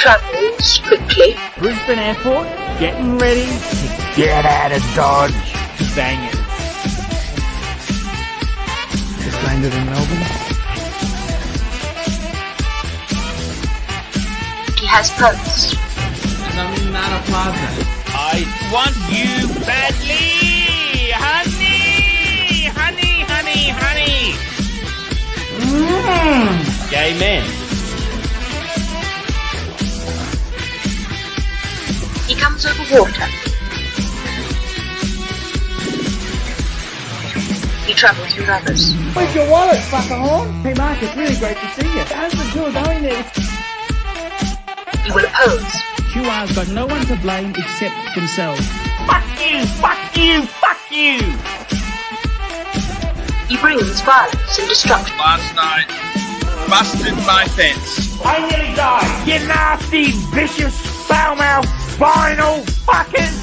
travels quickly. Brisbane Airport, getting ready to get out of Dodge. Bangers. Just landed in Melbourne. He has posts. I'm in Nana Plaza. I want you badly! Honey! Honey, honey, honey! Gay men. He comes over water. He travels with others. Where's your wallet, fucker horn? Hey Mark, it's really great to see you. How's the tour going there? He will oppose. QR's got no one to blame except themselves. Fuck you! Fuck you! Fuck you! He brings violence and destruction. Last night, busted my fence. I nearly died! You nasty, vicious, foul-mouthed, spinal fuckers!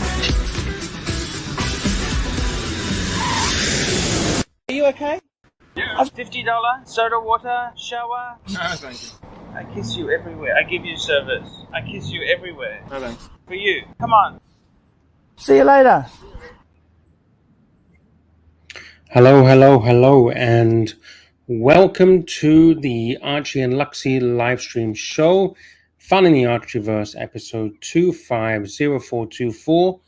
Are you okay? Yeah. $50 soda water shower. No, thank you. I kiss you everywhere. I give you service. I kiss you everywhere. No, thanks. For you. Come on. See you later. Hello, hello, hello, and welcome to the Archie and Luxy livestream show, Fun in the Archieverse, episode 250424.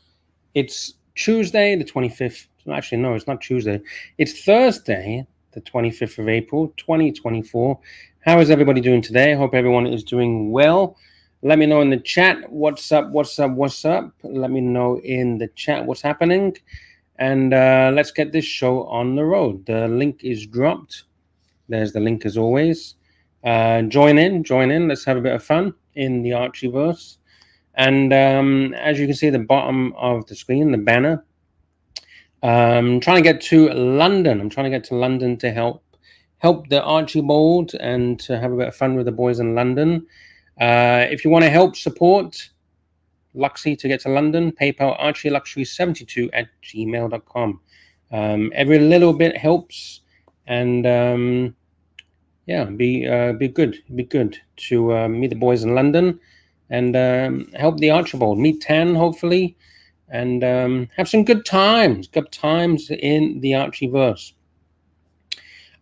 It's Tuesday, the 25th. Actually, no, it's not Tuesday. It's Thursday, the 25th of April, 2024. How is everybody doing today? I hope everyone is doing well. Let me know in the chat what's up, what's up, what's up. Let me know in the chat what's happening. And let's get this show on the road. The link is dropped. There's the link as always. Join in. Let's have a bit of fun in the Archieverse. And as you can see at the bottom of the screen, the banner, I'm trying to get to London. I'm trying to get to London to help the Archibald and to have a bit of fun with the boys in London. If you want to help support Luxy to get to London, PayPal archieluxury72@gmail.com. Every little bit helps, and be good. It'd be good to meet the boys in London and help the Archibald, meet Tan hopefully, and have some good times in the Archieverse.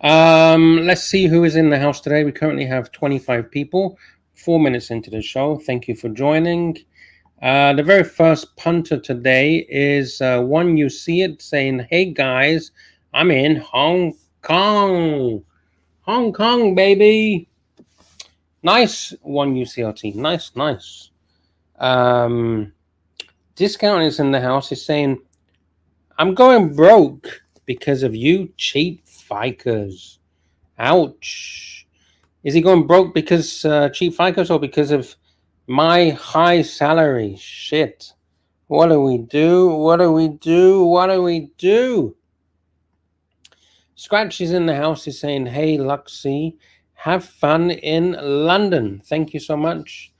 Let's see who is in the house today. We currently have 25 people, 4 minutes into the show. Thank you for joining. The very first punter today is One You See It saying, hey guys, I'm in Hong Kong. Hong Kong, baby. Nice, One UCLT. Nice. Discount is in the house. Is saying, I'm going broke because of you cheap Ficers. Ouch. Is he going broke because cheap Ficers or because of my high salary? Shit. What do we do? Scratch is in the house. Is saying, hey, Luxy, have fun in London. Thank you so much.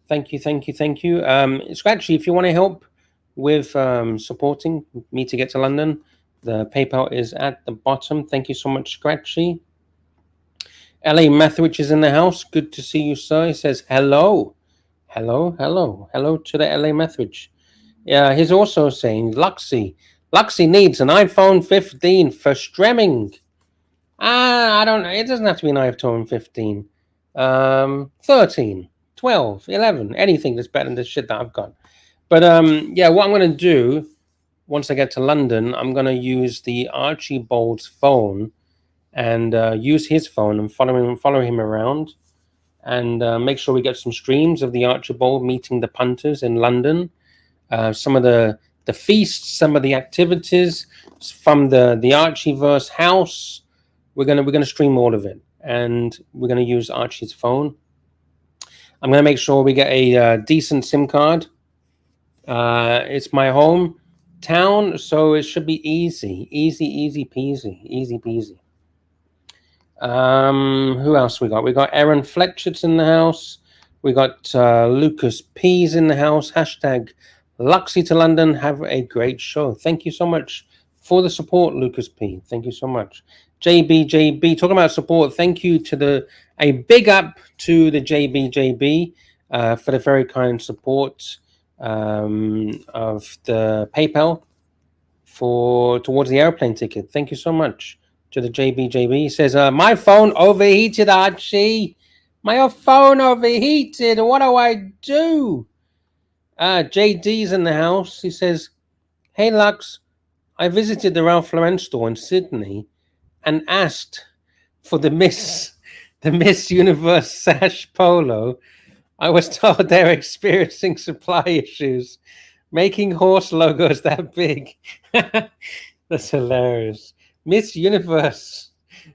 Thank you. Scratchy, if you want to help with supporting me to get to London, the PayPal is at the bottom. Thank you so much, Scratchy. LA Methwich is in the house. Good to see you, sir. He says, hello to the LA Methwich. Yeah, he's also saying, Luxy needs an iPhone 15 for streaming. I don't know. It doesn't have to be an iPhone 15. 13, 12, 11, anything that's better than the shit that I've got. But what I'm going to do once I get to London, I'm going to use the Archibald's phone and use his phone and follow him around and make sure we get some streams of the Archibald meeting the punters in London. Some of the feasts, some of the activities from the Archieverse house. We're gonna stream all of it, and we're gonna use Archie's phone. I'm gonna make sure we get a decent SIM card. It's my home town, so it should be easy peasy. Who else we got? We got Aaron Fletcher's in the house. We got Lucas P's in the house. Hashtag Luxy to London. Have a great show. Thank you so much for the support, Lucas P. Thank you so much. JB, talking about support. Thank you to a big up to the JB. for the very kind support of the PayPal towards the airplane ticket. Thank you so much to the JBJB. He says, my phone overheated, Archie. My phone overheated. What do I do? JD's in the house. He says, hey, Lux, I visited the Ralph Lauren store in Sydney and asked for the Miss Universe sash polo. I was told they're experiencing supply issues. Making horse logos that big. That's hilarious. Miss Universe.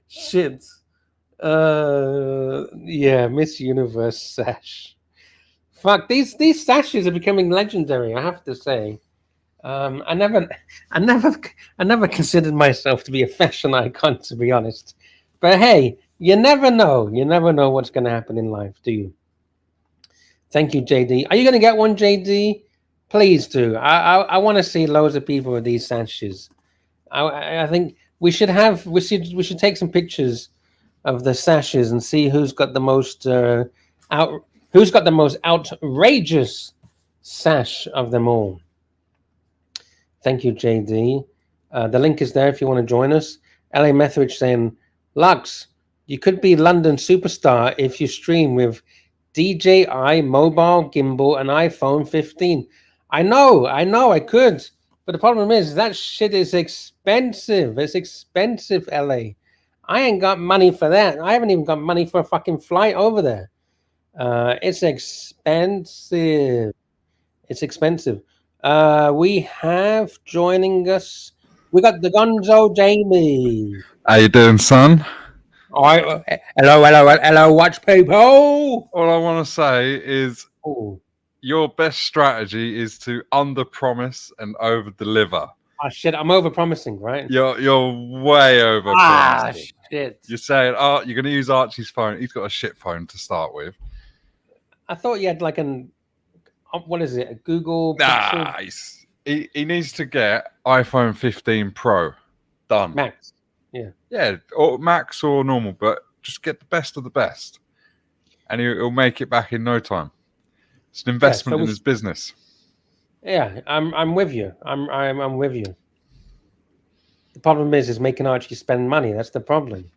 Shit. Yeah, Miss Universe sash. Fuck, these sashes are becoming legendary, I have to say. I never considered myself to be a fashion icon, to be honest. But hey, you never know. You never know what's going to happen in life, do you? Thank you, JD. Are you going to get one, JD? Please do. I want to see loads of people with these sashes. I think we should take some pictures of the sashes and see who's got the most outrageous sash of them all. Thank you, JD. The link is there if you want to join us. LA Methridge saying, Lux, you could be London superstar if you stream with DJI mobile gimbal and iPhone 15. I know, I could. But the problem is that shit is expensive. It's expensive, LA. I ain't got money for that. I haven't even got money for a fucking flight over there. It's expensive. It's expensive. We have joining us. We got the Gonzo Jamie. How you doing, son? All right. Hello, watch people. All I want to say is Oh, your best strategy is to under-promise and over-deliver. shit, I'm over-promising, right? You're way over-promising. Shit. You're saying, oh, you're going to use Archie's phone. He's got a shit phone to start with. I thought you had like what is it? A Google Pixel Nice. He needs to get iPhone 15 Pro. Done. Max. Yeah. Yeah, or Max or normal, but just get the best of the best. And he'll make it back in no time. It's an investment in his business. Yeah, I'm with you. I'm with you. The problem is making Archie spend money. That's the problem.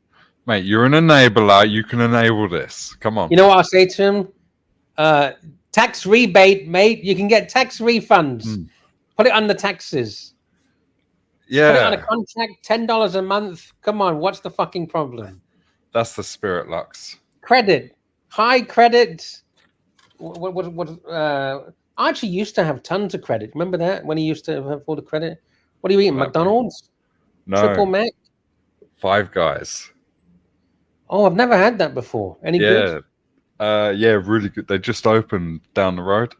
Mate, you're an enabler. You can enable this. Come on. You know what I'll say to him? Tax rebate, mate. You can get tax refunds. Put it on the taxes. Yeah. Put it on a contract, $10 a month. Come on, what's the fucking problem? That's the spirit, Lux. Credit. High credit. Archie used to have tons of credit. Remember that? When he used to have all the credit? What are you eating? McDonald's? No. Triple Mac? Five Guys. Oh, I've never had that before. Any good? Yeah, really good. They just opened down the road,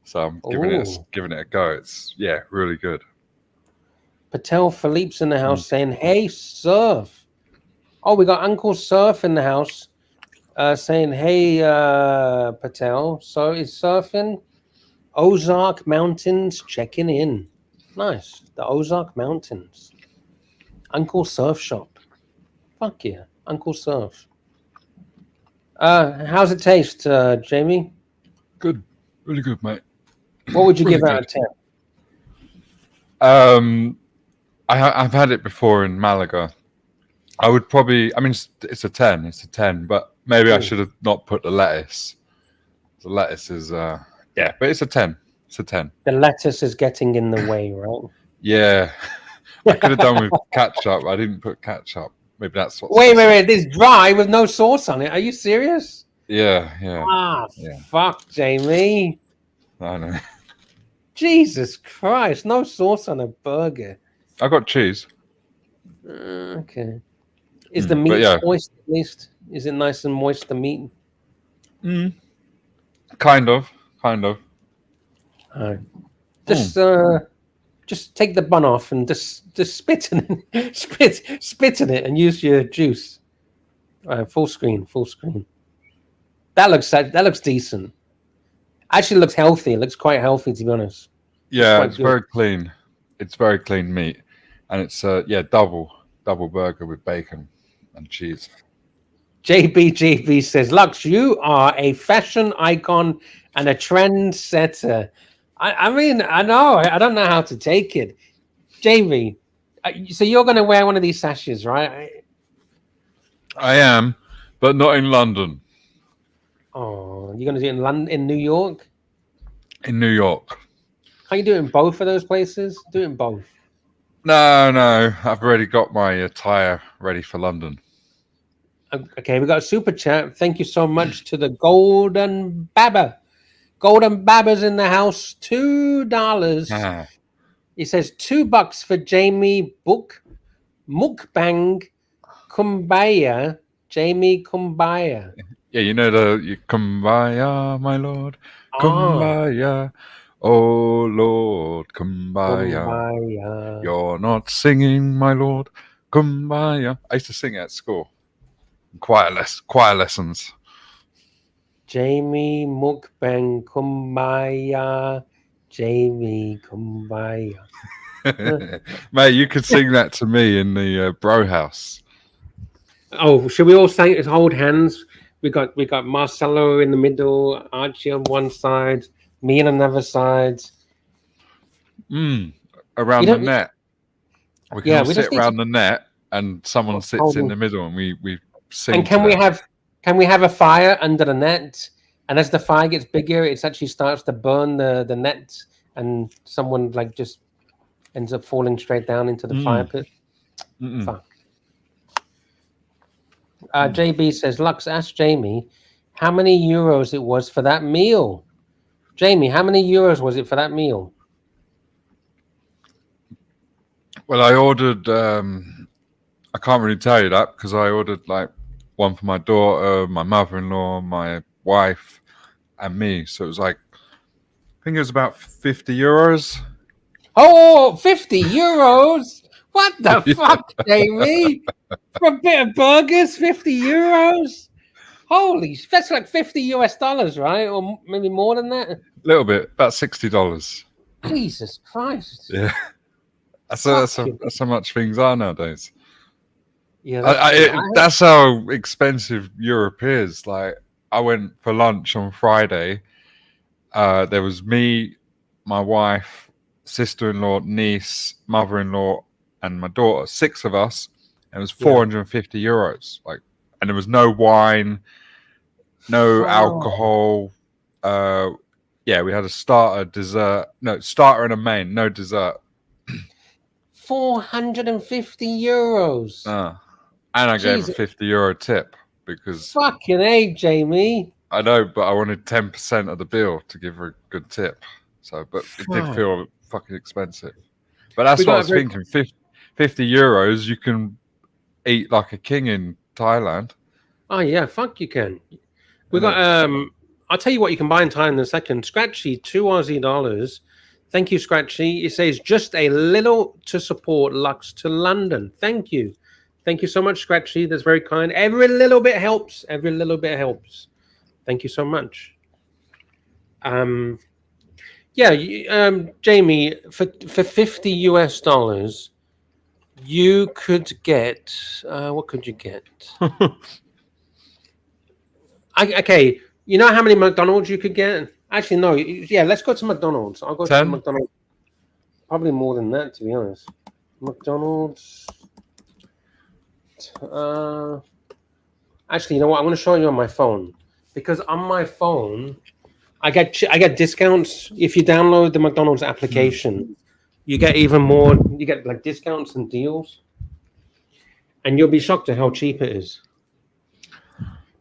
so I'm giving it a go. It's really good. Patel Philippe's in the house saying, "Hey, Surf." Oh, we got Uncle Surf in the house saying, "Hey, Patel." So is surfing. Ozark Mountains checking in. Nice. The Ozark Mountains. Uncle Surf shop. Fuck yeah, Uncle Surf. How's it taste, Jamie? Good, really good, mate. What would you Really give out of 10? I've had it before in Malaga. I would probably. I mean, it's a 10. It's a 10, but maybe I should have not put the lettuce. The lettuce is, but it's a 10. It's a 10. The lettuce is getting in the way, right? Yeah, I could have done with ketchup. I didn't put ketchup. Maybe that's what. Wait. This dry with no sauce on it. Are you serious? Yeah. Fuck, Jamie. I know. Jesus Christ, no sauce on a burger. I got cheese. Okay. Is the meat moist at least? Is it nice and moist, the meat? Kind of. All right. Just take the bun off and just spit in it. spit in it and use your juice. All right, full screen. That looks decent. Actually looks healthy. It looks quite healthy, to be honest. Yeah, it's very clean. It's very clean meat. And it's double burger with bacon and cheese. JBGB says, Lux, you are a fashion icon and a trendsetter. I mean, I know. I don't know how to take it. JB, so you're going to wear one of these sashes, right? I am, but not in London. Oh, you're going to do it in London, in New York? In New York. Can't you do it in both of those places? Do it in both. No. I've already got my attire ready for London. Okay, we got a super chat. Thank you so much to the Golden Babber. Golden Babber's in the house. $2. Ah. He says $2 for Jamie Book. Mukbang Kumbaya. Jamie Kumbaya. Yeah, you know you Kumbaya, my lord. Kumbaya. Oh Lord, Kumbaya. Kumbaya. You're not singing, my lord. Kumbaya. I used to sing at school. Choir lessons. Jamie Mukbang Kumbaya. Jamie Kumbaya. Mate, you could sing that to me in the bro house. Oh, should we all say it? Hold hands. We got Marcelo in the middle, Archie on one side, me on another side. Around the net. We can all sit around the net, and someone sits in the middle, and we sing. And can we have a fire under the net? And as the fire gets bigger, it actually starts to burn the net, and someone like just ends up falling straight down into the fire pit. Fuck. JB says, Lux, ask Jamie how many euros it was for that meal. Jamie, how many euros was it for that meal? Well, I ordered, I can't really tell you that because I ordered like one for my daughter, my mother-in-law, my wife, and me. So it was like, I think it was about 50 euros. Oh, 50 euros? What the fuck, Jamie? For a bit of burgers, 50 euros? Holy, that's like 50 US dollars, right? Or maybe more than that? A little bit, about $60. Jesus Christ. Yeah. That's how much things are nowadays. Yeah, that's how expensive Europe is. Like, I went for lunch on Friday. There was me, my wife, sister-in-law, niece, mother-in-law, and my daughter. 6 of us. And it was 450 euros. Like, and there was no wine, no alcohol. Yeah, we had a starter, dessert. No, starter and a main, no dessert. 450 euros. And I gave a 50 euro tip because fucking A, Jamie. I know, but I wanted 10% of the bill to give her a good tip. So, but it did feel fucking expensive. But that's what I was thinking. 50 euros, you can eat like a king in Thailand. Oh yeah, fuck you can. We got I'll tell you what you can buy in Thailand in a second. Scratchy, $2 Aussie. Thank you, Scratchy. It says just a little to support Lux to London. Thank you. Thank you so much, Scratchy. That's very kind. Every little bit helps. Every little bit helps. Thank you so much. Jamie, for 50 US dollars, you could get what could you get? Okay, you know how many McDonald's you could get? Actually, no. Yeah, let's go to McDonald's. I'll go 10? to McDonald's. Probably more than that, to be honest. McDonald's. Actually, you know what? I'm going to show you on my phone because on my phone, I get discounts if you download the McDonald's application. You get even more. You get like discounts and deals, and you'll be shocked at how cheap it is.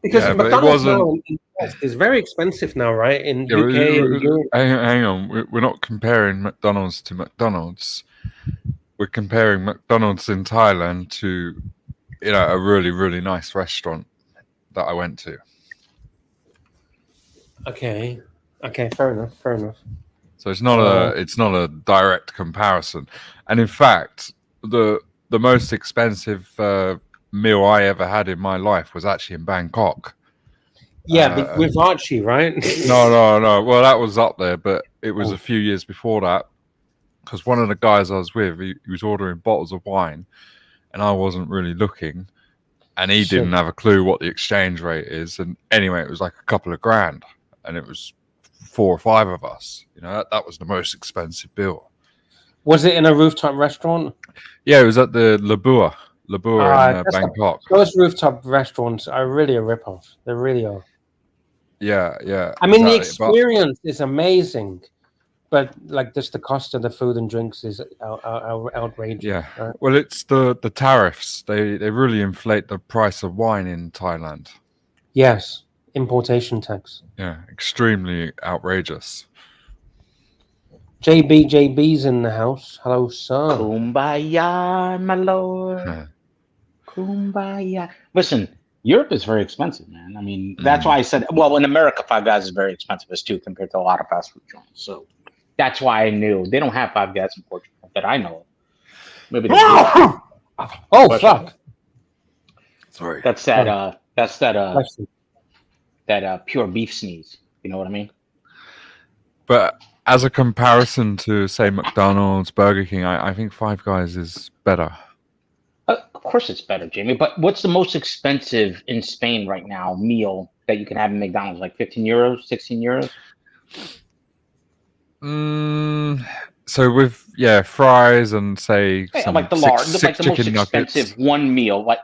Because McDonald's now in the US is very expensive now, right? In UK and Europe. Hang on, we're not comparing McDonald's to McDonald's. We're comparing McDonald's in Thailand to, a really, really nice restaurant that I went to. Okay, fair enough. So it's not a direct comparison. And in fact, the most expensive meal I ever had in my life was actually in Bangkok. Yeah, with Archie, right? No. Well, that was up there, but it was a few years before that. Because one of the guys I was with, he was ordering bottles of wine, and I wasn't really looking. and he didn't have a clue what the exchange rate is. And anyway, it was like a couple of grand, and it was 4 or 5 of us. You know, that was the most expensive bill. Was it in a rooftop restaurant? Yeah, it was at the Labua in Bangkok. Those rooftop restaurants are really a ripoff. They really are. Yeah. I mean, the experience is amazing, but like just the cost of the food and drinks is outrageous. Yeah. Right? Well, it's the tariffs. They really inflate the price of wine in Thailand. Yes, importation tax. Yeah, extremely outrageous. JB's in the house. Hello, sir. Kumbaya, my lord. Yeah. Kumbaya. Listen, Europe is very expensive, man. I mean, that's why I said, well, in America, Five Guys is very expensive as too compared to a lot of fast food joints. So that's why I knew they don't have Five Guys in Portugal that I know of. Maybe they do. Oh, fuck. Sorry. That's that pure beef sneeze. You know what I mean? But as a comparison to, say, McDonald's, Burger King, I think Five Guys is better. Of course it's better, Jamie. But what's the most expensive in Spain right now meal that you can have in McDonald's? Like 15 euros, 16 euros? So with fries and say like the large, like the most expensive nuggets. One meal. Like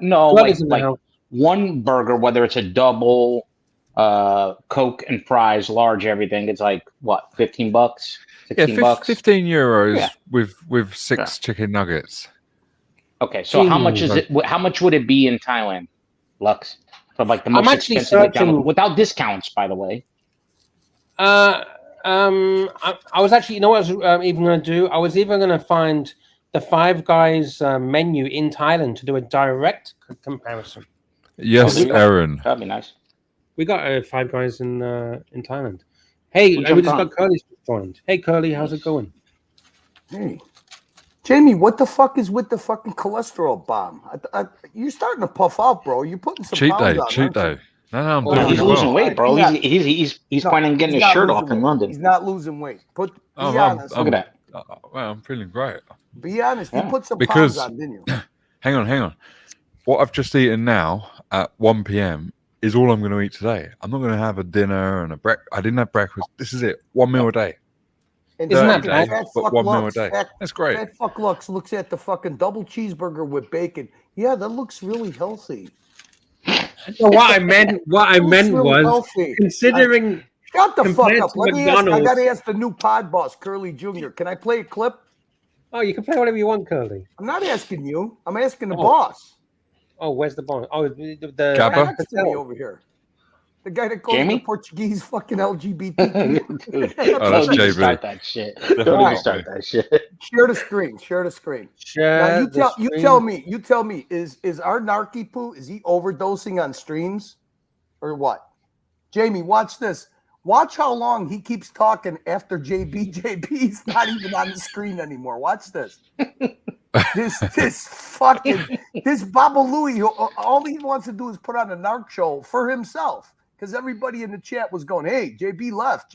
one burger, whether it's a double, Coke and fries, large everything. It's like what, $15, $16? 15 euros with 6 chicken nuggets. Okay, so how much is it? How much would it be in Thailand, Lux? For like the most expensive McDonald's, without discounts, by the way. I was actually, you know what I was even going to do? I was even going to find the Five Guys menu in Thailand to do a direct comparison. Yes, Aaron. That'd be nice. We got Five Guys in Thailand. Hey, we just got Curly joined. Hey, Curly, how's it going? Hey. Jamie, what the fuck is with the fucking cholesterol bomb? You're starting to puff out, bro. You're putting some pounds on. Cheat day. No, I'm doing he's losing weight, bro. He's planning on getting his shirt off in London. He's not losing weight. Be honest. Look at that. Well, I'm feeling great. Be honest. You put some pounds on, didn't you? Hang on. What I've just eaten now at 1 p.m. is all I'm going to eat today. I'm not going to have a dinner and a breakfast. I didn't have breakfast. This is it. 1 meal a day. And isn't that days, but 1 meal a day. That's great. That fuck looks at the fucking double cheeseburger with bacon. Yeah, that looks really healthy. So what I meant was healthy. Considering. Shut the fuck up. Let me ask. I gotta ask the new pod boss, Curly Jr. Can I play a clip? Oh, you can play whatever you want, Curly. I'm not asking you. I'm asking the boss. Oh, where's the boss? Oh, the guy next to me over here. The guy that goes to the Portuguese fucking LGBT. Dude, that's JB. Start that shit. Don't start that shit. Share the screen. Now you tell me. Is our narky poo? Is he overdosing on streams, or what? Jamie, watch this. Watch how long he keeps talking after JB. JB's not even on the screen anymore. Watch this. This Baba Louie, all he wants to do is put on a narc show for himself. Because everybody in the chat was going, hey, JB left.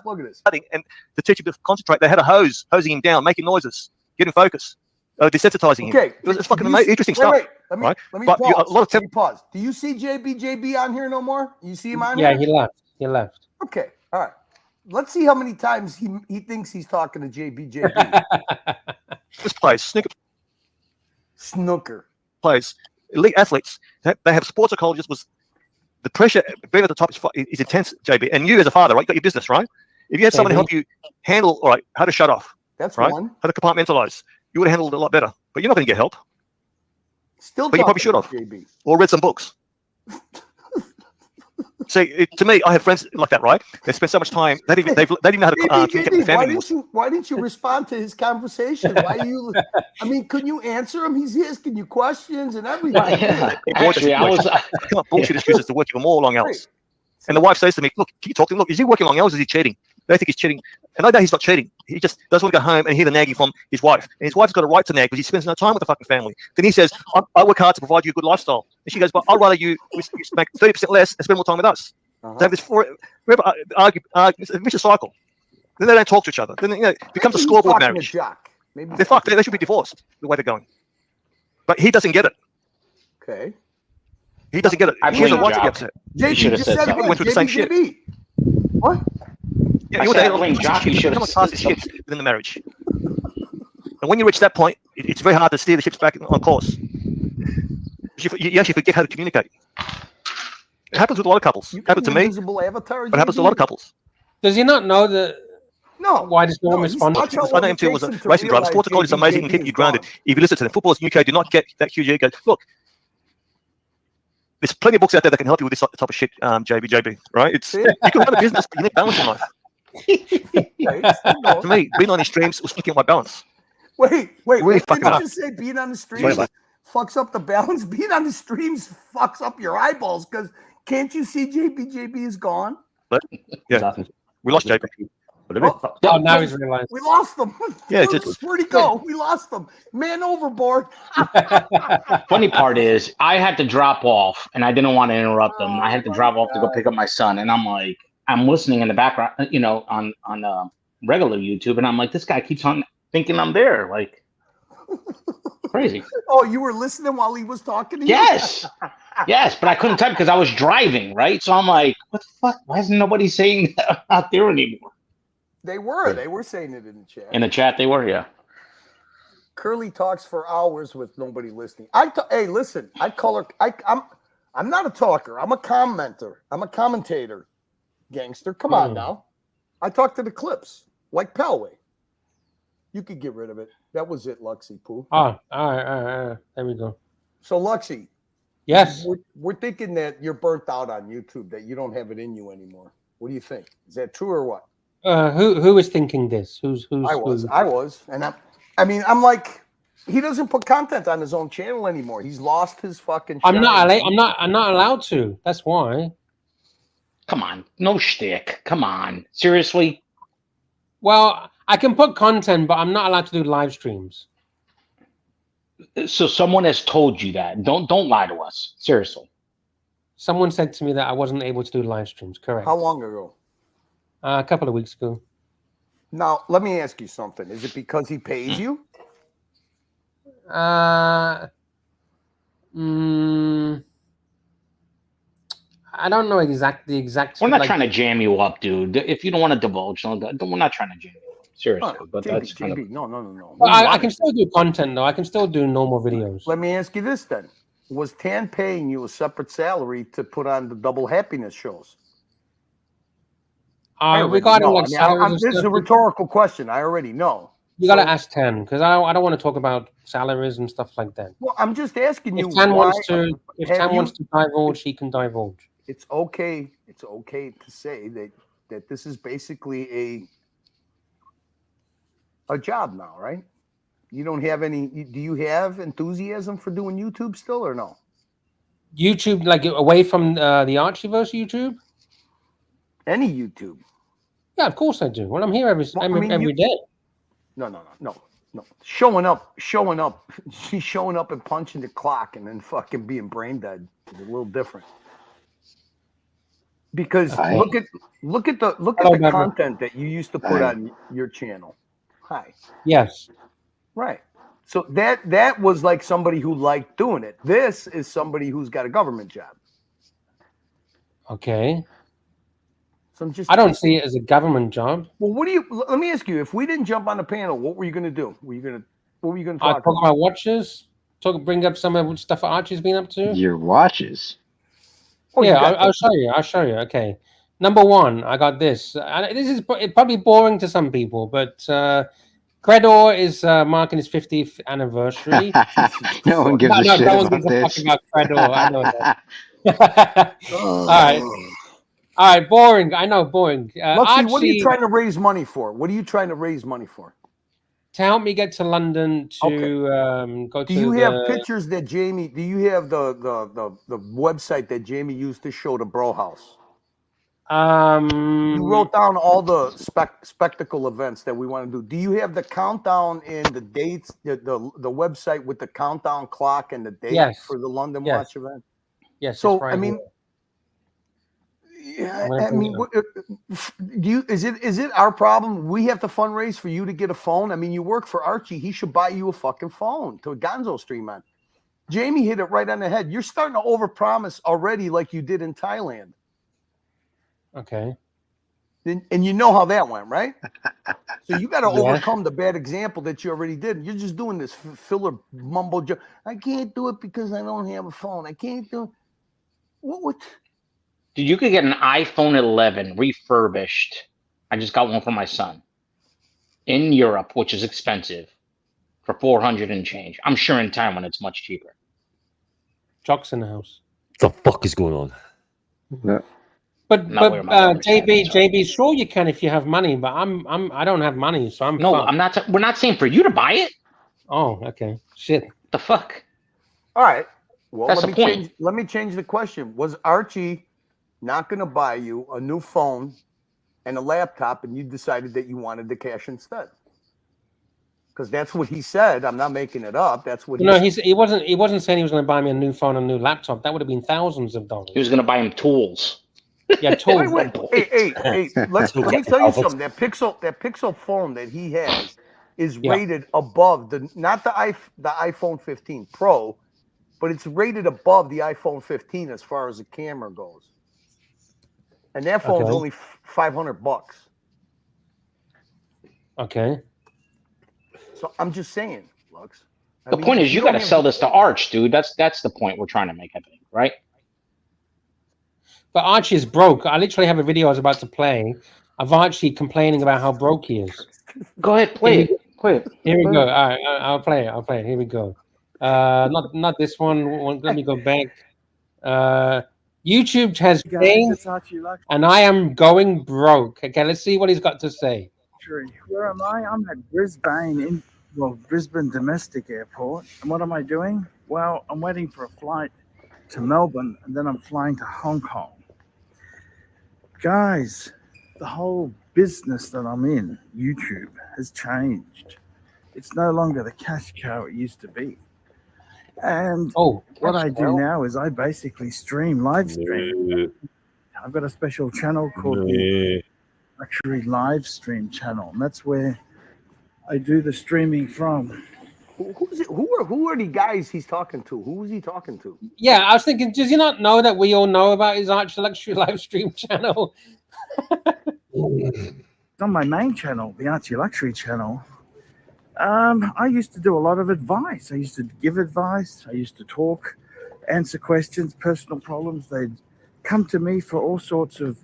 Look at this. And to teach him to concentrate, they had a hosing him down, making noises, getting focus, desensitizing him. It's fucking interesting stuff. Wait. Let me pause. Do you see JB on here no more? You see him on here? Yeah, he left. Okay, all right. Let's see how many times he thinks he's talking to JB. This place, snooker plays. Elite athletes, they have sports psychologists. The pressure being at the top is intense, JB. And you as a father, right? You got your business, right? If you had someone to help you handle, all right, how to shut off. That's right? one. How to compartmentalize. You would have handled it a lot better. But you're not going to get help. But you probably should have. JB. Or read some books. See, to me, I have friends like that, right? They spend so much time. They didn't know how to communicate with family. Why didn't you respond to his conversation? I mean, couldn't you answer him? He's asking you questions and everything. Actually, I was bullshit excuses to work even more long hours. And the wife says to me, "Look, can you talk to him? Look, is he working long hours? Or is he cheating?" They think he's cheating, and I know he's not cheating. He just doesn't want to go home and hear the nagging from his wife. And his wife's got a right to nag because he spends no time with the fucking family. Then he says, "I work hard to provide you a good lifestyle," and she goes, "But I'd rather you make 30% less and spend more time with us." They have this it's a vicious cycle. Then they don't talk to each other. Then it becomes a scoreboard marriage. They're fucked. They should be divorced the way they're going. But he doesn't get it. Okay. He doesn't get it. I He has a blame right to be Jock. upset. JB should've just said said something. again. Went through the same shit. JB. What? Yeah, I you said I want blame Jock. He should come have across said the something. ship within the marriage. And when you reach that point, it's very hard to steer the ships back on course. You actually forget how to communicate. It happens with a lot of couples. It happens to me, Invisible avatar, but it happens to a lot of couples. Does he not know that? No. Why does no one he's respond? watch how I know long him it too was takes a him to racing driver. realize Sports psychology is amazing and keep you grounded. If you listen to them, footballers in the UK do not get that huge ego. Look, there's plenty of books out there that can help you with this type of shit, JB, right? It's you can run a business, but you need balance in life. To me, being on these streams was fucking my balance. Wait, Really what fucking did you up. just say? Being on the streams fucks up the balance. Being on the streams fucks up your eyeballs because can't you see JB is gone? But, yeah, we lost JB. Oh, now he's realized. We lost them. Yeah, just where'd he go? We lost them. Man overboard. Funny part is, I had to drop off, and I didn't want to interrupt them. I had to drop off to go pick up my son, and I'm like, I'm listening in the background, you know, on regular YouTube, and I'm like, this guy keeps on thinking I'm there, like crazy. Oh, you were listening while he was talking to you? Yes, yes, but I couldn't type because I was driving, right? So I'm like, what the fuck? Why isn't nobody saying that out there anymore? They were saying it in the chat. In the chat, they were, yeah. Curly talks for hours with nobody listening. Hey, listen, I'm not a talker. I'm a commenter. I'm a commentator. Gangster, come on now. I talk to the clips like Pelway. You could get rid of it. That was it, Luxy Poo. Oh, all right. There we go. So, Luxy. Yes. We're thinking that you're burnt out on YouTube, that you don't have it in you anymore. What do you think? Is that true or what? Who is thinking this? Who's I was, and I'm like, he doesn't put content on his own channel anymore. He's lost his fucking. I'm not allowed to. That's why. Come on, no shtick. Come on, seriously. Well, I can put content, but I'm not allowed to do live streams. So someone has told you that. Don't lie to us. Seriously. Someone said to me that I wasn't able to do live streams. Correct. How long ago? A couple of weeks ago. Now, let me ask you something. Is it because he pays you? I don't know the exact. We're not trying to jam you up, dude. If you don't want to divulge, we're not trying to jam you up. Seriously, but that's kind of... No. Well, I can still do content though. I can still do normal videos. Let me ask you this then: was Tan paying you a separate salary to put on the double happiness shows? Regarding like salaries, this is a rhetorical question. I already know. You gotta ask Tan because I don't want to talk about salaries and stuff like that. Well, I'm just asking you. If Tan wants to divulge, he can divulge. It's okay. It's okay to say that this is basically a job now, right? You don't have any. Do you have enthusiasm for doing YouTube still or no? YouTube, like away from the Archieverse YouTube? Any YouTube? Yeah, of course I do. Well, I'm here every day. No. Showing up. She's showing up and punching the clock and then fucking being brain dead is a little different. Because look at the content that you used to put on your channel. Hi. Yes. Right. So that was like somebody who liked doing it. This is somebody who's got a government job. Okay. So I don't see it as a government job. Well, let me ask you, if we didn't jump on the panel, what were you going to do? What were you going to talk about? Talk about watches? Bring up some of the stuff Archie's been up to? Your watches? Oh, yeah, I'll show you. Okay. Number one, I got this. This is probably boring to some people, but Credor is marking his 50th anniversary. No one gives a shit no one about gives a this. fuck about Credor. I know that. All right, boring. I know, boring. Luxy, what are you trying to raise money for? What are you trying to raise money for? To help me get to London to go to. Do you have pictures that Jamie? Do you have the website that Jamie used to show the Bro House? You wrote down all the spectacle events that we want to do. Do you have the countdown and the dates? The website with the countdown clock and the date for the London Watch event. Yes. So right I mean. here. Yeah, I mean, is it our problem? We have to fundraise for you to get a phone. I mean, you work for Archie. He should buy you a fucking phone to a Gonzo stream on. Jamie hit it right on the head. You're starting to overpromise already, like you did in Thailand. Okay. And you know how that went, right? So you got to overcome the bad example that you already did. You're just doing this filler mumbo jumbo. I can't do it because I don't have a phone. I can't do it. What? Dude, you could get an iPhone 11 refurbished. I just got one for my son in Europe, which is expensive, for 400 and change. I'm sure in Taiwan it's much cheaper. Jock's in the house. What the fuck is going on? Yeah. But JB, sure you can if you have money, but I don't have money, so I'm no, fucked. I'm not. We're not saying for you to buy it. Oh, okay. Shit. The fuck. All right. Well, That's the point. Let me change the question. Was Archie not going to buy you a new phone and a laptop, and you decided that you wanted the cash instead? Because that's what he said. I'm not making it up. That's what. He wasn't saying he was going to buy me a new phone and a new laptop. That would have been thousands of dollars. He was going to buy him tools. Yeah, tools. Hey, let me tell you something. That Pixel phone that he has is rated above not the iPhone 15 Pro, but it's rated above the iPhone 15 as far as the camera goes. And that phone's only $500. Okay. So I'm just saying, Lux. The point is, you got to sell this to Arch, dude. That's the point we're trying to make, I think, right? But Archie is broke. I literally have a video I was about to play of Archie complaining about how broke he is. Go ahead, play it. Play it. Here we go. All right, I'll play it. Here we go. Not this one. Let me go back. YouTube has changed, and I am going broke. Okay, let's see what he's got to say. Where am I? I'm at Brisbane, Brisbane Domestic Airport. And what am I doing? Well, I'm waiting for a flight to Melbourne, and then I'm flying to Hong Kong. Guys, the whole business that I'm in, YouTube, has changed. It's no longer the cash cow it used to be. And what I do now is I basically live stream. I've got a special channel called the Luxury Livestream channel, and that's where I do the streaming from. Who are the guys he's talking to? Who is he talking to? Yeah, I was thinking, does he not know that we all know about his Archie Luxury Livestream channel? On my main channel, the Archie Luxury channel, I used to do a lot of advice. I used to give advice. I used to talk, answer questions, personal problems. They'd come to me for all sorts of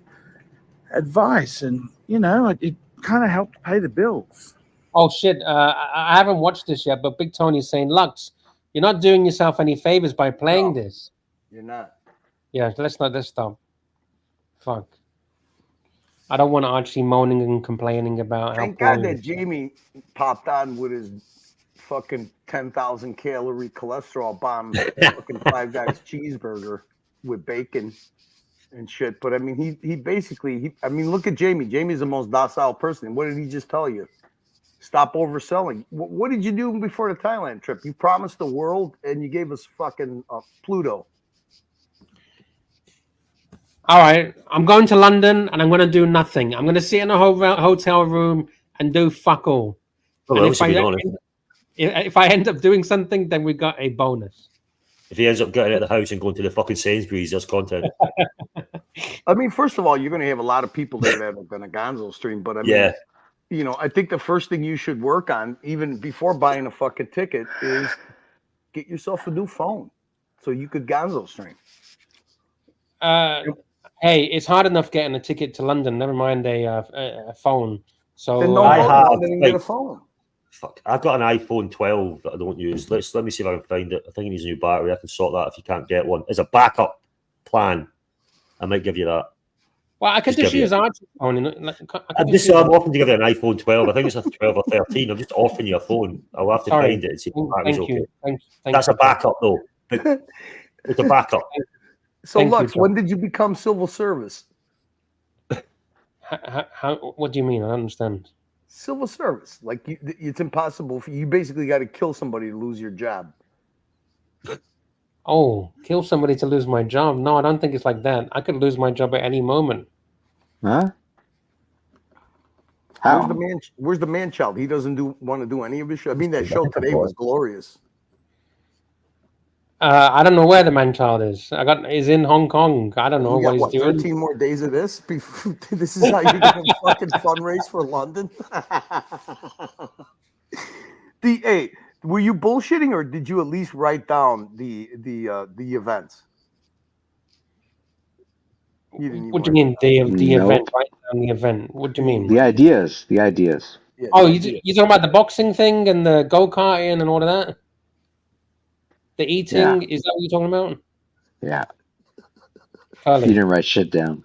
advice, and it kind of helped pay the bills. Oh shit! I haven't watched this yet, but Big Tony's saying, Lux, you're not doing yourself any favors by playing this. You're not. Yeah, let's stop. Fuck. I don't want Archie moaning and complaining about. Thank God that Jamie popped on with his fucking 10,000 calorie cholesterol bomb, fucking Five Guys cheeseburger with bacon and shit. But I mean, he basically, look at Jamie. Jamie's the most docile person. What did he just tell you? Stop overselling. What did you do before the Thailand trip? You promised the world and you gave us fucking Pluto. All right, I'm going to London and I'm going to do nothing. I'm going to sit in a hotel room and do fuck all. Well, if I end up doing something, then we got a bonus. If he ends up getting out of the house and going to the fucking Sainsbury's, that's content. I mean, first of all, you're going to have a lot of people there that are going to Gonzo stream, but I mean, I think the first thing you should work on, even before buying a fucking ticket, is get yourself a new phone so you could Gonzo stream. Hey, it's hard enough getting a ticket to London. Never mind a phone. So then get a phone. Fuck, I've got an iPhone 12 that I don't use. Let me see if I can find it. I think it needs a new battery. I can sort that if you can't get one. As a backup plan, I might give you that. Well, I could just use Archie's phone. I'm offering to give you an iPhone 12. I think it's a 12 or 13. I'm just offering you a phone. I'll have to find it and see if the battery's okay. That's a backup, though. It's a backup. So, Lux, when did you become civil service? How? What do you mean? I don't understand. Civil service. Like, it's impossible. You basically got to kill somebody to lose your job. Oh, kill somebody to lose my job? No, I don't think it's like that. I could lose my job at any moment. Huh? How? Where's the man child? He doesn't want to do any of his show. I mean, that show today was glorious. I don't know where the man-child is. He's in Hong Kong. I don't know You got, what he's doing. 13 more days of this? This is how you're going to fucking fundraise for London? Hey, were you bullshitting, or did you at least write down the events? What do you mean the event? Write down the event. What do you mean? The ideas. Yeah, oh, you talking about the boxing thing and the go-karting and all of that? The eating, is that what you're talking about? Yeah. Curly. You didn't write shit down.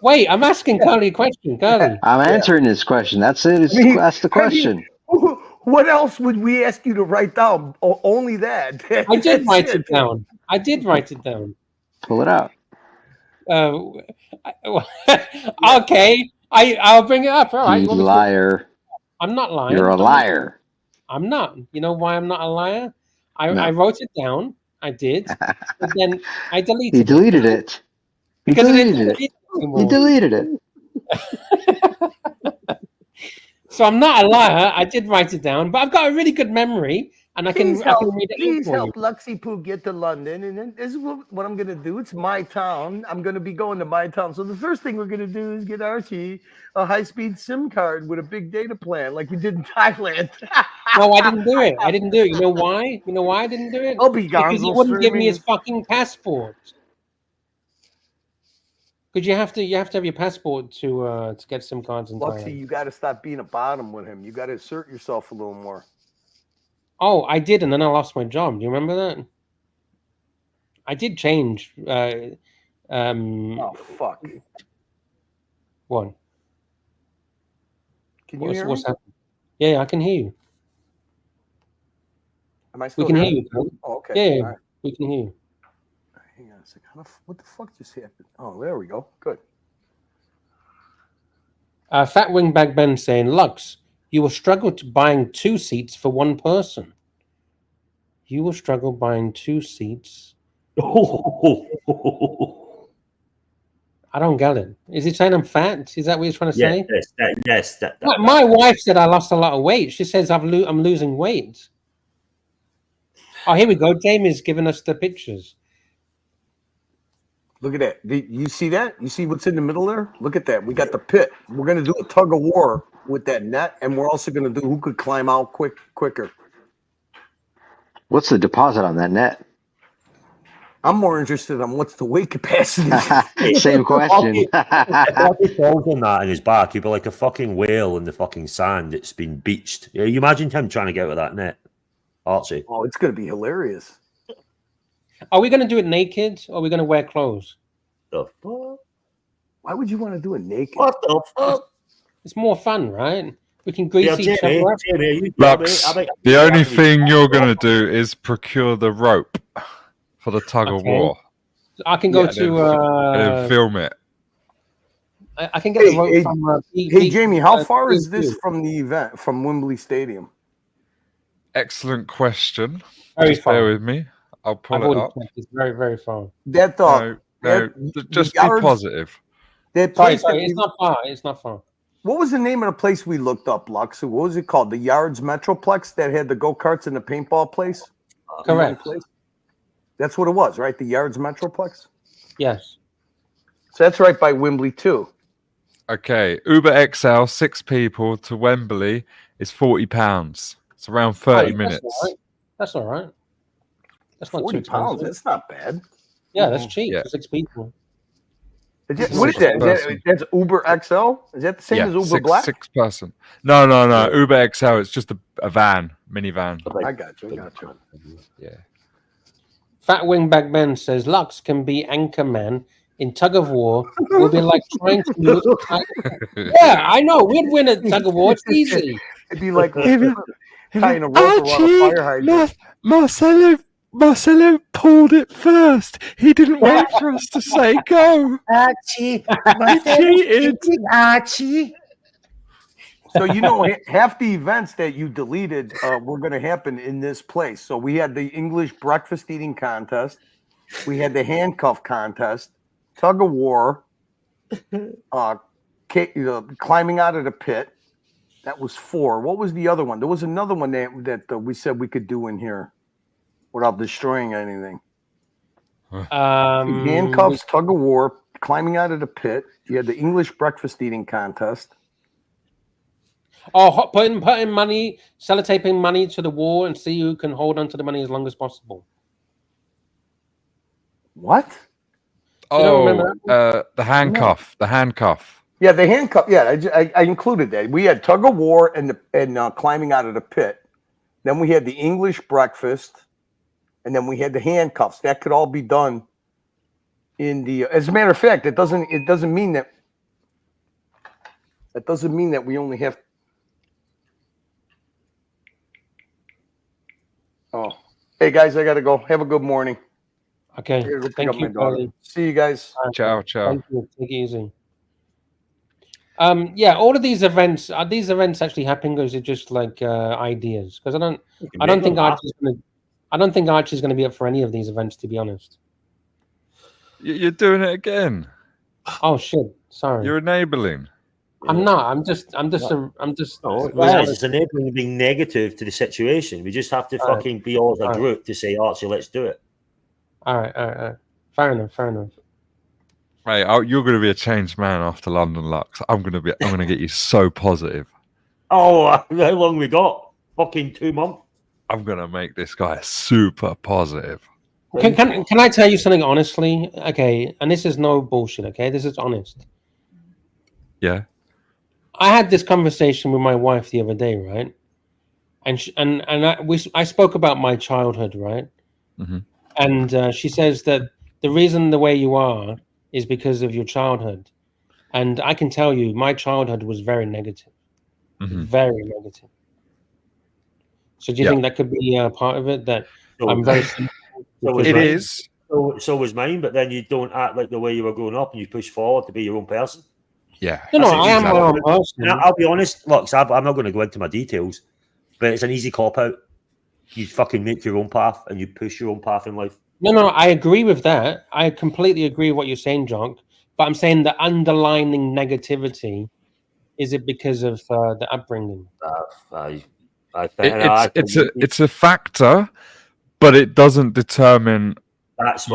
Wait, I'm asking Curly a question, Curly. I'm answering this question. That's it. That's the question. What else would we ask you to write down? Only that. I did write it down. Pull it out. Okay, I'll bring it up. All right. You liar. I'm not lying. You're a liar. I'm not. You know why I'm not a liar? I wrote it down. I did. But then I deleted it. He deleted it. He deleted it. So I'm not a liar. I did write it down, but I've got a really good memory, and I can read it. Please help Luxy Poo get to London, and then this is what I'm gonna do. It's my town. I'm gonna be going to my town. So the first thing we're gonna do is get Archie a high-speed SIM card with a big data plan, like we did in Thailand. No, I didn't do it. You know why? You know why I didn't do it? I'll be gone. Because he wouldn't give me his fucking passport. Because you have to have your passport to get SIM cards in Thailand. Luxy, you got to stop being a bottom with him. You got to assert yourself a little more. Oh, I did, and then I lost my job. Do you remember that? I did change. Oh fuck! What? Can you hear me? What's happening? Yeah, I can hear you. Am I still we can hear you. Oh, okay. Yeah, right. We can hear you. Hang on a second. What the fuck just happened? Oh, there we go. Good. Fat Wingback Ben saying, Lux, you will struggle to buying 2 seats for 1 person. You will struggle buying 2 seats. I don't get it. Is he saying I'm fat? Is that what he's trying to say? Yes. My wife said I lost a lot of weight. She says I'm losing weight. Oh, here we go. Jamie's giving us the pictures. Look at that. You see that? You see what's in the middle there? Look at that. We got the pit. We're going to do a tug of war with that net, and we're also going to do who could climb out quicker. What's the deposit on that net? I'm more interested in what's the weight capacity. Same question. If he falls on that in his back, he'd be like a fucking whale in the fucking sand. It's been beached. Yeah, you imagine him trying to get out of that net, Archie? Oh, it's going to be hilarious. Are we going to do it naked, or are we going to wear clothes? The fuck? Why would you want to do it naked? What the fuck? It's more fun, right? We can grease each other up. Lux, the only thing you're going to do is procure the rope for the tug of war. I can go to... and film it. I can get the rope from... Hey, Jamie, how far is this from the event, from Wembley Stadium? Excellent question. Very far. Bear with me. I'll pull it up. It's very, very far. That No, just be positive. That Sorry, place it's not far. It's not far. What was the name of the place we looked up, Lux? What was it called? The Yards Metroplex that had the go-karts and the paintball place? Correct. That's what it was, right? The Yards Metroplex? Yes. So that's right by Wembley, too. Okay. Uber XL, 6 people to Wembley is £40. It's around 30 minutes. That's all right. That's not £40. That's not bad. Yeah, that's cheap for 6 people. What is that? That's Uber XL? Is that the same as Uber Black? 6 person. No. Uber XL. It's just a van, minivan. I got you. Yeah. Fat Wingback Ben says Lux can be Anchorman in tug of war. We'll be like trying to lose. Yeah, I know. We'd win a tug of war. It's easy. It'd be like tying a rope around a fire hydrant. Marcelo pulled it first. He didn't wait for us to say go. Archie, Archie. So half the events that you deleted were going to happen in this place. So we had the English breakfast eating contest, we had the handcuff contest, tug of war, climbing out of the pit. That was 4. What was the other one? There was another one that we said we could do in here. without destroying anything. Handcuffs, tug of war, climbing out of the pit. You had the English breakfast eating contest. Oh, putting money, sellotaping money to the wall and see who can hold on to the money as long as possible. What? The handcuff. The handcuff. Yeah, the handcuff. Yeah, I included that. We had tug of war and climbing out of the pit. Then we had the English breakfast, and then we had the handcuffs. That could all be done in the. As a matter of fact, it doesn't mean that. That doesn't mean that we only have. Oh, hey guys, I gotta go. Have a good morning. Okay, thank you, Paulie. See you guys. Ciao, ciao. Thank you. Take it easy. Yeah, all of these events are these events actually happening, or is it just like ideas? Because I don't think Archie's gonna be up for any of these events, to be honest. You're doing it again. Oh shit! Sorry. You're enabling. I'm not. I'm just. It's enabling being negative to the situation. We just have to fucking be all as a group to say, Archie, let's do it. All right. Fair enough. Right, you're going to be a changed man after London Lux. I'm going to get you so positive. Oh, how long we got? Fucking 2 months. I'm going to make this guy super positive. Can I tell you something honestly? Okay, and this is no bullshit. Okay, this is honest. Yeah. I had this conversation with my wife the other day, right? And I spoke about my childhood, right? Mm-hmm. And she says that the reason the way you are is because of your childhood. And I can tell you, my childhood was very negative. Mm-hmm. Very negative. So do you think that could be a part of it? That I'm very... It is. So was mine, but then you don't act like the way you were growing up and you push forward to be your own person. Yeah. No, I am my own person. I'll be honest. Look, I'm not going to go into my details, but it's an easy cop-out. You fucking make your own path and you push your own path in life. No, I agree with that. I completely agree with what you're saying, John. But I'm saying the underlining negativity, is it because of the upbringing? It's a factor, but it doesn't determine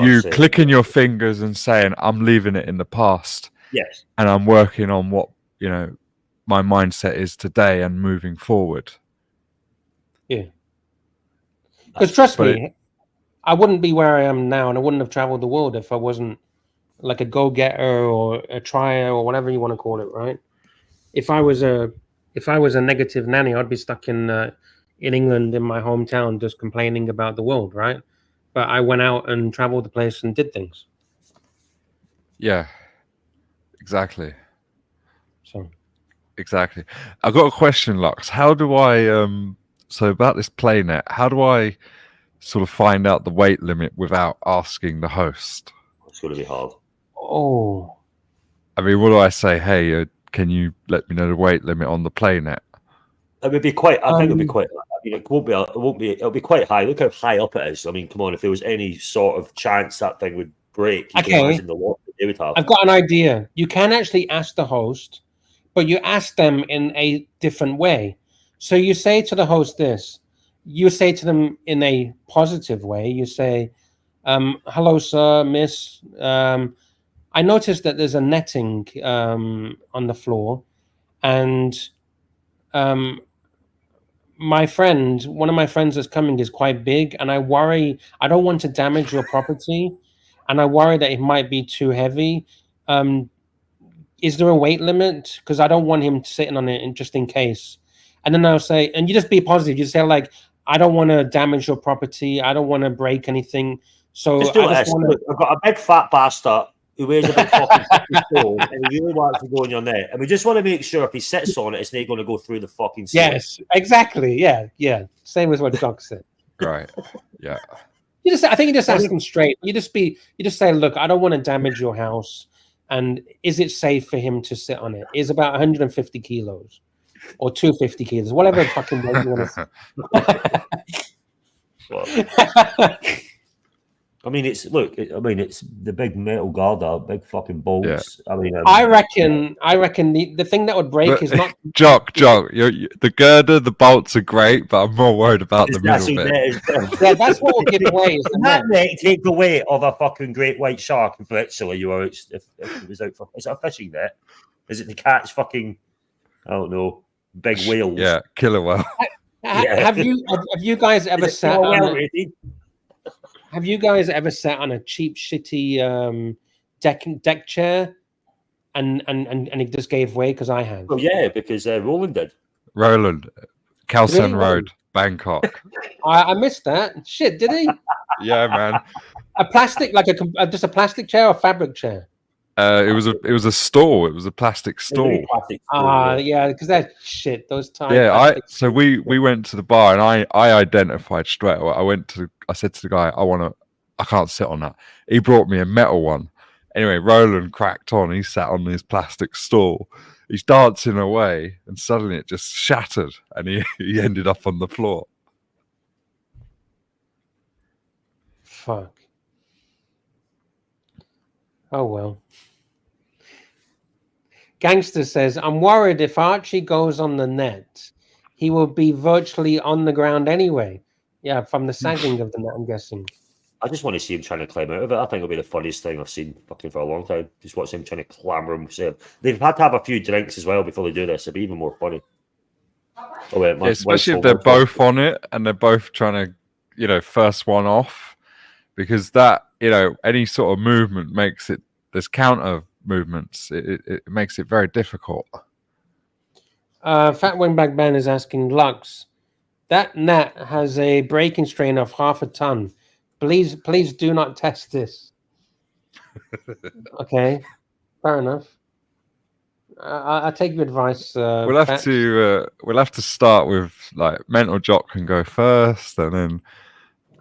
you clicking your fingers and saying, I'm leaving it in the past. Yes. And I'm working on what, my mindset is today and moving forward. Yeah. Because trust me, I wouldn't be where I am now, and I wouldn't have traveled the world if I wasn't like a go-getter or a trier or whatever you want to call it, right? If I was a negative nanny, I'd be stuck in England in my hometown just complaining about the world, right? But I went out and traveled the place and did things. Yeah. Exactly. So exactly. I've got a question, Lux. How do I so about this playnet, how do I sort of find out the weight limit without asking the host? It's going to be hard. Oh. I mean, what do I say? Hey, can you let me know the weight limit on the playnet? It would be quite. I think it'll be quite. I mean, it won't be. It'll be quite high. Look how high up it is. I mean, come on. If there was any sort of chance that thing would break, you can imagine the lot that they would have. I've got an idea. You can actually ask the host, but you ask them in a different way. So you say to the host this. You say to them in a positive way. You say, "Hello, sir, miss. I noticed that there's a netting on the floor, and one of my friends that's coming is quite big, and I worry, I don't want to damage your property, and I worry that it might be too heavy. Is there a weight limit? Because I don't want him sitting on it just in case." And then I'll say, and you just be positive. You say like, "I don't want to damage your property. I don't want to break anything. So I've got a big fat bastard who weighs a big fucking stone, and he really wants to go on your net. And we just want to make sure if he sits on it, it's not going to go through the fucking ceiling." Yes, exactly. Yeah. Same as what Doc said. Right. Yeah. I think you just ask them straight. You just say, "Look, I don't want to damage your house, and is it safe for him to sit on it? Is about 150 kilos or 250 kilos, whatever fucking weight you want to say." I mean, it's the big metal girder, big fucking bolts. Yeah. I mean, I reckon the thing that would break is not Jock. The girder, the bolts are great, but I'm more worried about the middle bit. Yeah, that's what will give away. That net take the weight of a fucking great white shark, literally. You are if it was out for. Is it a fishing net? Is it to catch fucking? I don't know, big whales. Yeah, killer whale. Have you guys ever sat on? Have you guys ever sat on a cheap, shitty deck chair, and it just gave way? Because I have. Oh yeah, because Roland did. Roland, Calcen Road, Bangkok. I missed that. Shit, did he? Yeah, man. A plastic, like just a plastic chair or fabric chair? It was a stall. It was a plastic stall. Yeah, because that shit. Those times. Yeah, so we went to the bar and I identified straight away. I said to the guy, I can't sit on that. He brought me a metal one. Anyway, Roland cracked on. He sat on this plastic stall. He's dancing away, and suddenly it just shattered, and he ended up on the floor. Fuck. Oh well. Gangster says, I'm worried if Archie goes on the net, he will be virtually on the ground anyway. Yeah, from the sagging of the net, I'm guessing. I just want to see him trying to climb out of it. I think it'll be the funniest thing I've seen fucking for a long time. Just watch him trying to clamber himself. They've had to have a few drinks as well before they do this. It'll be even more funny. Oh, wait, especially if they're both on it and they're both trying to, first one off, because that, any sort of movement makes it, there's counter movements. It makes it very difficult. Fat Wingback Ben is asking, Lux, that net has a breaking strain of 0.5 ton. Please do not test this. Okay, fair enough. I take your advice. We'll have to start with like Mental Jock can go first, and then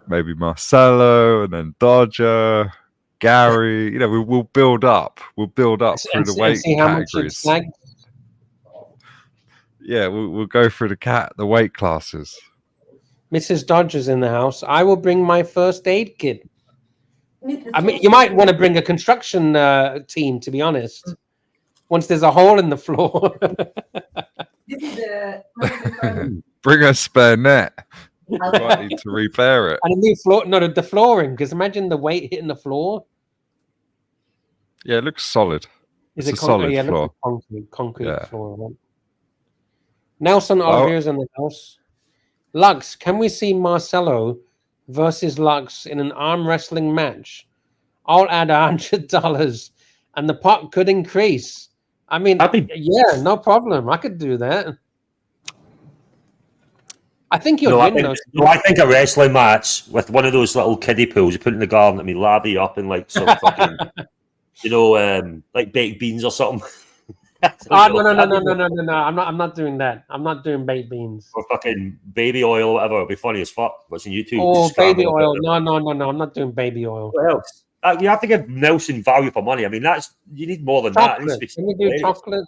maybe Marcelo, and then Dodger, Gary. We'll build up. We'll build up through the weight categories. Yeah, we'll go through the weight classes. Mrs. Dodger's in the house. I will bring my first aid kit. I mean, you might want to bring a construction team, to be honest. Once there's a hole in the floor. Bring a spare net. I need to repair it. And a new floor. No, the flooring, because imagine the weight hitting the floor. Yeah, it looks solid. It's a solid floor. Concrete floor. Right? Nelson Olivier's in the house. Lux, can we see Marcelo versus Lux in an arm wrestling match? I'll add $100 and the pot could increase. I mean, yeah, no problem. I could do that. I think you'll win those. No, I think a wrestling match with one of those little kiddie pools you put in the garden, lather you up in like some fucking, like baked beans or something. No! I'm not doing that. I'm not doing baked beans or fucking baby oil or whatever. It'll be funny as fuck. Watching YouTube. Oh, baby oil! No! I'm not doing baby oil. What else? You have to give Nelson value for money. I mean, you need more than chocolate. That. Can we do chocolate?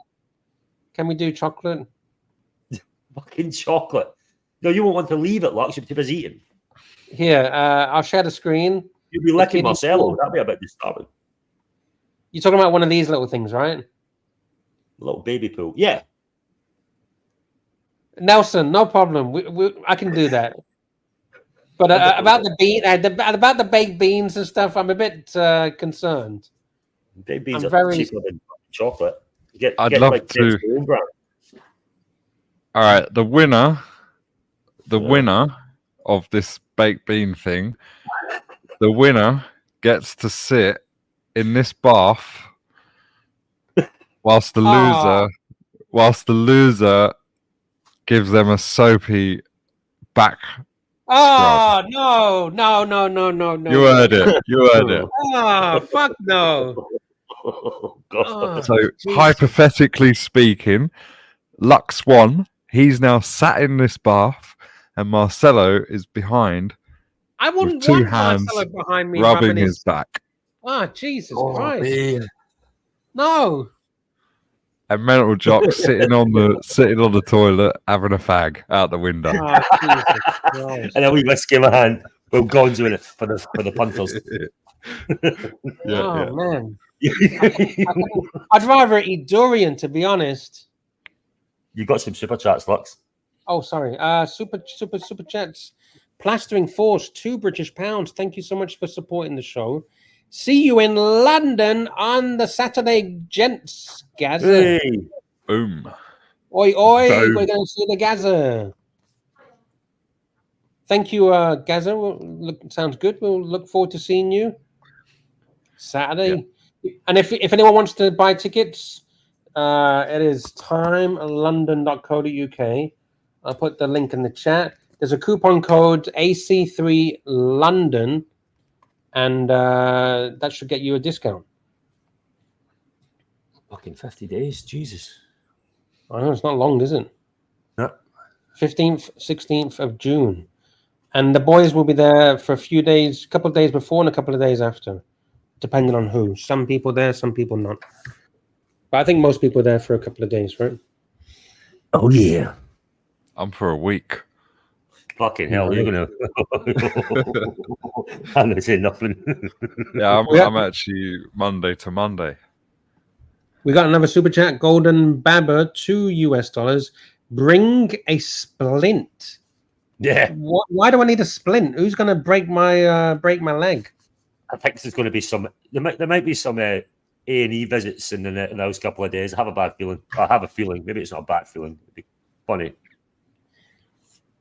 Can we do chocolate? Fucking chocolate. No, you won't want to leave it, Lux. You'll be too busy eating. Here, I'll share the screen. You'll be licking Marcelo. That'd be a bit disturbing. You're talking about one of these little things, right? A little baby pool. Yeah. Nelson, no problem. I can do that. But about the baked beans and stuff, I'm a bit concerned. Baked beans are cheaper than chocolate. I'd love to. All right, the winner of this baked bean thing, the winner gets to sit in this bath whilst the loser gives them a soapy back. Oh, no. You heard it. Oh, fuck no. Oh, God. So, hypothetically speaking, Lux won. He's now sat in this bath, and Marcelo is behind. I wouldn't with two want hands Marcelo behind me rubbing his back. Ah, Jesus Christ. Man. No. And Mental Jock sitting on the toilet having a fag out the window. Oh, Jesus Christ. And then we must give a hand. Well, God's doing it for the punters. Man, I'd rather eat durian, to be honest. You got some super chats, Lux. Oh, sorry. Super chats. Plastering Force, £2 British. Thank you so much for supporting the show. See you in London on the Saturday, gents. Gaza. Hey. Boom. Oi, oi. Boom. We're going to see the Gaza. Thank you, Gaza. Sounds good. We'll look forward to seeing you Saturday. Yeah. And if anyone wants to buy tickets, it is timelondon.co.uk. I'll put the link in the chat. There's a coupon code AC3London, and that should get you a discount. Fucking 50 days, Jesus. I know, it's not long, is it? No. 15th, 16th of June. And the boys will be there for a few days, a couple of days before and a couple of days after, depending on who. Some people there, some people not. But I think most people are there for a couple of days, right? Oh, yeah. I'm for a week. Fucking hell, you're going to... I'm going to say nothing. Yeah, I'm actually Monday to Monday. We got another super chat. Golden Babber, $2. Bring a splint. Yeah. Why do I need a splint? Who's going to break my leg? I think there's going to be some... There might be some A&E visits in those couple of days. I have a bad feeling. I have a feeling. Maybe it's not a bad feeling. It'd be funny.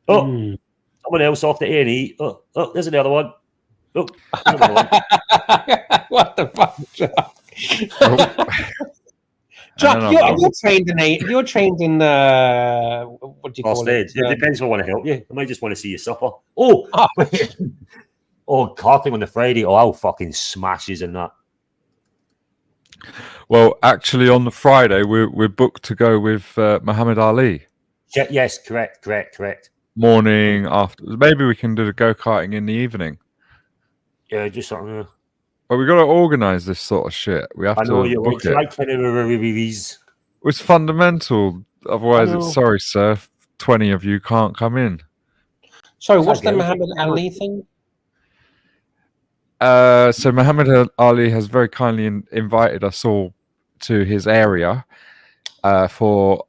Oh, someone else off the A&E. Oh, there's another one. Oh, another one. What the fuck, Jock? Jock, you're trained in what do you call it? It depends if I want to help you. I might just want to see you suffer. Oh, karting on the Friday. Oh, I'll fucking smashes in that. Well, actually, on the Friday, we're booked to go with Muhammad Ali. Yes, correct. Morning after. Maybe we can do the go-karting in the evening. Yeah, just something. But we got to organise this sort of shit. We have to book it. It's fundamental. Otherwise, it's sorry, sir. 20 of you can't come in. Sorry, what's the Muhammad Ali thing? So Muhammad Ali has very kindly invited us all to his area for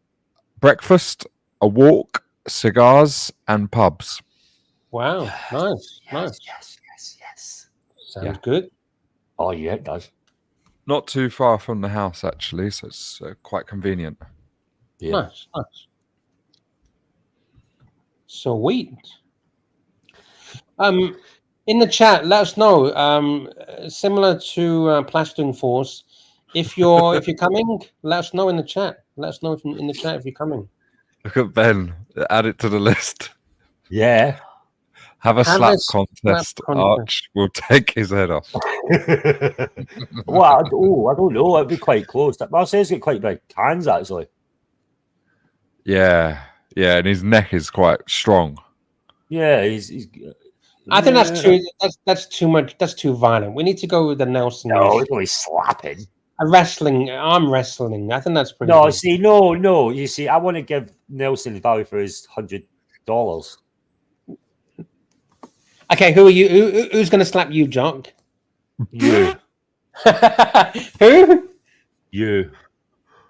breakfast, a walk, cigars, and pubs. Wow, nice. Yes. Sounds good. Oh, yeah, it does. Not too far from the house, actually, so it's quite convenient. Yeah. Nice. Sweet. In the chat, let us know. Similar to Plastering Force, if you're coming, let us know in the chat. Let us know in the chat if you're coming. Look at Ben. Add it to the list. Yeah. Have a slap contest. Arch will take his head off. Well, I don't know. It'd be quite close. Marcel's got quite big hands, actually. Yeah, and his neck is quite strong. Yeah, he's I think that's too. That's too much. That's too violent. We need to go with the Nelson. No, it's only slapping. Arm wrestling. I think that's pretty. No, good. see, no. You see, I want to give Nelson value for his $100. Okay, who are you? Who's going to slap you, Jock? You. Who? You.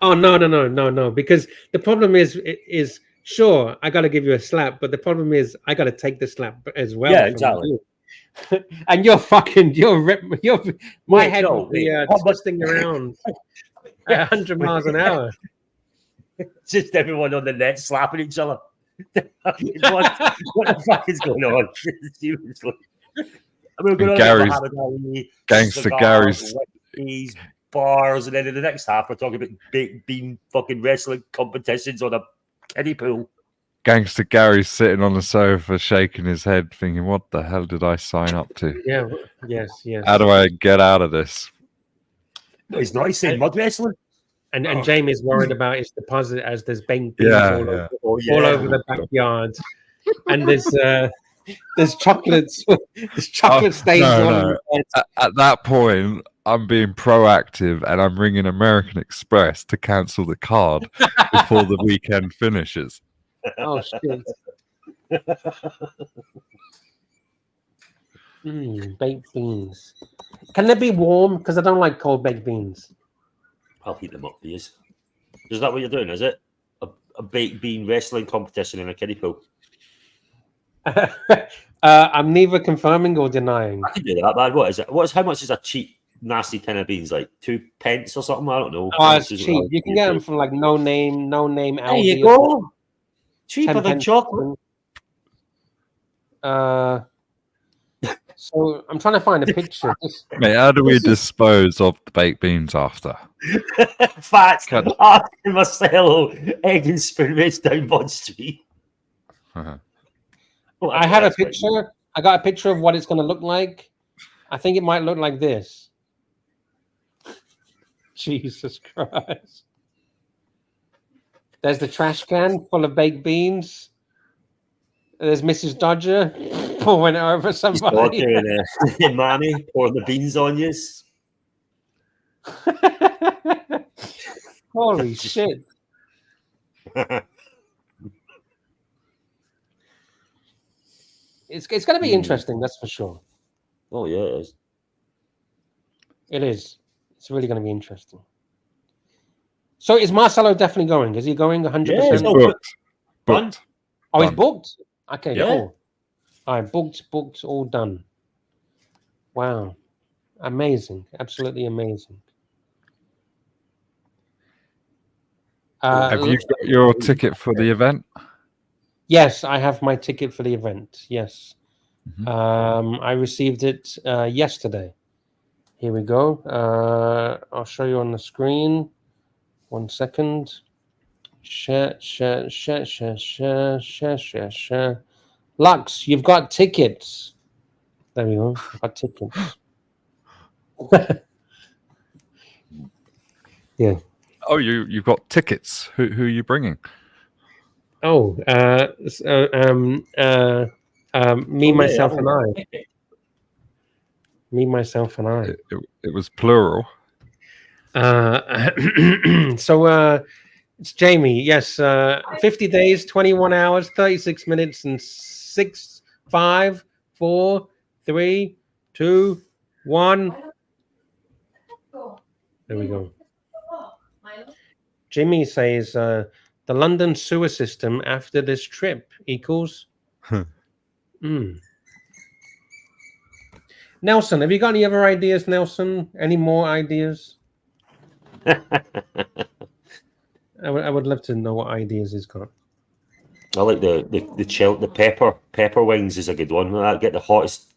Oh no! Because the problem is sure I got to give you a slap, but the problem is I got to take the slap as well. Yeah, exactly. And my head will be twisting around at 100 miles an hour. Just everyone on the net slapping each other. what the fuck is going on? Seriously. I mean, Gangster Gary's these bars, and then in the next half we're talking about baked bean fucking wrestling competitions on a kiddie pool. Gangster Gary's sitting on the sofa shaking his head thinking, what the hell did I sign up to? Yeah, yes. How do I get out of this? No, he's not. He's saying mud wrestling. And Jamie's worried about his deposit as there's baked beans all over the backyard. And there's chocolates. There's chocolate stains on the bed. At that point, I'm being proactive and I'm ringing American Express to cancel the card before the weekend finishes. Oh shit! Baked beans. Can they be warm? Because I don't like cold baked beans. I'll heat them up, please. Is that what you're doing? Is it a baked bean wrestling competition in a kiddie pool? I'm neither confirming or denying. I can do that, man. What is it? How much is a cheap, nasty tin of beans? Like 2 pence or something? I don't know. Oh, it's cheap. You can get them from like no name Aldi. There you go. Cheaper than chocolate. So I'm trying to find a picture. Mate, how do we dispose of the baked beans after? Facts. Asking Marcelo, egg and spoon raised down Bond Street. Well, I have a picture. I got a picture of what it's going to look like. I think it might look like this. Jesus Christ. There's the trash can full of baked beans. There's Mrs. Dodger pouring it over somebody. And Manny pouring the beans on you. Holy shit. It's going to be interesting, that's for sure. Oh, yeah, it is. It is. It's really going to be interesting. So is Marcelo definitely going? Is he going 100%? Yeah, he's booked. Oh, he's booked? Okay, Yeah. cool. All right, booked, all done. Wow. Amazing. Absolutely amazing. Have you got your ticket for the event? Yes, I have my ticket for the event. Yes. I received it yesterday. Here we go. I'll show you on the screen. 1 second. Share. Lux, you've got tickets. There we go. I've got tickets. Yeah. Oh, you've got tickets. Who are you bringing? Oh, me, myself, and I. Me, myself, and I. It was plural. So it's Jamie. Yes, 50 days, 21 hours, 36 minutes, and 6, 5, 4, 3, 2, 1. There we go. Jimmy says the London sewer system after this trip equals. Nelson, have you got any other ideas, Nelson? Any more ideas? I would love to know what ideas he's got. I like the pepper wings is a good one. I get the hottest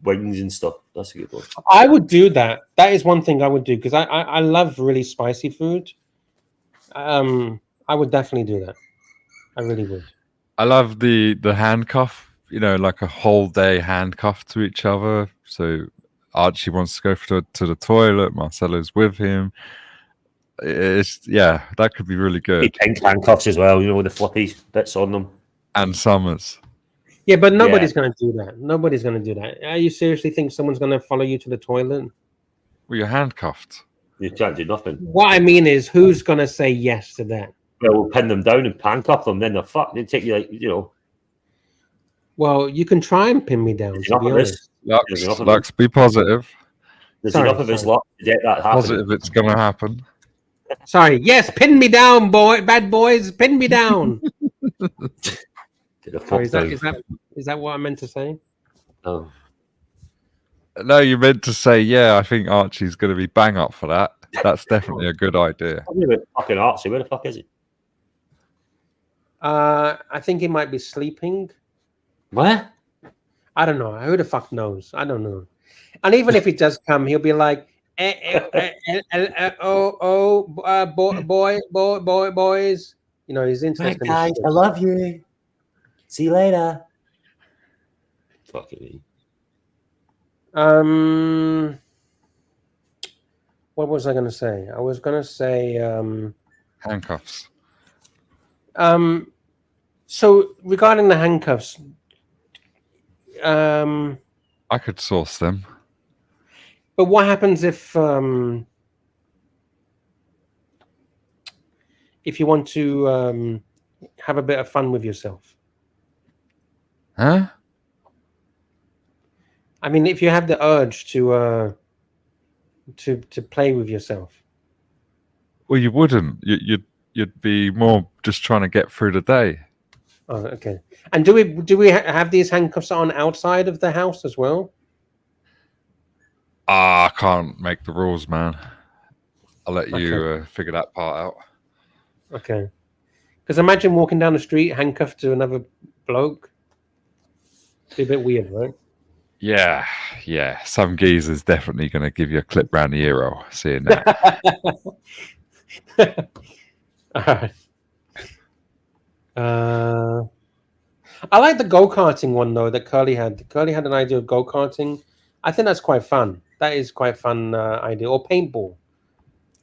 wings and stuff. That's a good one. I would do that. That is one thing I would do because I love really spicy food. I would definitely do that. I really would. I love the handcuff. You know, like a whole day handcuff to each other. So Archie wants to go to the toilet. Marcelo's with him. That could be really good. Pink handcuffs as well, with the flippy bits on them. And Summers. Yeah, but nobody's going to do that. Nobody's going to do that. Are you seriously think someone's going to follow you to the toilet? Well, you're handcuffed. You can't do nothing. What I mean is, who's going to say yes to that? Well, we'll pin them down and handcuff them. Then they're fucked. They take you Well, you can try and pin me down. To be honest. Lux, be positive. There's enough of his luck to get that happen. Positive, it's going to happen. Sorry. Yes, pin me down, bad boys. Pin me down. Sorry, is that what I meant to say? Oh. No, you meant to say, I think Archie's going to be bang up for that. That's definitely a good idea. Fucking Archie, where the fuck is he? I think he might be sleeping. What? I don't know. Who the fuck knows? I don't know. And even if he does come, he'll be like, boys. He's interested. Right, guys, I love you. See you later. Fucking me. What was I going to say? I was going to say handcuffs. So regarding the handcuffs, I could source them. But what happens if you want to have a bit of fun with yourself? Huh? I mean, if you have the urge to play with yourself. Well, you wouldn't. You'd be more just trying to get through the day. Oh, okay. And do we have these handcuffs on outside of the house as well? I can't make the rules, man. I'll let you figure that part out. Okay. Because imagine walking down the street handcuffed to another bloke. It'd be a bit weird, right? Yeah. Some geezer's definitely going to give you a clip round the ear roll, seeing that. All right. I like the go-karting one though that Curly had. Curly had an idea of go-karting. I think that's quite fun. That is quite fun idea. Or paintball.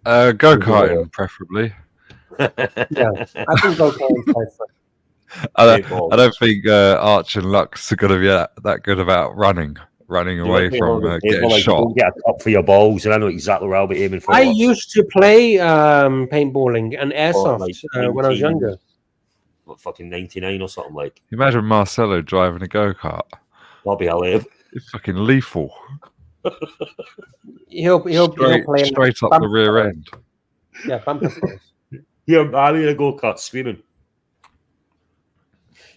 Go-karting, preferably. Yeah, I think go-karting is quite fun. I don't think Arch and Lux are going to be that good about running away from getting shot. Get a cup for your balls, and I know exactly where I'll be aiming for. I used to play paintballing and airsoft when I was younger. What, fucking 99 or something like. Imagine Marcelo driving a go-kart. That'll be hilarious. It's fucking lethal. He'll play straight up the rear end. Yeah, bumper cars. Yeah, I'm in a go-kart screaming.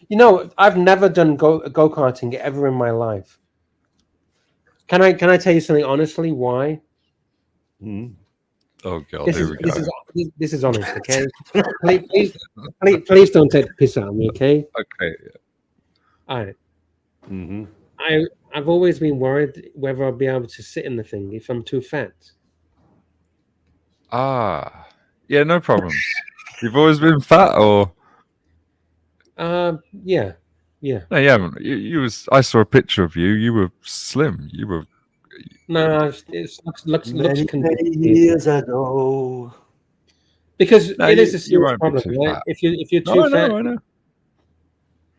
You know, I've never done go-karting ever in my life. Can I tell you something honestly? Why? Oh god, here we go. This is honest, okay? please don't take the piss out of me, okay? Okay. All right. I've always been worried whether I'll be able to sit in the thing if I'm too fat. Yeah, no problems. You've always been fat, or? Yeah. No, you haven't. You I saw a picture of you. You were slim. You were. No, it looks years ago. Because it is a serious problem, right? If you're too fat. I know.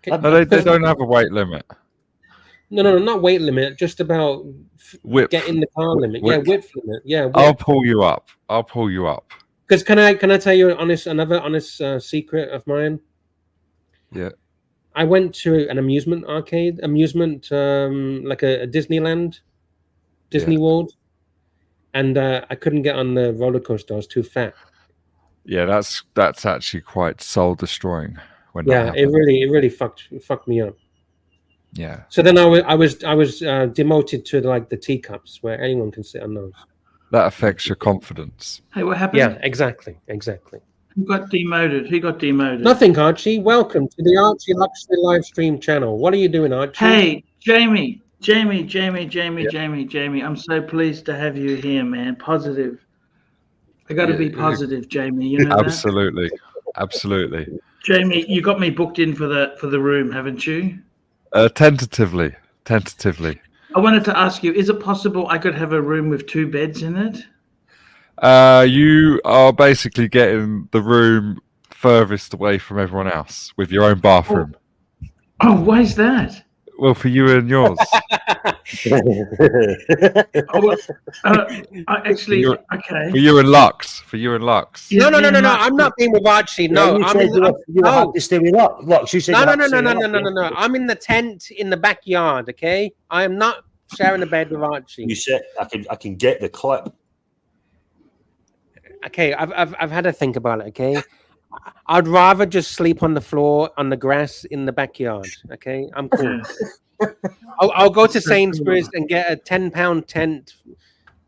No, they don't have a weight limit. No, not weight limit. Just about getting the car limit. Yeah, width limit. Yeah, width. I'll pull you up. Because can I tell you another honest secret of mine? Yeah. I went to an amusement like a Disneyland, Disney World, and I couldn't get on the roller coaster. I was too fat. Yeah, that's actually quite soul destroying. It really fucked me up. Yeah. So then I was demoted to like the teacups where anyone can sit on those. That affects your confidence. Hey, what happened? Yeah, exactly. Who got demoted? Nothing, Archie. Welcome to the Archie Luxury Livestream channel. What are you doing, Archie? Hey, Jamie. I'm so pleased to have you here, man. Positive. I got to be positive, Jamie. You know Absolutely. Jamie, you got me booked in for the room, haven't you? Tentatively. I wanted to ask you: is it possible I could have a room with 2 beds in it? You are basically getting the room furthest away from everyone else with your own bathroom. Oh, why is that? Well, for you and yours. Actually, okay. For you and Lux. No. I'm not being with Archie. No, I'm in the Lux, you said no. I'm in the tent in the backyard. Okay, I am not sharing a bed with Archie. You said I can get the clip. Okay, I've had to think about it. Okay, I'd rather just sleep on the floor on the grass in the backyard. Okay, I'm cool. I'll go to Sainsbury's and get a £10 tent,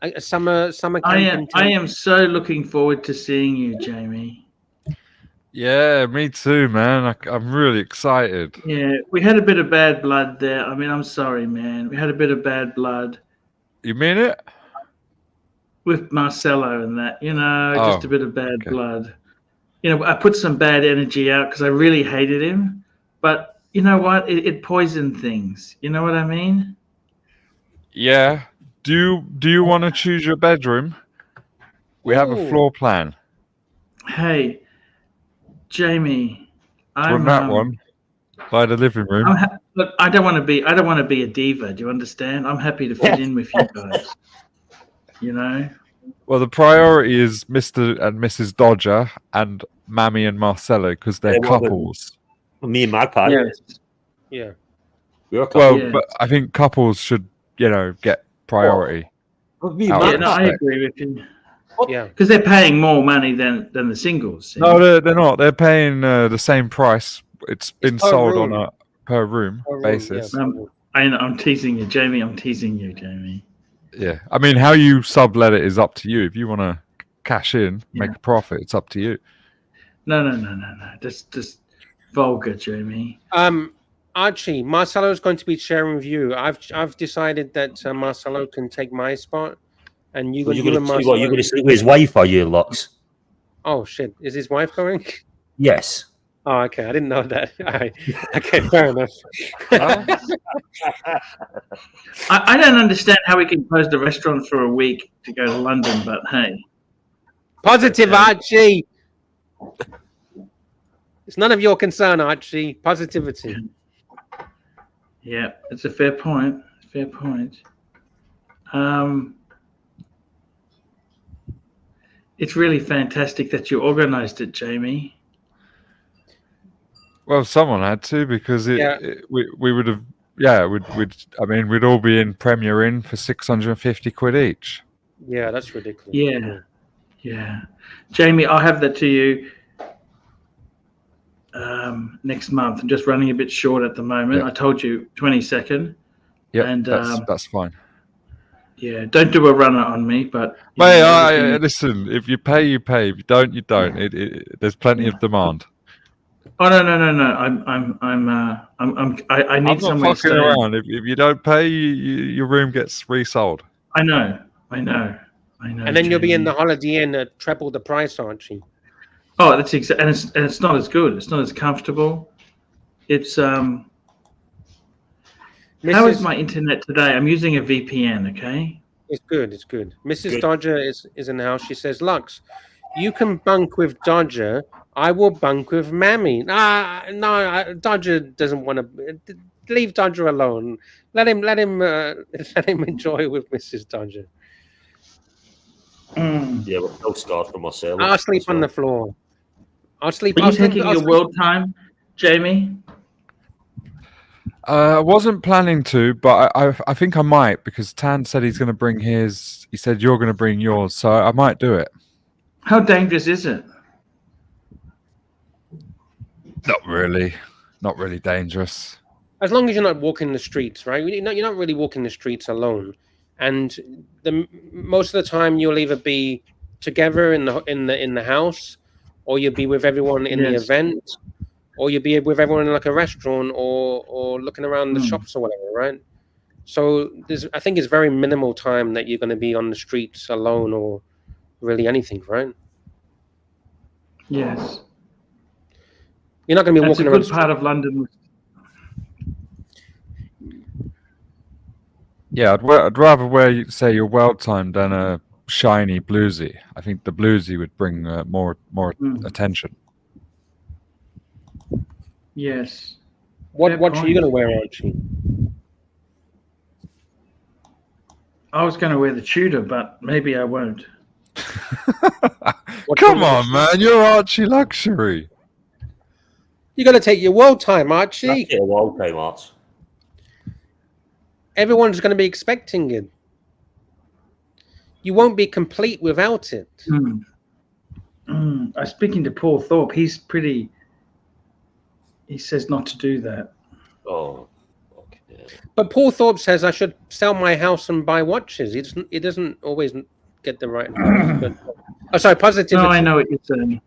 a summer camping tent. I am so looking forward to seeing you, Jamie. Yeah, me too, man. I'm really excited. Yeah, we had a bit of bad blood there. I mean, I'm sorry, man. We had a bit of bad blood. You mean it? With Marcelo and that, just a bit of bad blood. I put some bad energy out because I really hated him. But you know what? It poisoned things. You know what I mean? Yeah. Do you want to choose your bedroom? We have a floor plan. Hey, Jamie, From that one, by the living room. Look, I don't want to be a diva. Do you understand? I'm happy to fit in with you guys. Well, the priority is Mr. and Mrs. Dodger and Mammy and Marcelo because they're couples. Me and Magpie. Yes. Yeah. Well, but I think couples should get priority. I agree with you. Yeah, because they're paying more money than the singles. No, they're not. They're paying the same price. It's been sold on a per room basis. Yeah. I'm teasing you, Jamie. I'm teasing you, Jamie. Yeah, I mean, how you sublet it is up to you. If you want to cash in, make a profit, it's up to you. No. Just vulgar, Jamie. Archie, Marcelo is going to be sharing with you. I've decided that Marcelo can take my spot, and you're going to sleep with his wife, are you, Lux? Oh shit! Is his wife going? Yes. Oh, okay. I didn't know that. Okay, fair enough. I don't understand how we can close the restaurant for a week to go to London, but hey. Positive, Archie. It's none of your concern, Archie. Positivity. Yeah, it's a fair point. Fair point. It's really fantastic that you organised it, Jamie. Well, someone had to, because we would have. Yeah, we'd all be in Premier Inn for 650 quid each. Yeah, that's ridiculous. Yeah. Jamie, I'll have that to you next month. I'm just running a bit short at the moment. I told you 22nd. Yeah, and that's fine. Yeah, don't do a runner on me, but listen. If you pay, you pay. If you don't, you don't. There's plenty of demand. Oh no! I need I'm not fucking around. If you don't pay, your room gets resold. I know. And then you'll be in the Holiday Inn at treble the price, Archie. Oh, that's exactly, and it's not as good. It's not as comfortable. It's How is my internet today? I'm using a VPN. Okay. It's good. Mrs. Dodger is in the house. She says, "Lux, you can bunk with Dodger. I will bunk with Mammy." No, Dodger doesn't want to. Leave Dodger alone. Let him enjoy with Mrs. Dodger. Yeah, well, no start for myself. I'll sleep on the floor. I'll sleep. Are you taking your world time, Jamie? I wasn't planning to, but I think I might, because Tan said he's going to bring his. He said you're going to bring yours, so I might do it. How dangerous is it? Not really dangerous. As long as you're not walking the streets, right? You're not really walking the streets alone, and most of the time you'll either be together in the house, or you'll be with everyone in the event, or you'll be with everyone in like a restaurant, or looking around the shops or whatever, right? So I think it's very minimal time that you're going to be on the streets alone, or really anything, right? Yes. You're not going to be walking around. It's a good part of London. Yeah, I'd rather wear, say, your world time than a shiny bluesy. I think the bluesy would bring more attention. Yes. What watch are you going to wear, Archie? I was going to wear the Tudor, but maybe I won't. Come on, man! You're Archie Luxury. You got to take your world time, Archie. That's your world time, Arch. Everyone's going to be expecting it. You won't be complete without it. I was speaking to Paul Thorpe. He says not to do that. Oh, okay. But Paul Thorpe says I should sell my house and buy watches. It doesn't always get the right advice. But, sorry, positivity. No, I know what you're saying.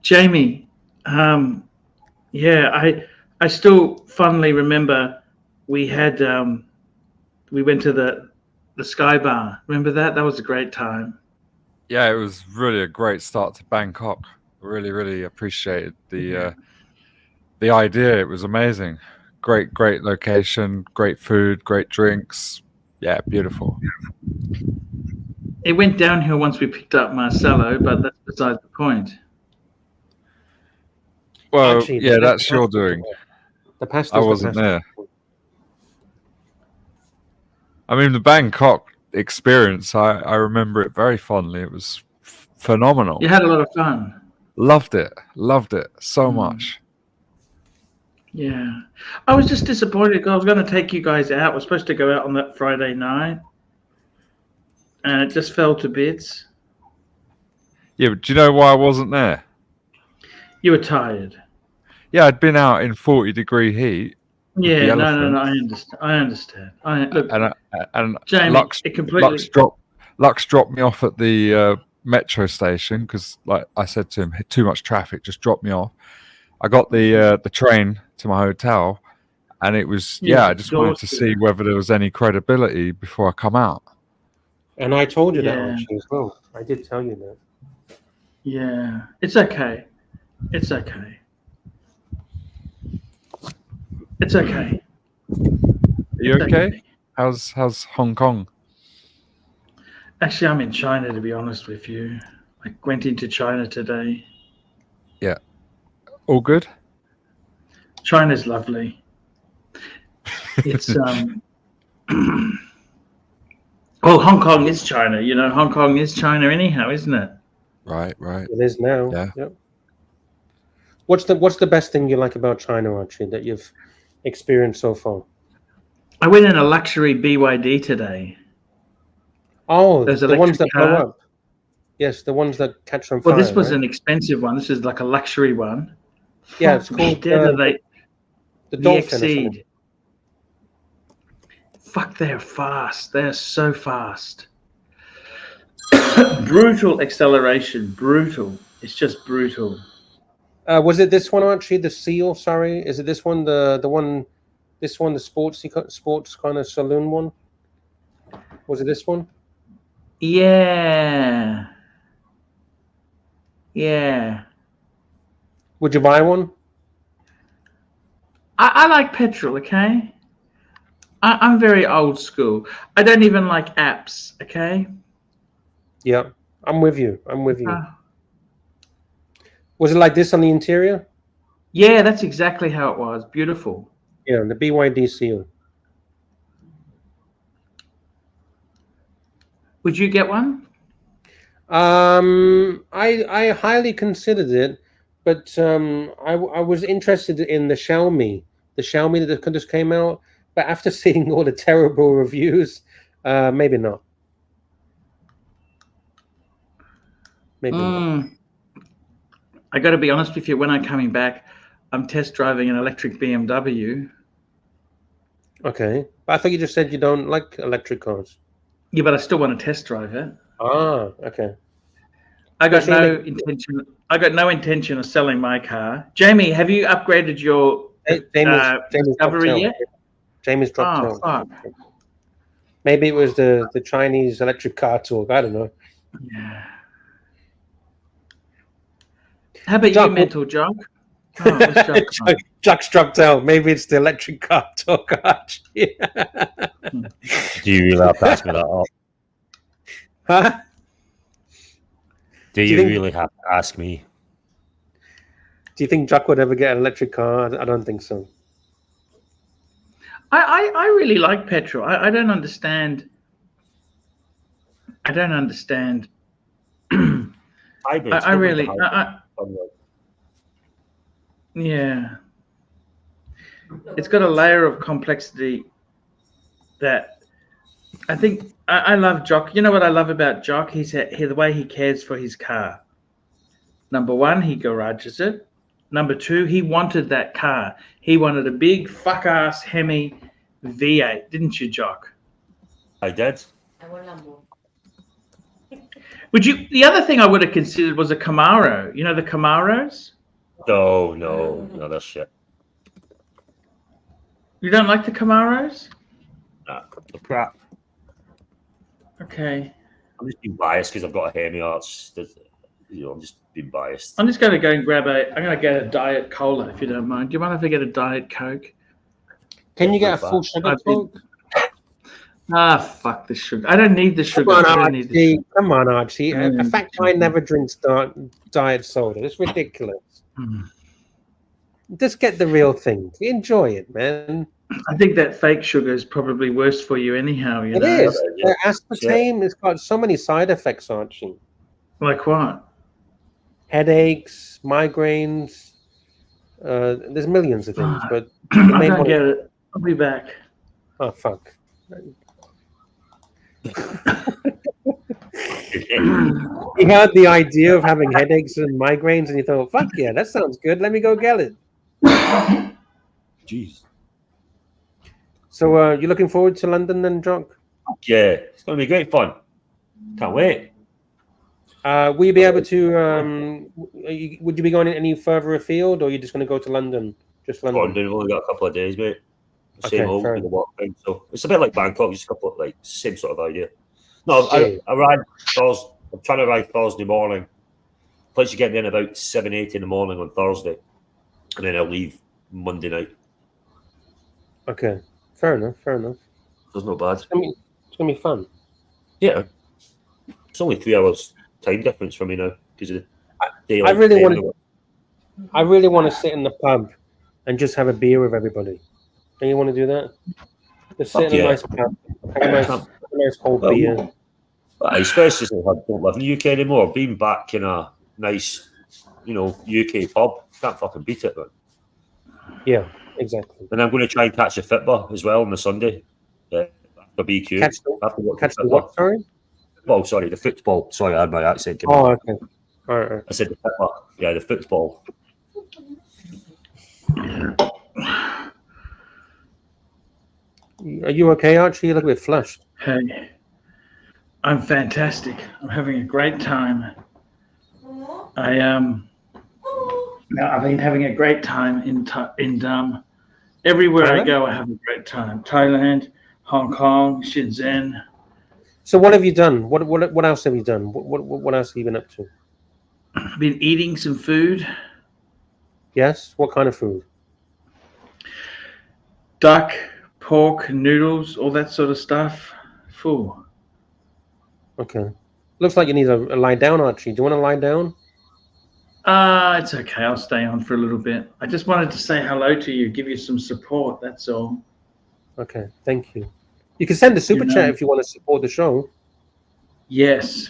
Jamie, I still fondly remember we had we went to the Sky Bar. Remember that? That was a great time. Yeah, it was really a great start to Bangkok. Really, really appreciated the idea. It was amazing. Great location, great food, great drinks. Yeah, beautiful. It went downhill once we picked up Marcelo, but that's besides the point. Well, Archie, yeah, that's your doing. I wasn't there. I mean, the Bangkok experience, I remember it very fondly. It was phenomenal. You had a lot of fun. Loved it so much. Yeah. I was just disappointed. I was going to take you guys out. We're supposed to go out on that Friday night. And it just fell to bits. Yeah, but do you know why I wasn't there? You were tired. Yeah, I'd been out in 40-degree heat. Yeah, no. I understand. And Jamie, Lux dropped me off at the metro station because, like I said to him, too much traffic. Just dropped me off. I got the train to my hotel, and it was I just wanted to see whether there was any credibility before I come out. And I told you that Archie, as well. I did tell you that. Yeah, it's okay. It's okay. It's okay. Are you okay? How's Hong Kong? Actually, I'm in China, to be honest with you. I went into China today. Yeah. All good? China's lovely. It's well, Hong Kong is China. You know, Hong Kong is China anyhow, isn't it? Right. It is now. Yeah. Yep. What's the best thing you like about China, Archie, that you've experienced so far? I went in a luxury BYD today. Oh, the ones that blow up. Yes, the ones that catch on fire. Well, this was an expensive one. This is like a luxury one. Yeah, it's called the Exceed. Fuck, they're fast. They're so fast. Brutal acceleration. Brutal. It's just brutal. Was it this one, Archie? The Seal? Sorry, is it this one? The one? This one, the sports kind of saloon one? Was it this one? Yeah. Yeah. Would you buy one? I like petrol, okay? I'm very old school. I don't even like apps, okay? Yeah, I'm with you. Was it like this on the interior? Yeah, that's exactly how it was. Beautiful. Yeah, the BYD Seal. Would you get one? I highly considered it, but I was interested in the Xiaomi that just came out. But after seeing all the terrible reviews, maybe not. Maybe not. I got to be honest with you. When I'm coming back, I'm test driving an electric BMW. Okay, but I thought you just said you don't like electric cars. Yeah, but I still want to test drive it. Ah, okay. I got no intention of selling my car. Jamie, have you upgraded your Discovery yet? Jamie's dropped out. Maybe it was the Chinese electric car talk. I don't know. Yeah. How about you, mental Jock? Oh, Jock's dropped out. Maybe it's the electric car talk. Do you really have to ask me that up? Huh? Do you really have to ask me? Do you think Jock would ever get an electric car? I don't think so. I really like petrol. I don't understand. I really. Yeah. It's got a layer of complexity that I think I love Jock. You know what I love about Jock? The way he cares for his car. Number one, he garages it. Number two, he wanted that car. He wanted a big fuck-ass Hemi V8, didn't you, Jock? I did. Would you? The other thing I would have considered was a Camaro. You know the Camaros? No, that's shit. You don't like the Camaros? Nah, the crap. Okay. I'm just being biased because I've got a Hemi Arch. I'm just being biased. I'm just going to go and I'm going to get a Diet Cola, if you don't mind. Do you mind if I get a Diet Coke? Can you get a full sugar Coke? Fuck the sugar. I don't need the sugar. Come on, Archie. A fat guy never drinks diet soda. It's ridiculous. Just get the real thing. Enjoy it, man. I think that fake sugar is probably worse for you anyhow. It is. Aspartame, it's got so many side effects, Archie. Like what? Headaches, migraines, There's millions of things, but I don't get it. I'll be back. Oh fuck. He had the idea of having headaches and migraines, and he thought, "Fuck yeah, that sounds good. Let me go get it." Jeez. So, you looking forward to London then, Jock? Yeah, it's going to be great fun. Can't wait. Will you be able to? Would you be going any further afield, or are you just going to go to London? Just London. London. We've only got a couple of days, mate. Same Okay, old fair with the enough. work thing. So it's a bit like Bangkok, just a couple of same sort of idea. No, I arrived Thursday. I'm trying to arrive Thursday morning. Place you getting in about 7-8 in the morning on Thursday, and then I'll leave Monday night. Okay, fair enough. Fair enough. That's not bad. It's gonna be fun. Yeah, it's only 3 hours time difference for me now because of the daylight. I really want to sit in the pub and just have a beer with everybody. Don't you want to do that? Just sit in a nice pub, have a nice cold beer. Especially since I don't live in the UK anymore. Being back in a nice, UK pub, can't fucking beat it, man. Yeah, exactly. And I'm going to try and catch a Fitba as well on the Sunday. After BQ. Catch the what? Sorry. Oh, sorry, the football. Sorry, I had my accent. Oh, okay. All right. I said the Fitba. Yeah, the football. Are you okay, Archie? You look a bit flushed. Hey, I'm fantastic. I'm having a great time. I've been having a great time in everywhere Thailand? I go. I have a great time. Thailand, Hong Kong, Shenzhen. So what have you done? What else have you done? What else have you been up to? Been eating some food. Yes. What kind of food? Duck, pork, noodles, all that sort of stuff. Full. Okay. Looks like you need to lie down, Archie. Do you want to lie down? It's okay. I'll stay on for a little bit. I just wanted to say hello to you, give you some support. That's all. Okay. Thank you. You can send a super chat if you want to support the show. Yes.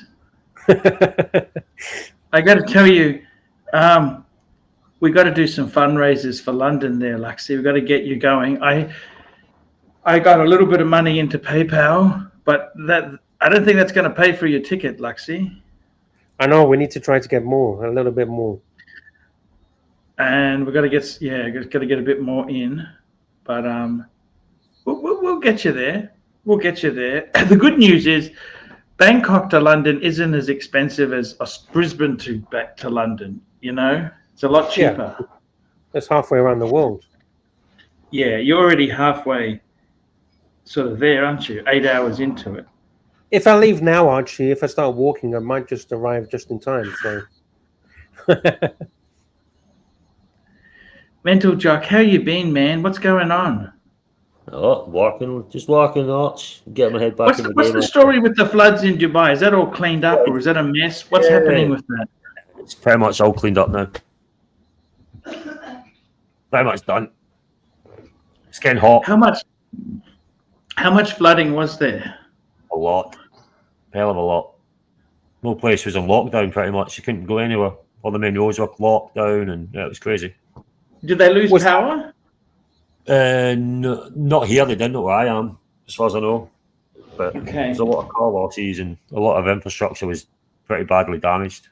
I got to tell you, we got to do some fundraisers for London there, Luxy. We've got to get you going. I got a little bit of money into PayPal, but I don't think that's going to pay for your ticket, Luxy. I know. We need to try to get more, a little bit more. And we've got to get a bit more in, but we'll get you there. We'll get you there. The good news is Bangkok to London isn't as expensive as Brisbane back to London. It's a lot cheaper. Yeah. That's halfway around the world. Yeah, you're already halfway sort of there, aren't you? 8 hours into it. If I leave now, Archie, if I start walking, I might just arrive just in time. So, Mental Jock, how you been, man? What's going on? Oh, just walking, Arch. Get my head back in the game. What's the story with the floods in Dubai? Is that all cleaned up, or is that a mess? What's happening with that? It's pretty much all cleaned up now. Pretty much done. It's getting hot. How much flooding was there? A lot. Hell of a lot. No place was on lockdown pretty much. You couldn't go anywhere. All the main roads were locked down and it was crazy. Did they lose power? No, not here. They didn't know where I am, as far as I know. But there's a lot of car losses and a lot of infrastructure was pretty badly damaged.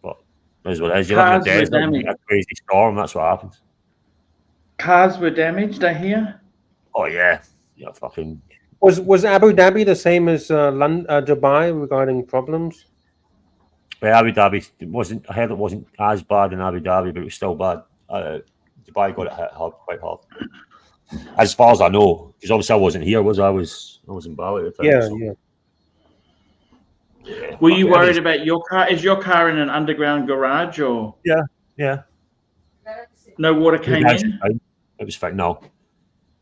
But that's what it is. You live in a desert, a crazy storm, that's what happens. Cars were damaged, I hear? Oh, yeah. Yeah, fucking... Was Abu Dhabi the same as Dubai regarding problems? Yeah, Abu Dhabi wasn't. I heard it wasn't as bad in Abu Dhabi, but it was still bad. Dubai got it hit quite hard, as far as I know. Because obviously I wasn't here. I was in Bali at the time. Yeah, so. Yeah. Were you worried about your car? Is your car in an underground garage or? Yeah. No water came in. It was fine.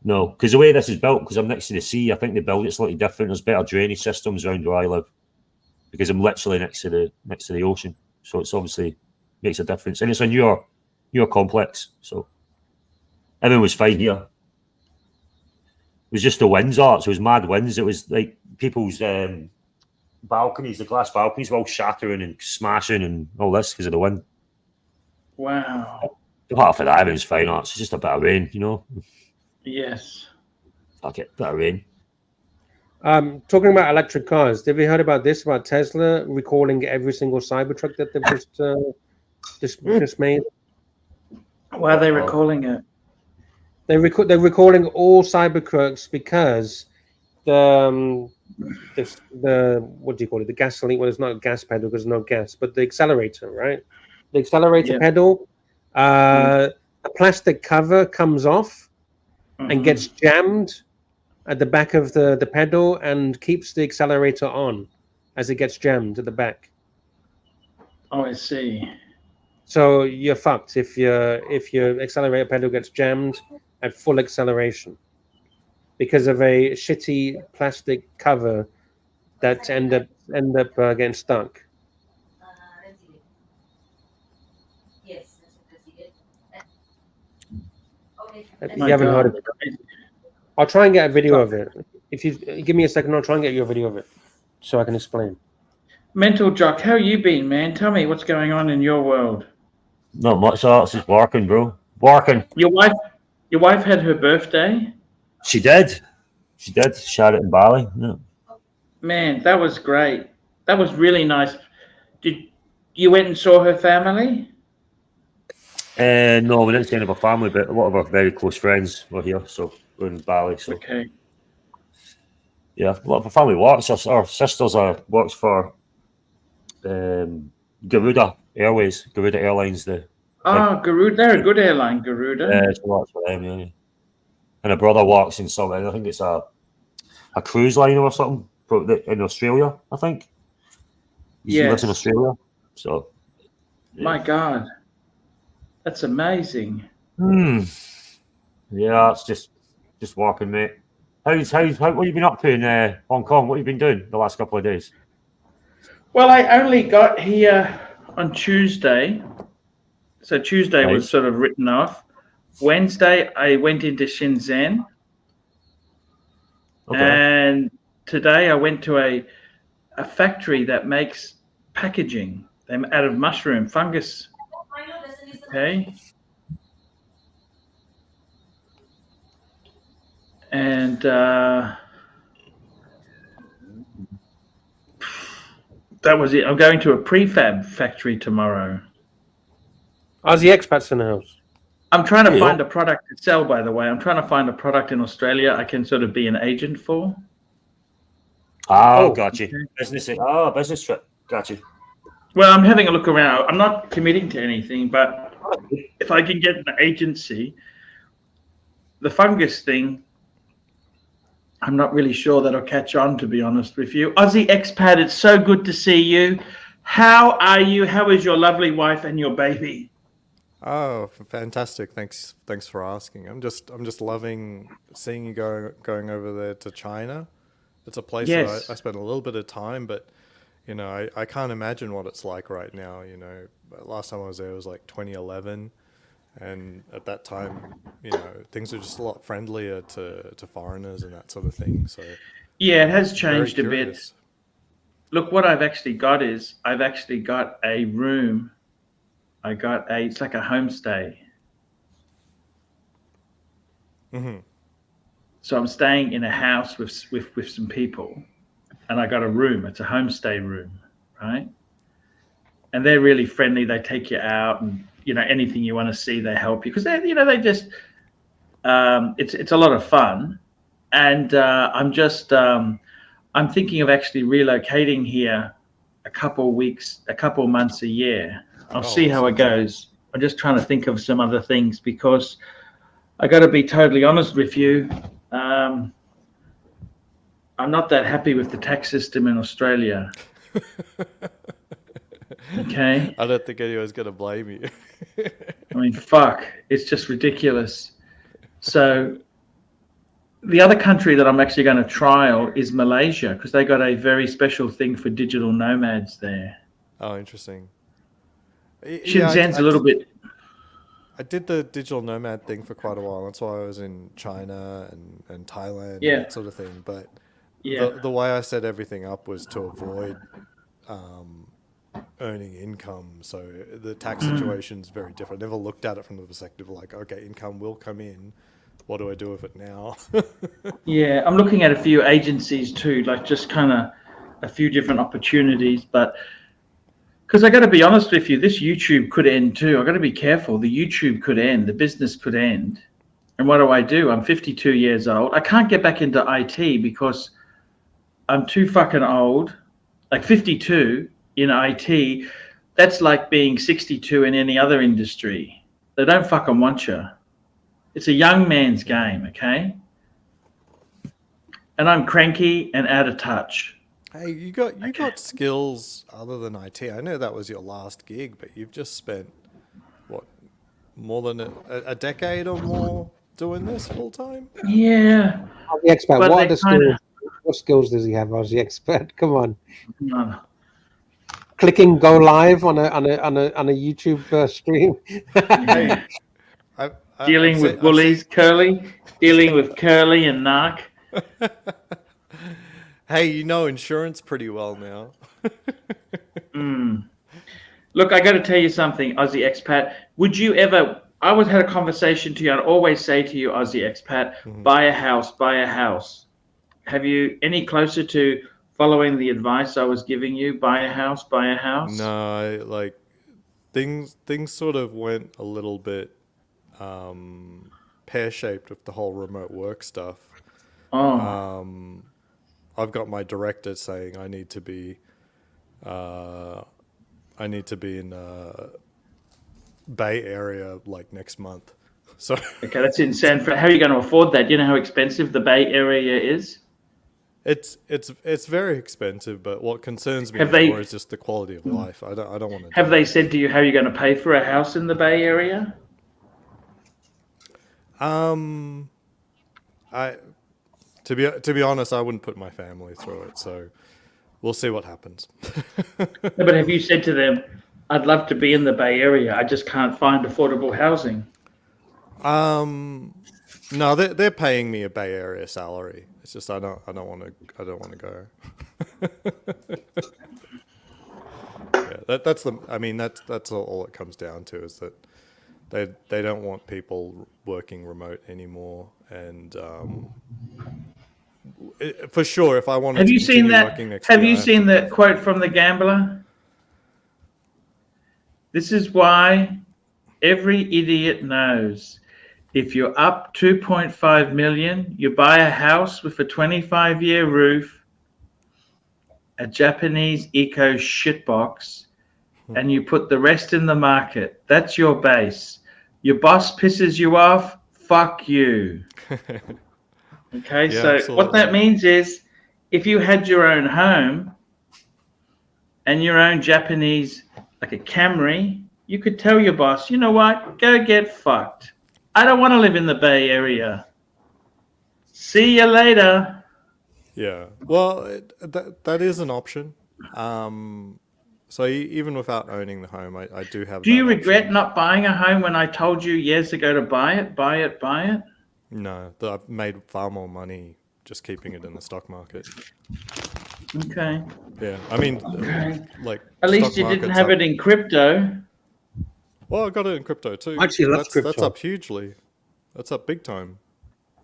No, because the way this is built, because I'm next to the sea, I think they build it slightly different. There's better drainage systems around where I live, because I'm literally next to the ocean. So it's obviously makes a difference, and it's a newer complex. So everything was fine here. It was just the winds, so it was mad winds. It was like people's balconies, the glass balconies, were all shattering and smashing and all this because of the wind. Wow. Apart from that, everything's fine. It's just a bit of rain, you know. Yes. Fuck it, bit of rain. Talking about electric cars, have you heard about this? About Tesla recalling every single Cybertruck that they've just made? Why are they recalling it? They're recalling all Cybertrucks because the what do you call it? The gasoline. Well, it's not a gas pedal because there's no gas, but the accelerator, right? The accelerator pedal. The plastic cover comes off and gets jammed at the back of the pedal and keeps the accelerator on as it gets jammed at the back. Oh, I see. So you're fucked if your accelerator pedal gets jammed at full acceleration because of a shitty plastic cover that end up getting stuck. You haven't heard of it. I'll try and get a video of it. If you give me a second, I'll try and get you a video of it so I can explain. Mental Jock, how you been, man? Tell me what's going on in your world. Not much. It's just working, bro. Working. Your wife had her birthday? She did. She had it in Bali. Yeah. Man, that was great. That was really nice. Did you went and saw her family? No, we didn't see any of her family, but a lot of our very close friends were here, so we're in Bali. So okay. Yeah, a lot of our family works. Our sisters works for Garuda Airways, Garuda Airlines. Garuda, they're a good airline, Garuda. Yeah, she works for them, yeah. And her brother works in something. I think it's a cruise liner or something in Australia. I think. He lives in Australia, so. Yeah. My God, that's amazing. Yeah, it's just working, mate. What have you been up to in Hong Kong? What have you been doing the last couple of days? Well, I only got here on Tuesday. So Tuesday was sort of written off. Wednesday, I went into Shenzhen. Okay. And today I went to a factory that makes packaging. They're out of mushroom fungus. Okay. And that was it. I'm going to a prefab factory tomorrow. How's the expats in the house? I'm trying to find a product to sell, by the way. I'm trying to find a product in Australia I can sort of be an agent for. Got you. Okay. Business trip. Got you. Well, I'm having a look around. I'm not committing to anything, but if I can get an agency, the fungus thing, I'm not really sure that'll catch on, to be honest with you. Aussie expat, it's so good to see you. How are you? How is your lovely wife and your baby? Oh, fantastic! Thanks for asking. I'm just loving seeing you going over there to China. It's a place that I spent a little bit of time, but you know, I can't imagine what it's like right now. You know, last time I was there was like 2011, and at that time, you know, things are just a lot friendlier to foreigners and that sort of thing. So yeah, it has changed a bit. Look, what I've actually got is I've actually got a room. It's like a homestay. Mm-hmm. So I'm staying in a house with some people, and I got a room. It's a homestay room, right? And they're really friendly. They take you out, and you know, anything you want to see, they help you because they just it's a lot of fun. And I'm thinking of actually relocating here a couple months a year. I'll see how it goes. I'm just trying to think of some other things because I got to be totally honest with you. I'm not that happy with the tax system in Australia. Okay. I don't think anyone's going to blame you. I mean, fuck. It's just ridiculous. So the other country that I'm actually going to trial is Malaysia because they got a very special thing for digital nomads there. Oh, interesting. Shenzhen's a little bit. I did the digital nomad thing for quite a while. That's why I was in China and Thailand and that sort of thing. But the way I set everything up was to avoid earning income, so the tax situation is very different. Never looked at it from the perspective of like, okay, income will come in. What do I do with it now? Yeah, I'm looking at a few agencies too, like just kind of a few different opportunities. But because I got to be honest with you, this YouTube could end too. I got to be careful. The YouTube could end. The business could end. And what do? I'm 52 years old. I can't get back into IT because I'm too fucking old. Like 52 in IT, that's like being 62 in any other industry. They don't fucking want you. It's a young man's game, okay? And I'm cranky and out of touch. Hey, you got skills other than IT. I know that was your last gig, but you've just spent what, more than a decade or more doing this full time? Yeah. The expert. What are the skills? What skills does he have as the expert? Come on. No. Clicking go live on a YouTube stream. Yeah. Dealing with bullies, Curly. Dealing with Curly and Narc. Hey, you know insurance pretty well now. Look, I got to tell you something, Aussie expat. Would you ever? I always had a conversation to you. I'd always say to you, Aussie expat, buy a house, buy a house. Have you any closer to following the advice I was giving you? Buy a house, buy a house. No, like things sort of went a little bit pear-shaped with the whole remote work stuff. I've got my director saying I need to be in Bay Area like next month. So okay, that's in San Fran. How are you going to afford that? You know how expensive the Bay Area is? It's very expensive, but what concerns me more is just the quality of life. I don't want to. Have they said to you how you're going to pay for a house in the Bay Area? To be honest, I wouldn't put my family through it, so we'll see what happens. No, but have you said to them, I'd love to be in the Bay Area, I just can't find affordable housing? No, they're paying me a Bay Area salary. It's just I don't want to go. Yeah, that's all it comes down to, is that they don't want people working remote anymore, and for sure, if I wanted have to you seen that? Working next Have year, you seen that quote from The Gambler? This is why every idiot knows if you're up 2.5 million, you buy a house with a 25-year roof, a Japanese eco shitbox, and you put the rest in the market. That's your base. Your boss pisses you off, fuck you. Okay, Yeah, so absolutely. what that means is if you had your own home and your own Japanese, like a Camry, you could tell your boss, you know what, go get fucked. I don't want to live in the Bay Area. See you later. Yeah, well, that is an option. So even without owning the home, I do have. Do you regret not buying a home when I told you years ago to buy it, buy it, buy it? No, I've made far more money just keeping it in the stock market. Okay. Yeah, I mean, like at least you didn't have it in crypto. Well, I got it in crypto too. Actually, that's up hugely. That's up big time.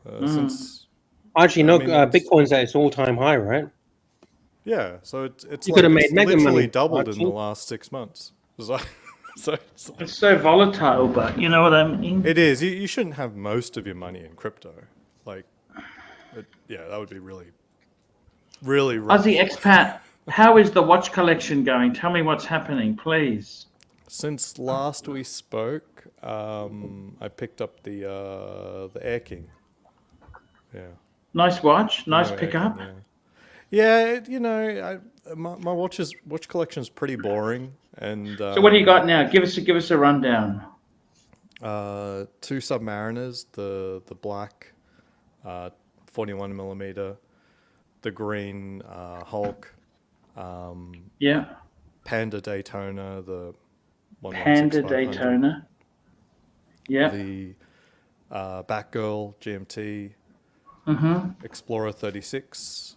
Since actually, Bitcoin's at its all-time high, right? Yeah, so it's you could have made literally money, doubled in the last 6 months. It's so volatile, but you know what I mean? It is. You shouldn't have most of your money in crypto. Like, yeah, that would be really rough. Aussie expat, how is the watch collection going? Tell me what's happening, please. Since last we spoke, I picked up the Air King. Yeah. Nice watch. Nice pickup. Yeah, my watch collection is pretty boring. And so what do you got now? Give us a rundown. 2 Submariners, the black 41 millimeter, the green Hulk, Panda Daytona, the 116 Daytona, the Batgirl GMT, Explorer 36,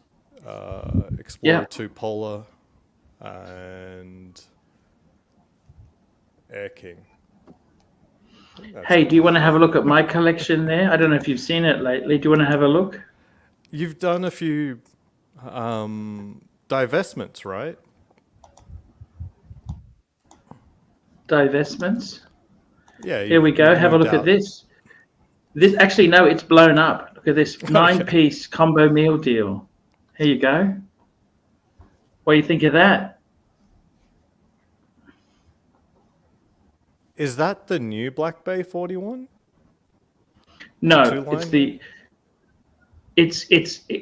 Explorer 2 Polar, and Air King. Hey, do you want to have a look at my collection there? I don't know if you've seen it lately. Do you want to have a look? You've done a few divestments, right? Divestments? Yeah. Here we go. Have a look at this. This actually, no, it's blown up. Look at this 9-piece combo meal deal. Here you go. What do you think of that? Is that the new Black Bay 41? No, it's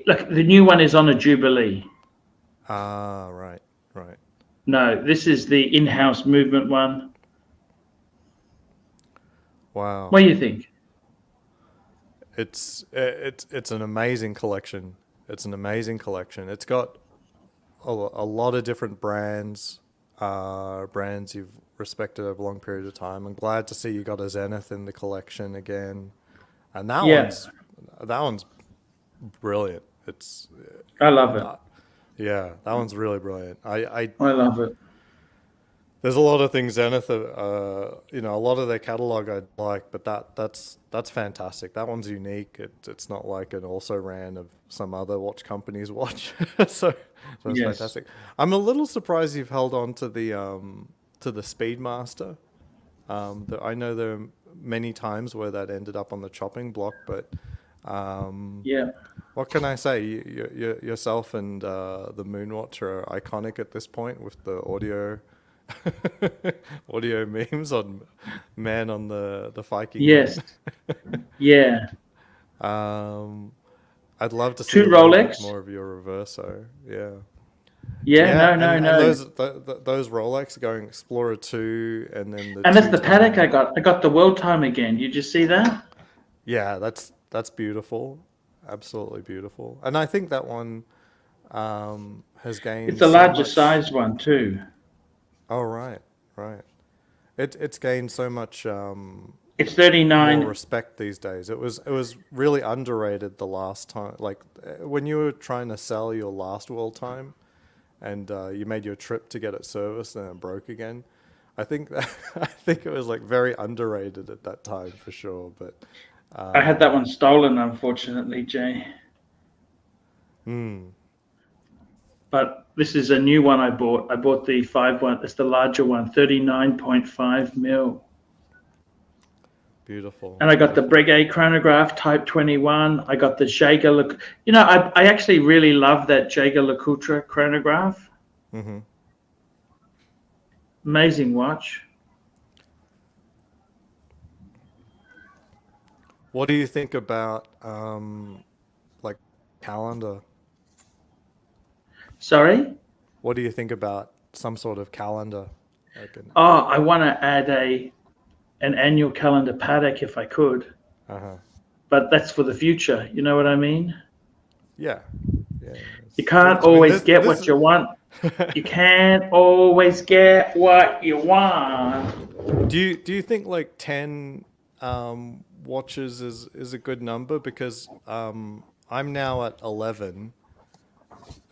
like the new one is on a Jubilee. Ah, right. No, this is the in-house movement one. Wow. What do you think? It's an amazing collection. It's an amazing collection. It's got a lot of different brands you've respected over a long period of time. I'm glad to see you got a Zenith in the collection again, and that one's brilliant. I love it. Yeah, that one's really brilliant. I love it. There's a lot of things Zenith, a lot of their catalog I like, but that's fantastic. That one's unique. It's not like an also ran of some other watch company's watch. so it's fantastic. I'm a little surprised you've held on to the Speedmaster. I know there are many times where that ended up on the chopping block, but what can I say? Yourself and the Moonwatch are iconic at this point with the audio memes on man on the Viking. Yes. Yeah. I'd love to see two Rolex, more of your Reverso. Yeah. Yeah. No. And those Rolex going Explorer 2 and then that's the Patek I got. I got the World Time again. You just see that? Yeah, that's beautiful. Absolutely beautiful. And I think that one has gained. It's a larger size one too. Oh right. It's gained so much. It's 39. More respect these days. It was really underrated the last time. Like when you were trying to sell your last World Time, and you made your trip to get it serviced and it broke again. I think it was like very underrated at that time for sure. But I had that one stolen, unfortunately, Jay. But this is a new one I bought. I bought the 5 one. It's the larger one, 39.5 mil. Beautiful. And I got the Breguet chronograph Type 21. I got the Jaeger. I actually really love that Jaeger LeCoultre chronograph. Mm-hmm. Amazing watch. What do you think about like calendar? Sorry? What do you think about some sort of calendar? I want to add an annual calendar Patek if I could. But that's for the future. You know what I mean? Yeah. You can't always get what you want. You can't always get what you want. Do you think like 10 watches is a good number? Because I'm now at 11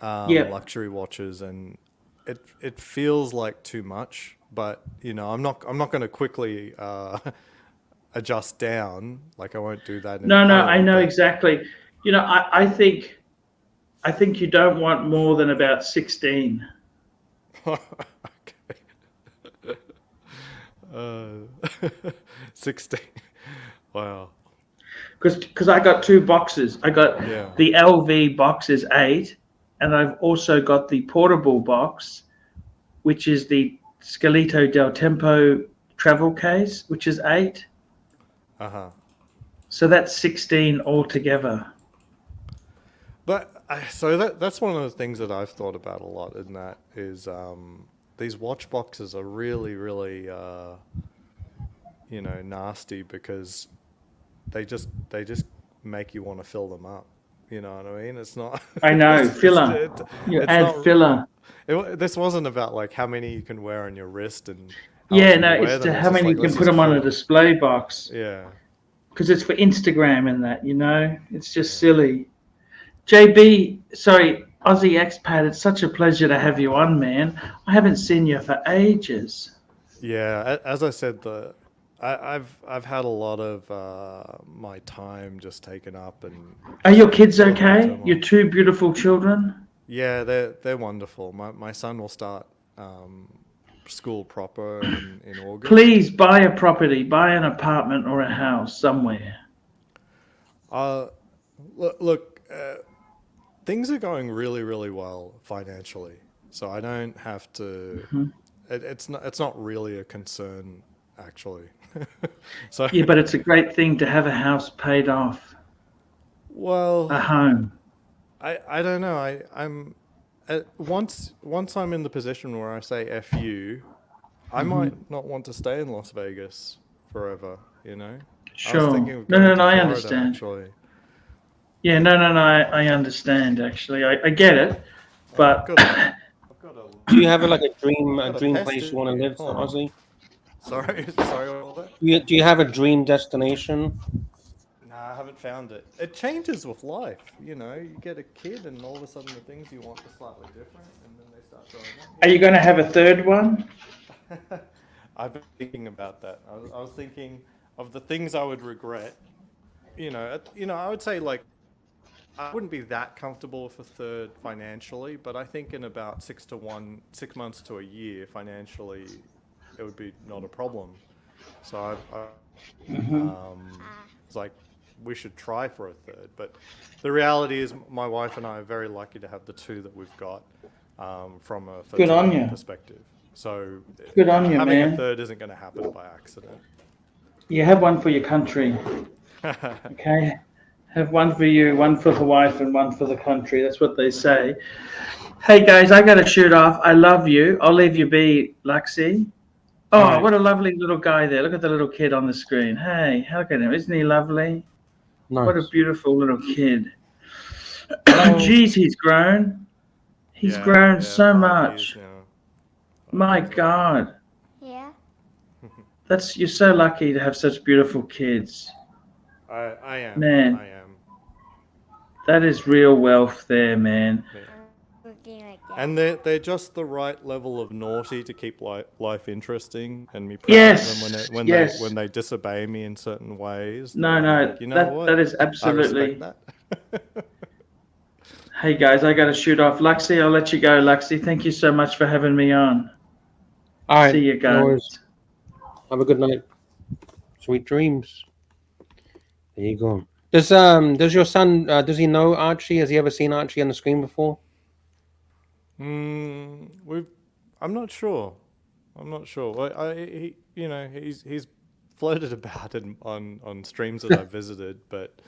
luxury watches, and it feels like too much. But I'm not going to quickly adjust down. Like I won't do that. No, I know exactly. I think you don't want more than about 16. Okay. 16. Wow. Because I got 2 boxes. I got the LV box is 8, and I've also got the portable box, which is the Scalito del Tempo travel case, which is 8. So that's 16 altogether. But so that's one of the things that I've thought about a lot, and that is these watch boxes are really, really nasty because they just make you want to fill them up. You know what I mean? It's not. I know filler. You add filler. This wasn't about like how many you can wear on your wrist and. It's to how many you can put them on a display box. Yeah. Because it's for Instagram and that, it's just silly. JB, sorry, Aussie Expat, it's such a pleasure to have you on, man. I haven't seen you for ages. Yeah, as I said, I've had a lot of my time just taken up. And are your kids okay? Your two beautiful children? Yeah, they're wonderful. My son will start school proper in August. Please buy a property, buy an apartment or a house somewhere. Look, things are going really, really well financially, so I don't have to. It's not really a concern, actually. So yeah, but it's a great thing to have a house paid off. Well, a home. I don't know. I'm once I'm in the position where I say F you, I might not want to stay in Las Vegas forever, you know? Sure. I was thinking of No, going to I Florida, understand. actually. Yeah, no, I understand, actually. I get it, but... Do you have like a dream place you want to live, Ozzy? Sorry, what was that? Do you have a dream destination? No, I haven't found it. It changes with life, you know. You get a kid and all of a sudden the things you want are slightly different and then they start growing up. Are you going to have a third one? I've been thinking about that. I was thinking of the things I would regret. You know, I would say like I wouldn't be that comfortable with a third financially, but I think in about 6 months to a year financially, it would be not a problem. So it's like we should try for a third. But the reality is, my wife and I are very lucky to have the two that we've got from a fertility perspective. So good on you, having man. a third isn't going to happen by accident. You have one for your country. Okay. Have one for you, one for the wife, and one for the country. That's what they say. Hey, guys, I got to shoot off. I love you. I'll leave you be, Luxy. Oh, right. What a lovely little guy there. Look at the little kid on the screen. Hey, look at him. Isn't he lovely? Nice. What a beautiful little kid. Geez, he's grown. He's grown so much. My God. Yeah. You're so lucky to have such beautiful kids. I am. Man. I am. That is real wealth there, man. And they're just the right level of naughty to keep life interesting and me proud of them when they disobey me in certain ways. No, like, you know what? That is absolutely. I respect that. Hey guys, I got to shoot off. Luxy, I'll let you go. Luxy, thank you so much for having me on. All right. See you guys. Have a good night. Sweet dreams. There you go. Does your son does he know Archie? Has he ever seen Archie on the screen before? I'm not sure. He's floated about on streams that I've visited, but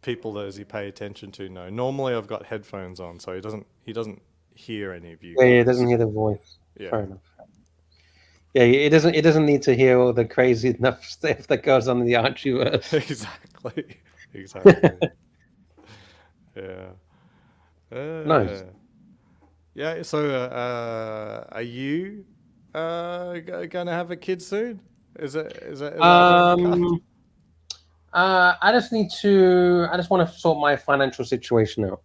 people that he pay attention to know. Normally, I've got headphones on, so he doesn't hear any of you. Yeah, he doesn't hear the voice. Yeah. Fair enough. Yeah, it doesn't need to hear all the crazy enough stuff that goes on in the Archieverse. Exactly. Yeah. Nice. Yeah. So, are you going to have a kid soon? Is it I just want to sort my financial situation out.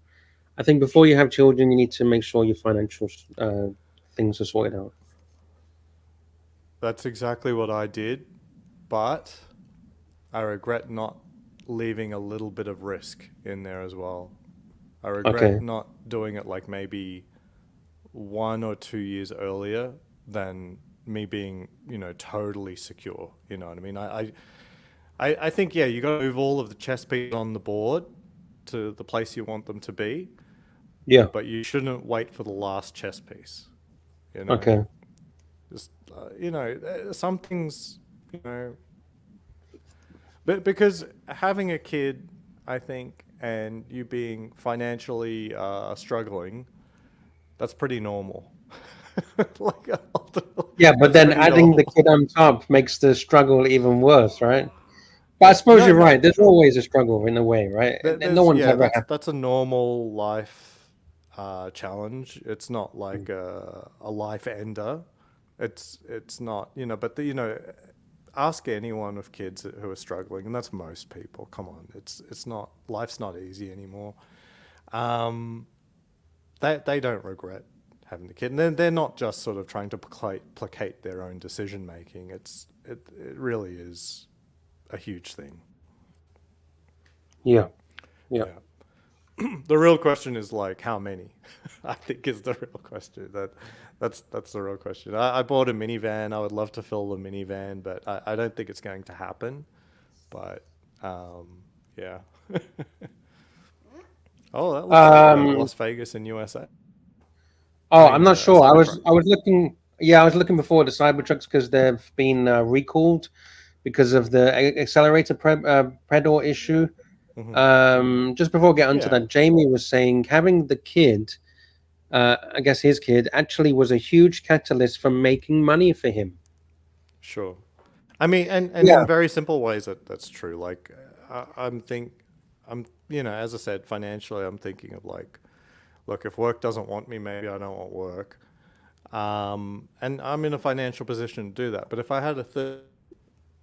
I think before you have children, you need to make sure your financial things are sorted out. That's exactly what I did, but I regret not leaving a little bit of risk in there as well. I regret not doing it like maybe 1 or 2 years earlier than me being, totally secure. You know what I mean? I think, you got to move all of the chess pieces on the board to the place you want them to be. Yeah. But you shouldn't wait for the last chess piece. Okay. Just, some things, but because having a kid, I think, and you being financially struggling, that's pretty normal. Yeah, but then adding the kid on top makes the struggle even worse, right? But I suppose you're right. There's always a struggle in a way, right? No one's ever happy. That's a normal life challenge. It's not like a life ender. It's not, but ask anyone with kids who are struggling, and that's most people. Come on, it's not, life's not easy anymore. They don't regret having the kid. And they're not just sort of trying to placate their own decision making. It really is a huge thing. Yeah. The real question is like how many? I think is the real question. That's the real question. I bought a minivan. I would love to fill the minivan, but I don't think it's going to happen. But yeah. Oh, that looks like Las Vegas in USA. Oh, I'm not sure. I was looking. Yeah, I was looking before the Cybertrucks because they've been recalled because of the accelerator pedal issue. Just before we get onto that, Jamie was saying having the kid, I guess his kid, actually was a huge catalyst for making money for him. Sure. I mean, and in very simple ways that's true. Like, I'm as I said, financially, I'm thinking of like, look, if work doesn't want me, maybe I don't want work. And I'm in a financial position to do that. But if I had a third,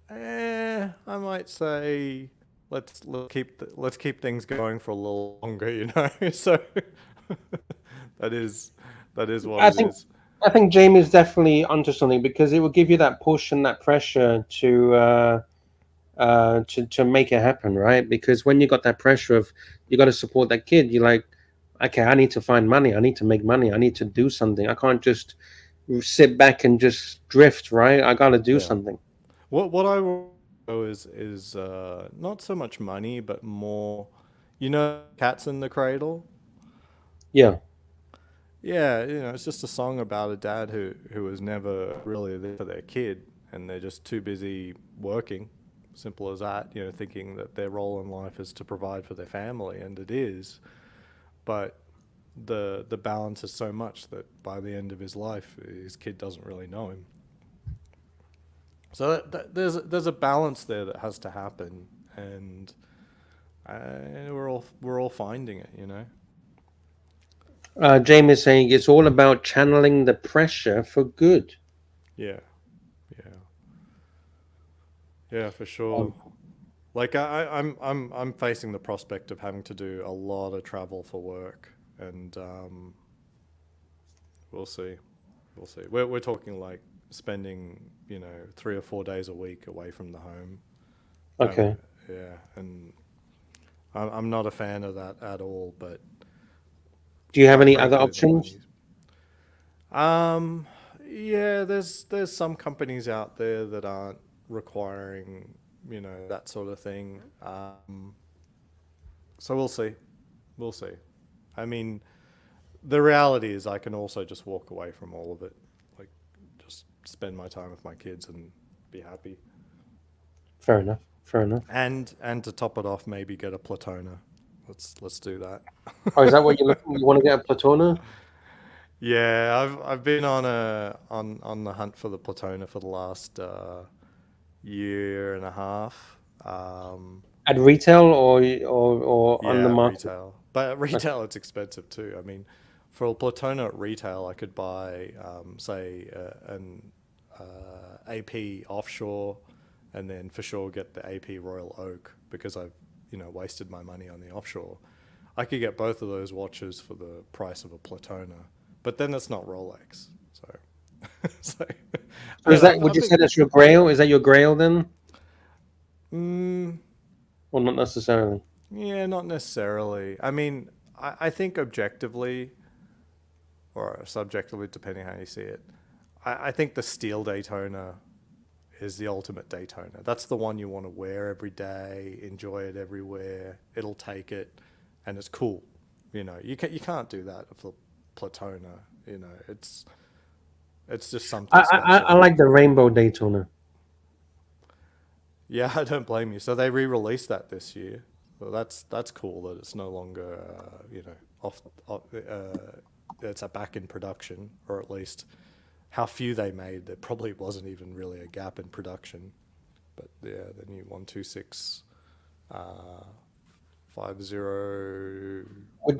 I might say, let's keep things going for a little longer, you know. So that is what it is. I think Jamie's definitely onto something because it will give you that push and that pressure to make it happen, right? Because when you got that pressure of you got to support that kid, you're like, okay, I need to find money, I need to make money, I need to do something. I can't just sit back and just drift, right? I got to do something. What I will know is not so much money, but more, Cats in the Cradle. Yeah. Yeah, it's just a song about a dad who was never really there for their kid, and they're just too busy working. Simple as that, thinking that their role in life is to provide for their family, and it is. But the balance is so much that by the end of his life, his kid doesn't really know him. So there's a balance there that has to happen, and we're all finding it, Jamie is saying it's all about channeling the pressure for good. Yeah, for sure. Like I'm facing the prospect of having to do a lot of travel for work, and we'll see. We're talking like spending 3 or 4 days a week away from the home. Okay. And I'm not a fan of that at all. But do you have any other options? There's some companies out there that aren't requiring that sort of thing. So we'll see. I mean, the reality is I can also just walk away from all of it, like just spend my time with my kids and be happy. Fair enough. And to top it off, maybe get a Platona. Let's do that. Oh, is that what you're looking? You want to get a Platona? Yeah, I've been on the hunt for the Platona for the last year and a half. At retail or on the market? Retail. But at retail, it's expensive too. I mean, for a Platona at retail, I could buy, say, an AP offshore, and then for sure get the AP Royal Oak because I've wasted my money on the offshore. I could get both of those watches for the price of a Platona, but then it's not Rolex. So is that? Would you say that's your Grail? Is that your Grail then? Well, not necessarily. Yeah, not necessarily. I mean, I think objectively, or subjectively, depending how you see it, I think the steel Daytona is the ultimate Daytona. That's the one you want to wear every day, enjoy it everywhere. It'll take it, and it's cool. You can't do that for Platona. It's just something. I like the rainbow Daytona. Yeah, I don't blame you. So they re-released that this year. Well, that's cool that it's no longer it's back in production, or at least how few they made. There probably wasn't even really a gap in production. But yeah, the new 126 50.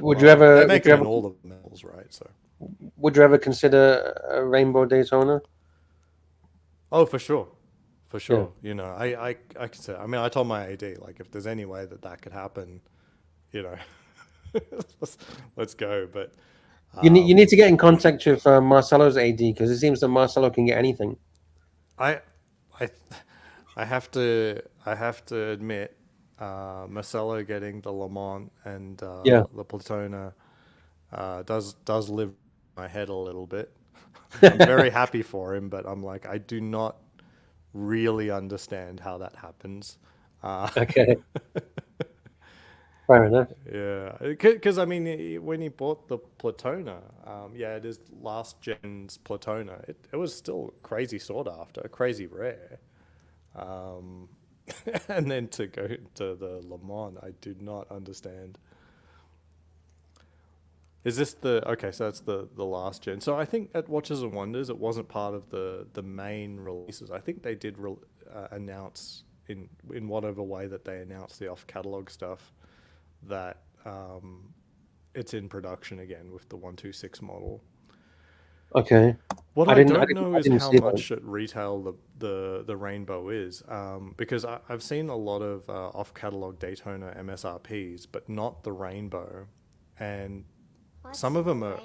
Would you ever? They make it in all the metals, right? So. Would you ever consider a rainbow Daytona? Oh, for sure. For sure. Yeah. I could say, I mean, I told my AD, like, if there's any way that could happen, let's go. But You need to get in contact with Marcelo's AD, because it seems that Marcelo can get anything. I have to admit, Marcelo getting the Le Mans and the Platona does live in my head a little bit. I'm very happy for him, but I'm like, I do not really understand how that happens. Okay. Fair enough. Yeah, because I mean, when he bought the Platona, it is last gen's Platona. It was still crazy sought after, crazy rare. And then to go to the Le Mans, I do not understand. Is this okay? So that's the last gen. So I think at Watches and Wonders, it wasn't part of the main releases. I think they did announce in whatever way that they announced the off catalog stuff that it's in production again with the 126 model. Okay. What I don't know is how much at retail the Rainbow is, because I've seen a lot of off catalog Daytona MSRPs, but not the Rainbow, and some of them are.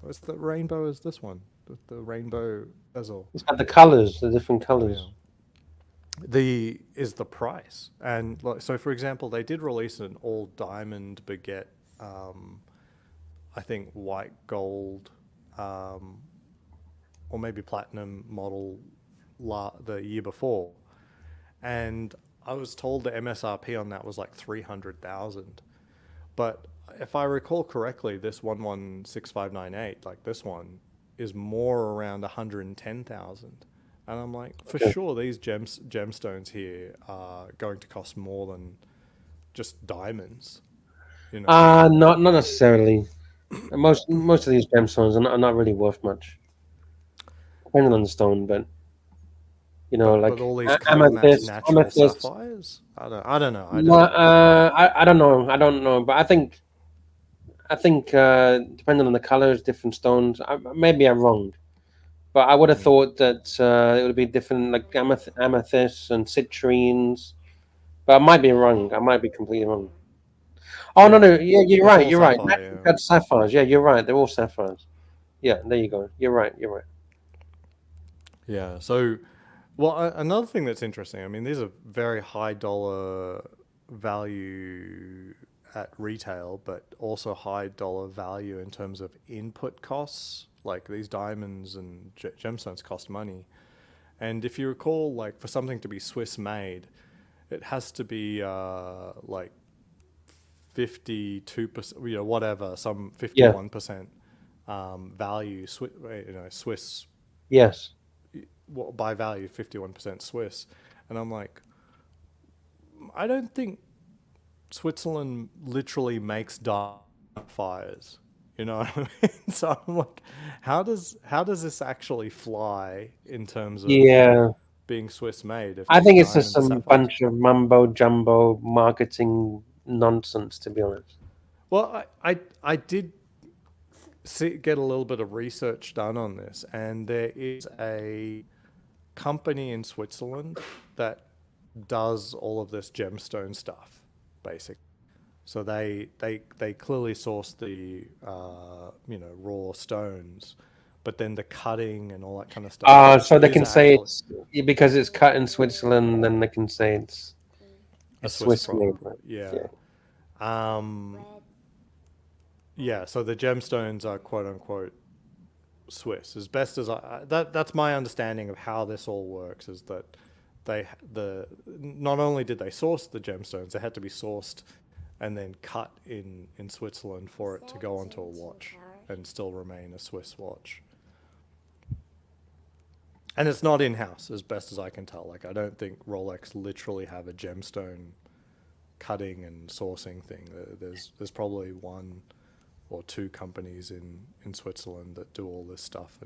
What's the Rainbow? Is this one the Rainbow bezel? It's got the colors, the different colors. Yeah. Is the price, and so for example, they did release an all diamond baguette, I think white gold, or maybe platinum model the year before, and I was told the MSRP on that was like 300,000, but if I recall correctly, this 116598, like this one, is more around 110,000. And I'm like, for sure, these gemstones here are going to cost more than just diamonds. You know? Not necessarily. Most of these gemstones are not really worth much, depending on the stone. But you know, but all these amethyst, natural sapphires. I don't know. I don't know. But I think depending on the colors, different stones. Maybe I'm wrong. But I would have thought that it would be different, like amethysts and citrines. But I might be wrong. I might be completely wrong. Oh, no. Yeah, you're right. You're right. That's sapphires. Yeah, you're right. They're all sapphires. Yeah, there you go. You're right. Yeah. So, well, another thing that's interesting, I mean, these are very high dollar value at retail, but also high dollar value in terms of input costs. Like these diamonds and gemstones cost money. And if you recall, like for something to be Swiss made, it has to be like 52%, you know, whatever, some 51% value, Swiss. Yes. By value, 51% Swiss. And I'm like, I don't think Switzerland literally makes diamond fires. You know what I mean? So I'm like, how does this actually fly in terms of being Swiss made? I think it's just some bunch of mumbo jumbo marketing nonsense, to be honest. Well, I did get a little bit of research done on this, and there is a company in Switzerland that does all of this gemstone stuff, basically. So they clearly source the raw stones, but then the cutting and all that kind of stuff. So they can say it's because it's cut in Switzerland, then they can say it's a Swiss made. Yeah. So the gemstones are quote unquote Swiss. As best as that's my understanding of how this all works, is that not only did they source the gemstones, they had to be sourced and then cut in Switzerland for it to go onto a watch and still remain a Swiss watch. And it's not in-house, as best as I can tell. Like, I don't think Rolex literally have a gemstone cutting and sourcing thing. There's probably one or two companies in Switzerland that do all this stuff.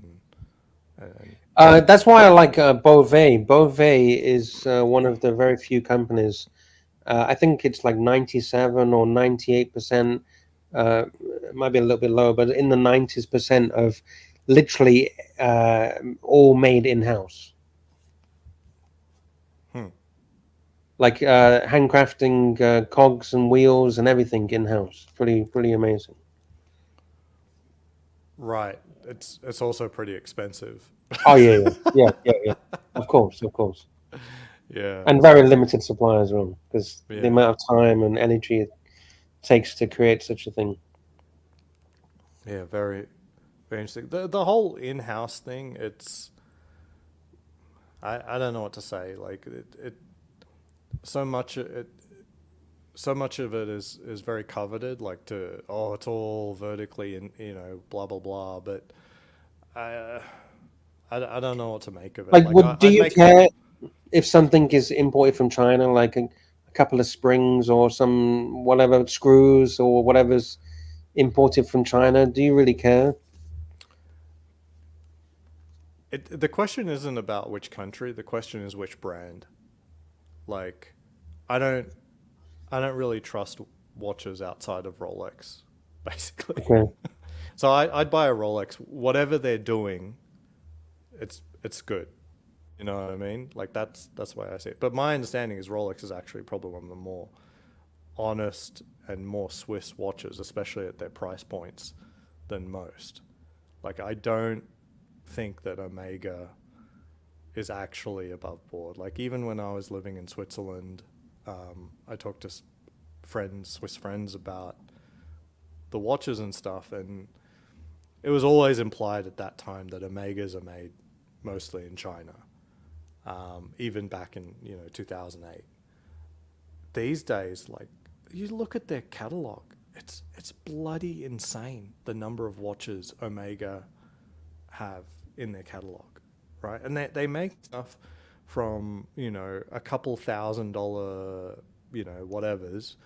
That's why I like Beauvais. Beauvais is one of the very few companies. I think it's like 97 or 98%. It might be a little bit lower, but in the 90% of literally all made in-house. Like handcrafting cogs and wheels and everything in-house. Pretty amazing. Right. It's also pretty expensive. Oh yeah. Of course. Yeah. And very limited supply as well, because Yeah. the amount of time and energy it takes to create such a thing. Yeah, very, very interesting. The whole in-house thing, it's I don't know what to say. Like so much of it is very coveted, like it's all vertically and blah blah blah. But I don't know what to make of it. Like, do you care if something is imported from China, like a couple of springs or some whatever screws or whatever's imported from China? Do you really care? The question isn't about which country. The question is which brand. Like, I don't really trust watches outside of Rolex, basically. Okay. So I'd buy a Rolex. Whatever they're doing, it's good. You know what I mean? Like that's the way I see it. But my understanding is Rolex is actually probably one of the more honest and more Swiss watches, especially at their price points, than most. Like I don't think that Omega is actually above board. Like even when I was living in Switzerland, I talked to Swiss friends about the watches and stuff, and it was always implied at that time that Omegas are made mostly in China, even back in 2008. These days, like you look at their catalog, it's bloody insane the number of watches Omega have in their catalog, right? And they make stuff from a couple $1,000 whatevers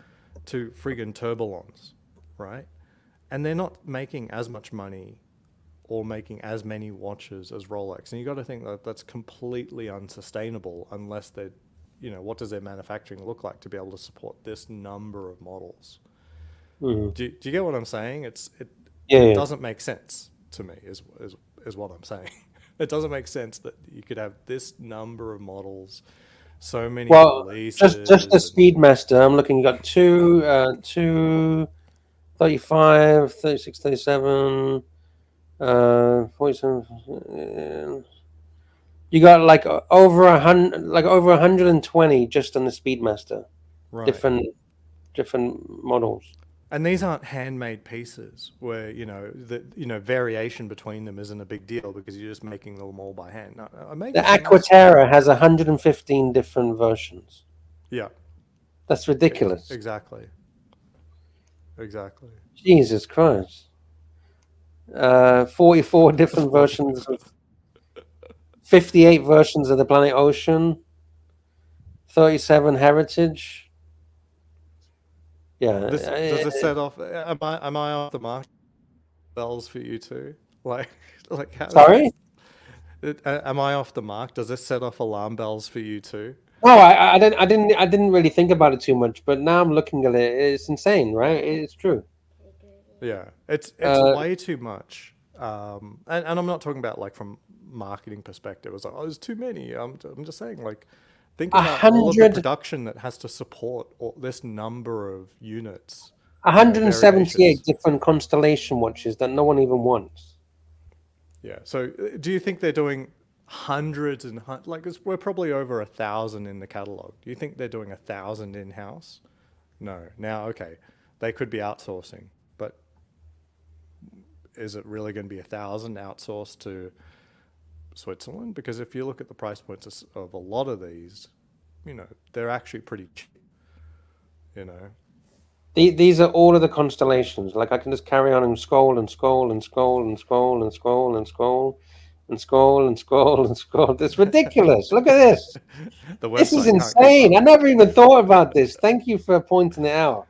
to friggin' Tourbillons, right? And they're not making as much money or making as many watches as Rolex. And you got to think that that's completely unsustainable unless they're, what does their manufacturing look like to be able to support this number of models? Mm-hmm. Do you get what I'm saying? It doesn't make sense to me is what I'm saying. It doesn't make sense that you could have this number of models, so many releases. Just the Speedmaster, I'm looking, you got 35, 36, 37, 47. You got like over 120 just on the Speedmaster. Right. Different models. And these aren't handmade pieces where variation between them isn't a big deal because you're just making them all by hand. The Aquaterra has 115 different versions. Yeah, that's ridiculous. Exactly. Jesus Christ. 44 different versions. 58 versions of the Planet Ocean. 37 Heritage. Yeah. Does it set off? Am I off the mark? Bells for you too? Like how? Sorry. Am I off the mark? Does this set off alarm bells for you too? No, I didn't really think about it too much, but now I'm looking at it. It's insane, right? It's true. Yeah, it's way too much. And I'm not talking about like from marketing perspective. It's like, there's too many. I'm just saying, like, think about all of the production that has to support this number of units. 178 different constellation watches that no one even wants. Yeah. So, do you think they're doing hundreds and we're probably over 1,000 in the catalog? Do you think they're doing 1,000 in house? No. Now, okay, they could be outsourcing, but is it really going to be 1,000 outsourced to Switzerland? Because if you look at the price points of a lot of these, they're actually pretty cheap. These are all of the constellations. Like I can just carry on and scroll and scroll and scroll and scroll and scroll and scroll and scroll and scroll and scroll. It's ridiculous. Look at this. This is insane. I never even thought about this. Thank you for pointing it out.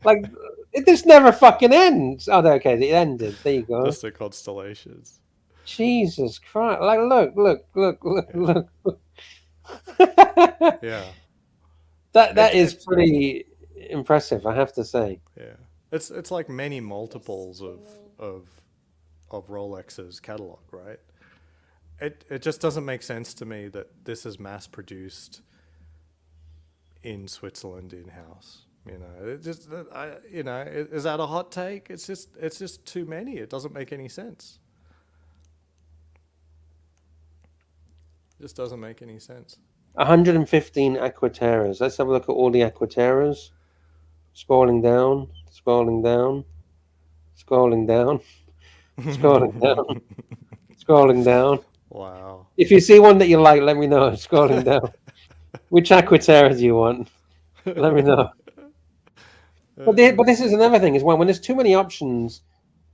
Like this never fucking ends. Oh, okay, it ended. There you go. Just the constellations. Jesus Christ! Like, look. Yeah. That is pretty impressive, I have to say. Yeah, it's like many multiples of Rolex's catalog, right? It just doesn't make sense to me that this is mass produced in Switzerland in house. You know, it just, you know, is that a hot take? It's just too many. It doesn't make any sense. It just doesn't make any sense. 115 Aquaterras. Let's have a look at all the Aquaterras. Scrolling down, scrolling down, scrolling down, scrolling down, scrolling down. Wow. If you see one that you like, let me know. Scrolling down. Which Aquaterra do you want? Let me know. But this is another thing as well. When there's too many options,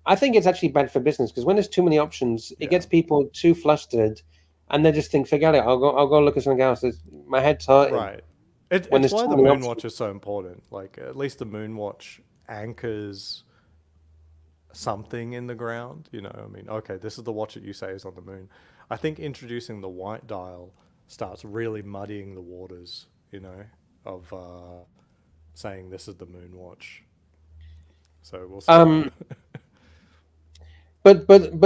I think it's actually bad for business, because when there's too many options, it gets people too flustered, and they just think, forget it. I'll go look at something else. My head's hurting. Right. It's why the Moonwatch is so important. Like, at least the Moonwatch anchors something in the ground. You know, I mean, okay, this is the watch that you say is on the moon. I think introducing the white dial starts really muddying the waters, you know, of saying this is the Moonwatch. So we'll see. But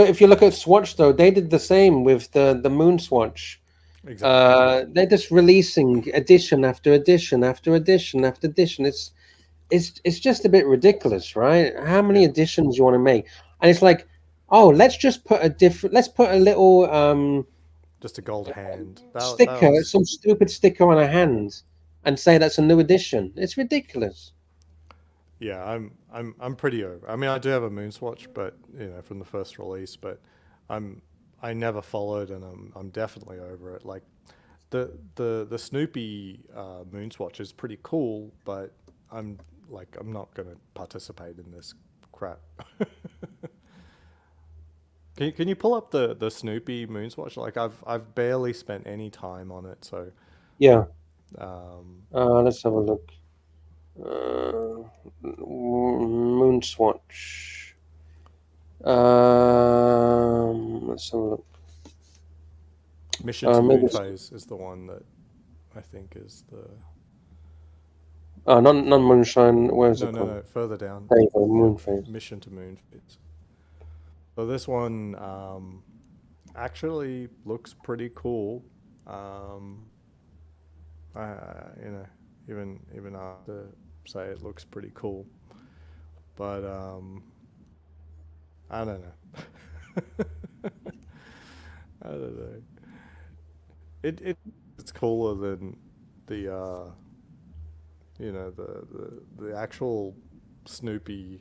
if you look at Swatch, though, they did the same with the Moon Swatch. Exactly. They're just releasing edition after edition after edition after edition. It's just a bit ridiculous, right? How many editions you want to make? And it's like, oh, let's just put a little just a gold hand sticker, some stupid sticker on a hand, and say that's a new edition. It's ridiculous. Yeah, I'm pretty over. I mean, I do have a Moonswatch, but you know, from the first release, but I never followed, and I'm definitely over it. Like the Snoopy Moonswatch is pretty cool, but I'm not going to participate in this crap. Can you pull up the Snoopy Moonswatch? Like I've barely spent any time on it, so yeah. Let's have a look. Moonswatch. Let's have a look. Mission to Moon Phase is the one that I think is the. Not Moonshine. Where's it? No, further down. There you go, Moon Phase. Mission to Moon Phase. So this one actually looks pretty cool. You know, even I have to say it looks pretty cool, but I don't know. I don't know. It's cooler than the you know, the actual Snoopy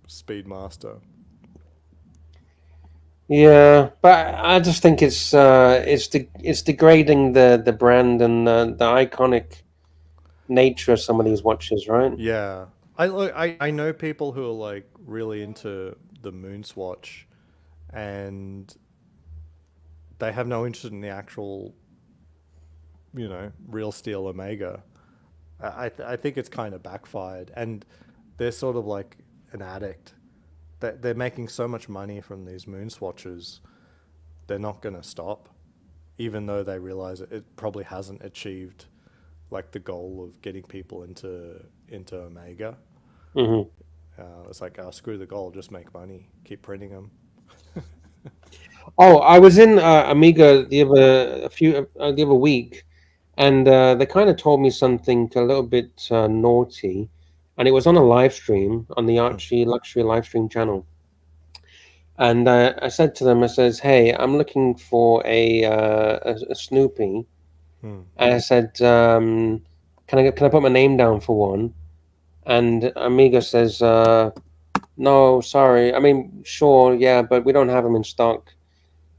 Speedmaster. Yeah, but I just think it's degrading the brand and the iconic nature of some of these watches, right? Yeah, I know people who are like really into the Moonswatch, and they have no interest in the actual, you know, real steel Omega. I think it's kind of backfired, and they're sort of like an addict. They're making so much money from these Moonswatches, they're not going to stop, even though they realize it probably hasn't achieved like the goal of getting people into Omega. Mm-hmm. It's like, screw the goal, just make money, keep printing them. Oh, I was in Amiga the other week, and they kind of told me something a little bit naughty, and it was on a live stream on the Archie Luxury Livestream channel. And I said to them, I says, "Hey, I'm looking for a Snoopy." And I said, "Can I put my name down for one?" And Amiga says, "No, sorry. I mean, sure, yeah, but we don't have them in stock."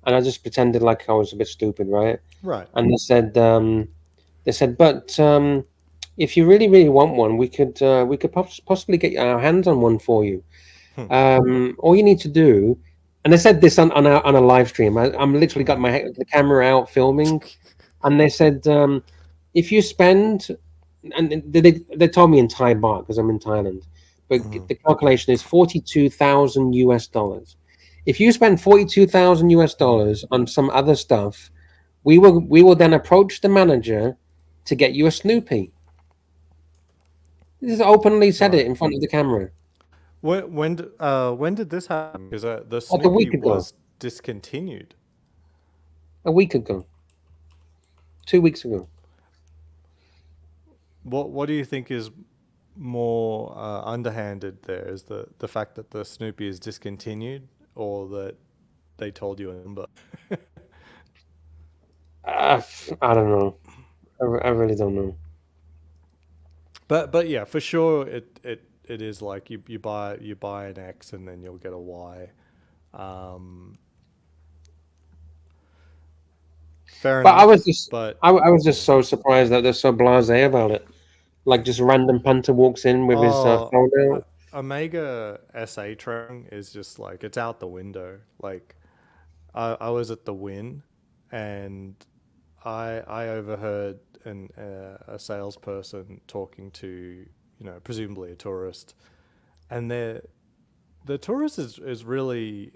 And I just pretended like I was a bit stupid, right? Right. And they said, but if you really, really want one, we could possibly get our hands on one for you. All you need to do, and they said this on a live stream. I'm literally got the camera out filming, and they said, if you spend, and they told me in Thai baht because I'm in Thailand, but the calculation is $42,000. If you spend $42,000 on some other stuff, we will then approach the manager to get you a Snoopy. This is openly said it in front of the camera. When did this happen? Because the Snoopy was discontinued. A week ago. 2 weeks ago. What do you think is more underhanded there? Is the fact that the Snoopy is discontinued, or that they told you a number? I don't know. I really don't know. But yeah, for sure, it is like you buy an X and then you'll get a Y. Fair But enough. I was just so surprised that they're so blasé about it. Like just random punter walks in with his phone out. Omega SA training is just like, it's out the window. Like I was at the Win, and I overheard a salesperson talking to, presumably a tourist, and the tourist is really,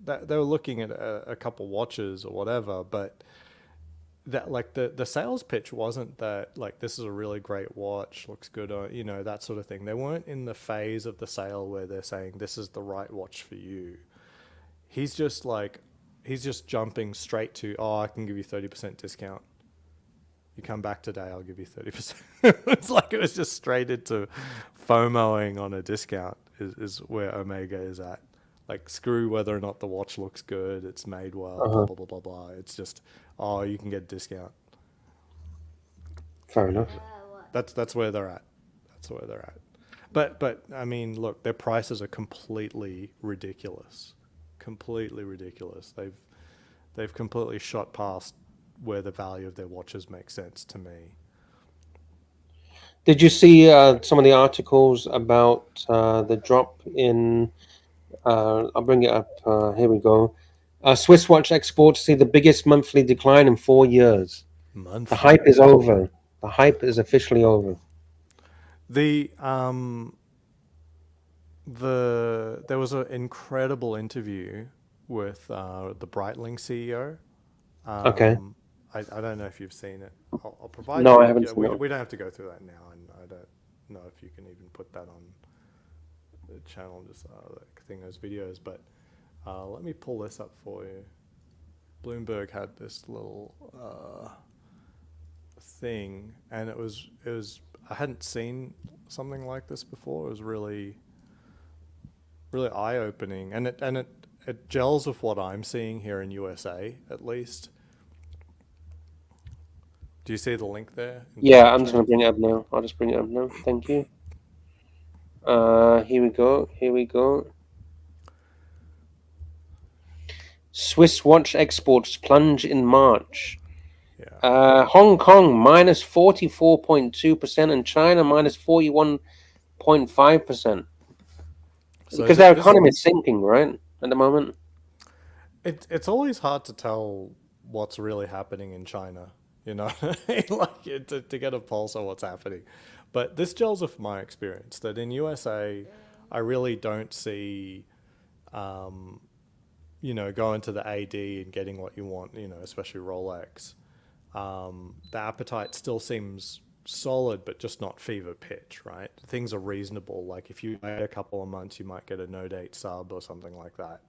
they were looking at a couple watches or whatever, but that, like, the sales pitch wasn't that, like, this is a really great watch, looks good on, that sort of thing. They weren't in the phase of the sale where they're saying this is the right watch for you. He's just jumping straight to, I can give you 30% discount. You come back today, I'll give you 30%. It's like it was just straight into FOMOing on a discount is where Omega is at. Like, screw whether or not the watch looks good, it's made well, blah, blah, blah, blah, blah. It's just, you can get a discount. Fair enough. That's where they're at. That's where they're at. But I mean, look, their prices are completely ridiculous. Completely ridiculous. They've completely shot past where the value of their watches makes sense to me. Did you see some of the articles about the drop in? I'll bring it up. Here we go. Swiss watch exports see the biggest monthly decline in 4 years. The hype is over. The hype is officially over. There was an incredible interview with the Breitling CEO. Okay. I don't know if you've seen it. I'll provide. No, you. I haven't seen it. We don't have to go through that now, and I don't know if you can even put that on the channel, just thing, those videos. But let me pull this up for you. Bloomberg had this little thing, and it was I hadn't seen something like this before. It was really eye-opening, and it gels with what I'm seeing here in USA, at least. Do you see the link there? Yeah, I'm just going to bring it up now. I'll just bring it up now. Thank you. Here we go. Here we go. Swiss watch exports plunge in March. Yeah. Hong Kong minus 44.2% and China minus 41.5%. Because their economy is sinking, right, at the moment? It's always hard to tell what's really happening in China. Like to get a pulse on what's happening. But this gels with my experience that in USA, I really don't see, going to the AD and getting what you want, especially Rolex. The appetite still seems solid, but just not fever pitch, right? Things are reasonable. Like if you wait a couple of months, you might get a no-date sub or something like that.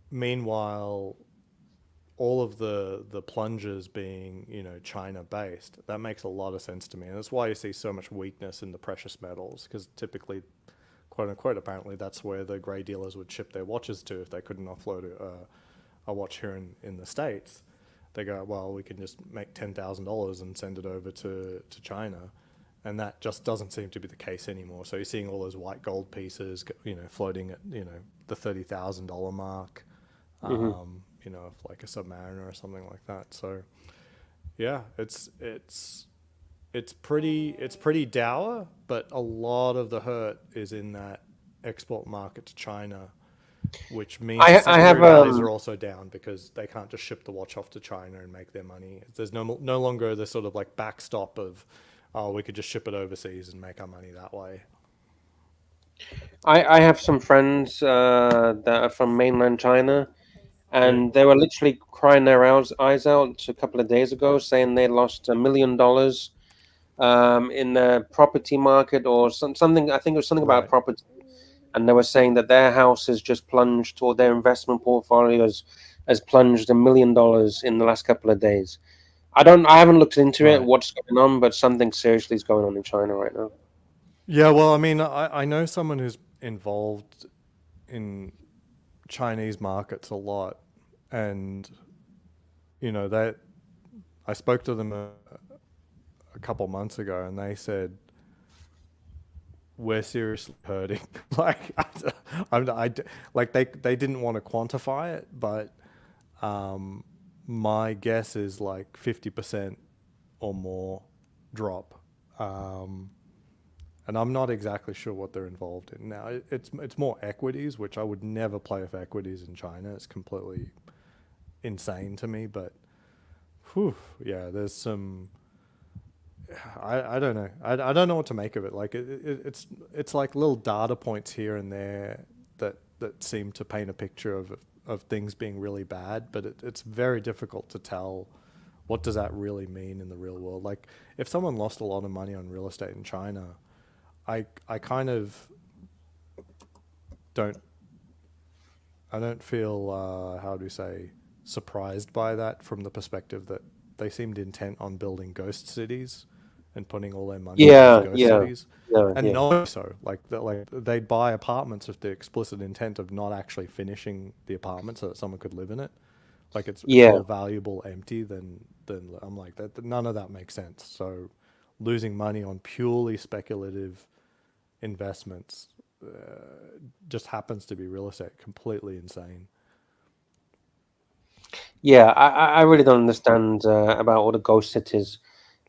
Meanwhile, all of the plunges being, China-based, that makes a lot of sense to me. And that's why you see so much weakness in the precious metals, because typically, quote-unquote, apparently that's where the grey dealers would ship their watches to if they couldn't offload a watch here in the States. They go, well, we can just make $10,000 and send it over to China. And that just doesn't seem to be the case anymore. So you're seeing all those white gold pieces, floating at, the $30,000 mark. Like a Submariner or something like that. So, yeah, it's pretty dour, but a lot of the hurt is in that export market to China, which means secondary values are also down because they can't just ship the watch off to China and make their money. There's no longer the sort of like backstop of, we could just ship it overseas and make our money that way. I have some friends that are from mainland China. And they were literally crying their eyes out a couple of days ago, saying they lost $1 million in the property market or something. I think it was something about property. And they were saying that their house has just plunged, or their investment portfolio has plunged $1 million in the last couple of days. I haven't looked into it, Right. what's going on, but something seriously is going on in China right now. Yeah, well, I mean, I know someone who's involved in Chinese markets a lot, and you know that I spoke to them a couple months ago, and they said we're seriously hurting. Like, like they didn't want to quantify it, but my guess is like 50% or more drop. And I'm not exactly sure what they're involved in. Now, it's more equities, which I would never play with equities in China. It's completely insane to me. But, whew, yeah, there's some. I don't know. I don't know what to make of it. Like it's like little data points here and there that seem to paint a picture of things being really bad. But it's very difficult to tell what does that really mean in the real world. Like if someone lost a lot of money on real estate in China, I kind of don't feel how do we say surprised by that from the perspective that they seemed intent on building ghost cities and putting all their money in these ghost cities. And not so like they'd buy apartments with the explicit intent of not actually finishing the apartment so that someone could live in it. Like it's more valuable empty than I'm like that. None of that makes sense. So losing money on purely speculative investments just happens to be real estate. Completely insane. Yeah, I really don't understand about all the ghost cities.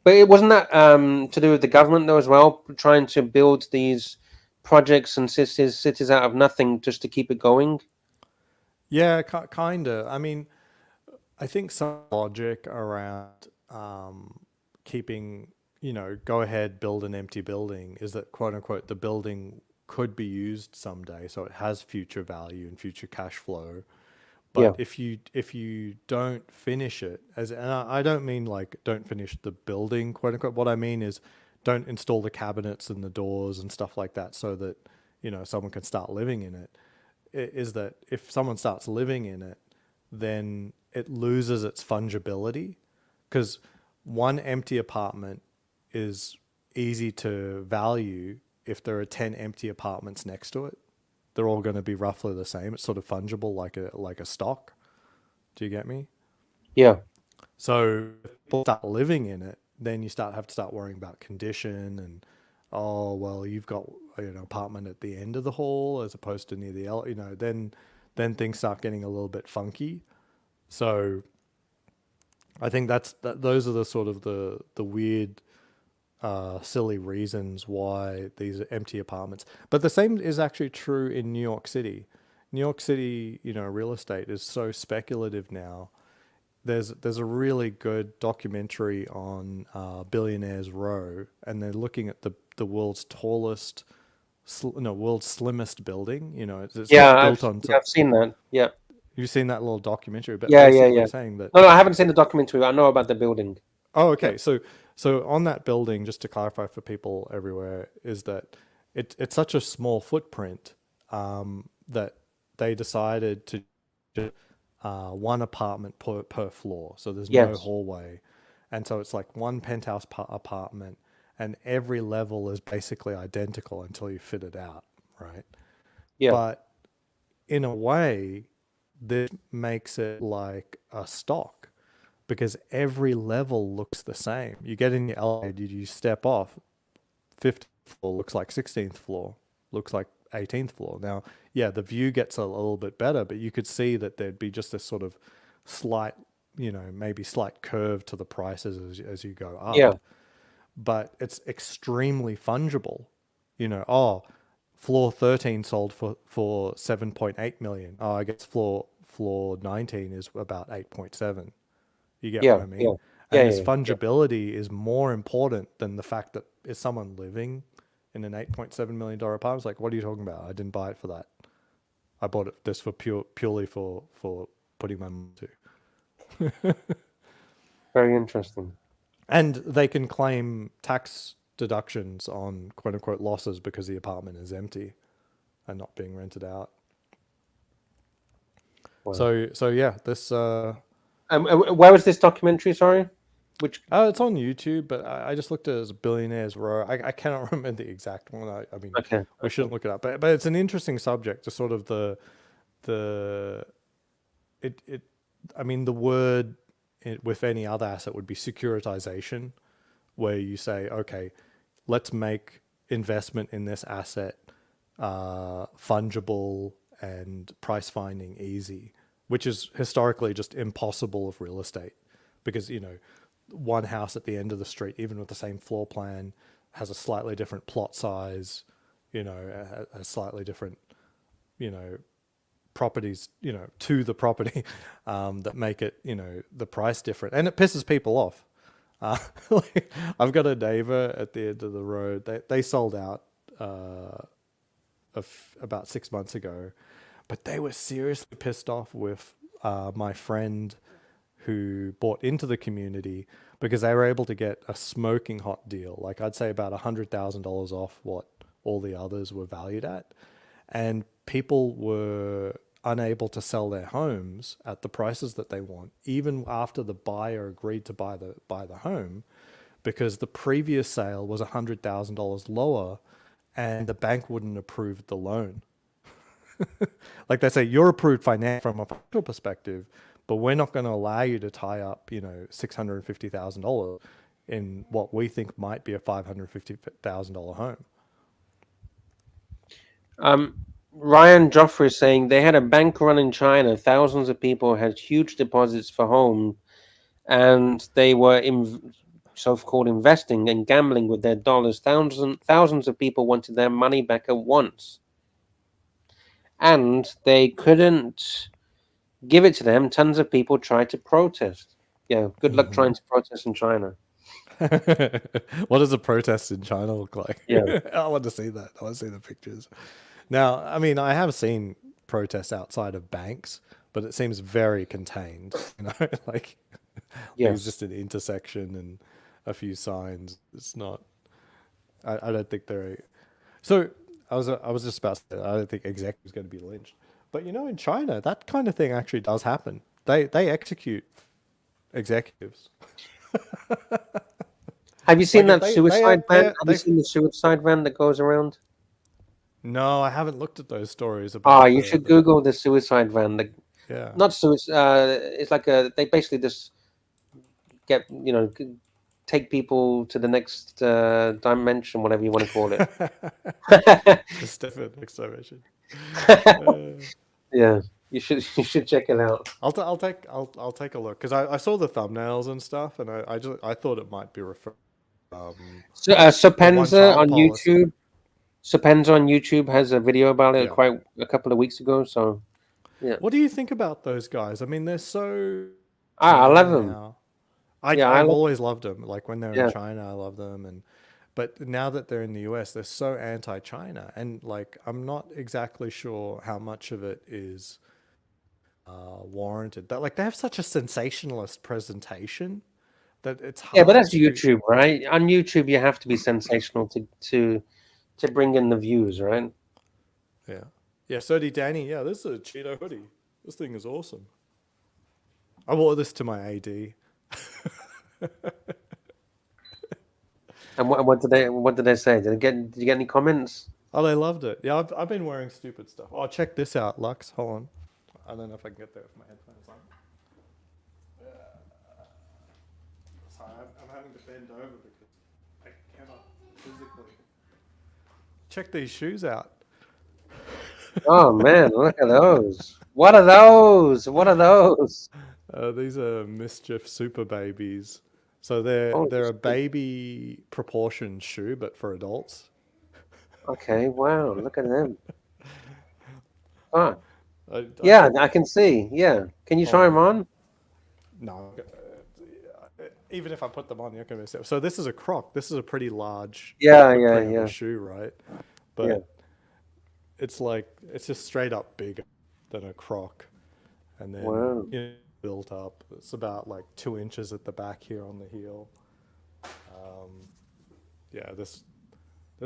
But it wasn't that to do with the government though as well, trying to build these projects and cities out of nothing just to keep it going? Yeah, kind of. I mean, I think some logic around keeping, go ahead, build an empty building is that, quote unquote, the building could be used someday, so it has future value and future cash flow. But if you don't finish it, and I don't mean like don't finish the building, quote unquote. What I mean is don't install the cabinets and the doors and stuff like that so that, someone can start living in it. Is that if someone starts living in it, then it loses its fungibility, because one empty apartment is easy to value if there are 10 empty apartments next to it. They're all going to be roughly the same. It's sort of fungible like a stock. Do you get me? Yeah. So if people start living in it, then you have to start worrying about condition and, oh, well, you've got an apartment at the end of the hall as opposed to near the, then things start getting a little bit funky. So I think those are the sort of the weird, silly reasons why these are empty apartments. But the same is actually true in New York City. New York City, real estate is so speculative now. There's a really good documentary on Billionaires Row, and they're looking at the world's tallest, world's slimmest building. It's I've seen that. Yeah. You've seen that little documentary, but yeah. Saying that. No, I haven't seen the documentary. I know about the building. Oh, okay. Yeah. So on that building, just to clarify for people everywhere, is that it's such a small footprint that they decided to one apartment per floor. So there's no hallway. And so it's like one penthouse apartment, and every level is basically identical until you fit it out, right? Yeah. But in a way, this makes it like a stock, because every level looks the same. You get in your elevator, you step off, 15th floor looks like 16th floor, looks like 18th floor. Now, yeah, the view gets a little bit better, but you could see that there'd be just this sort of slight, maybe slight curve to the prices as you go up. Yeah. But it's extremely fungible. Floor 13 sold for 7.8 million. Oh, I guess floor 19 is about 8.7. You get what I mean? And this fungibility is more important than the fact that is someone living in an $8.7 million apartment. It's like, what are you talking about? I didn't buy it for that. I bought this for purely for putting my money to. Very interesting. And they can claim tax deductions on quote unquote losses because the apartment is empty and not being rented out. Wow. So yeah, this. Where was this documentary? Sorry. Which? Oh, it's on YouTube, but I just looked at it as Billionaires Row. I cannot remember the exact one. I mean, we shouldn't look it up, but it's an interesting subject. To sort of the I mean, the word with any other asset would be securitization, where you say, okay, let's make investment in this asset fungible and price finding easy, which is historically just impossible with real estate, because, you know, one house at the end of the street, even with the same floor plan, has a slightly different plot size, you know, a slightly different, you know, properties, you know, to the property that make it, you know, the price different, and it pisses people off. Like, I've got a neighbor at the end of the road. They sold out about 6 months ago, but they were seriously pissed off with my friend who bought into the community, because they were able to get a smoking hot deal. Like, I'd say about $100,000 off what all the others were valued at, and people were unable to sell their homes at the prices that they want, even after the buyer agreed to buy the home, because the previous sale was $100,000 lower, and the bank wouldn't approve the loan. Like, they say, you're approved from a financial perspective, but we're not going to allow you to tie up, you know, $650,000 in what we think might be a $550,000 home. Ryan Joffrey is saying they had a bank run in China. Thousands of people had huge deposits for home, and they were so-called investing and gambling with their dollars. Thousands of people wanted their money back at once, and they couldn't give it to them. Tons of people tried to protest. Yeah, good luck trying to protest in China. What does a protest in China look like? Yeah. I want to see that. I want to see the pictures. Now, I mean, I have seen protests outside of banks, but it seems very contained. You know, like, there's just an intersection and a few signs. It's not. I don't think they're. So I was just about to say, I don't think executives going to be lynched. But, you know, in China, that kind of thing actually does happen. They execute executives. Have you seen that suicide van? Have you seen the suicide van that goes around? No, I haven't looked at those stories about. Oh, you should Google the suicide van. Yeah. Not suicide. It's like they basically just get, you know, take people to the next dimension, whatever you want to call it. Just different next dimension. Yeah, you should check it out. I'll take a look, because I saw the thumbnails and stuff, and I thought it might be referred. Sapenza on YouTube. Sapenza on YouTube has a video about it quite a couple of weeks ago. So, yeah. What do you think about those guys? I mean, they're so. I love them. I've always loved them. Like, when they're in China, I love them, but now that they're in the US, they're so anti-China, and like, I'm not exactly sure how much of it is warranted. That, like, they have such a sensationalist presentation that it's hard. Yeah, but that's YouTube, right? On YouTube, you have to be sensational to bring in the views, right? Yeah. Yeah, Sody Danny, this is a Cheeto hoodie. This thing is awesome. I wore this to my AD. And what did they say? Did you get any comments? Oh, they loved it. Yeah, I've been wearing stupid stuff. Oh, check this out, Lux. Hold on. I don't know if I can get there with my headphones on. Sorry, I'm having to bend over because I cannot physically. Check these shoes out. Oh man, look at those! What are those? What are those? These are Mischief Super Babies. So they're a baby proportion shoe, but for adults. Okay, wow, look at them. Ah, yeah, I can see. Yeah, can you try them on? No. Even if I put them on, you're going to see. So this is a Croc. This is a pretty large shoe, right? But it's like, it's just straight up bigger than a Croc, and then you know, built up. It's about like 2 inches at the back here on the heel. Yeah, this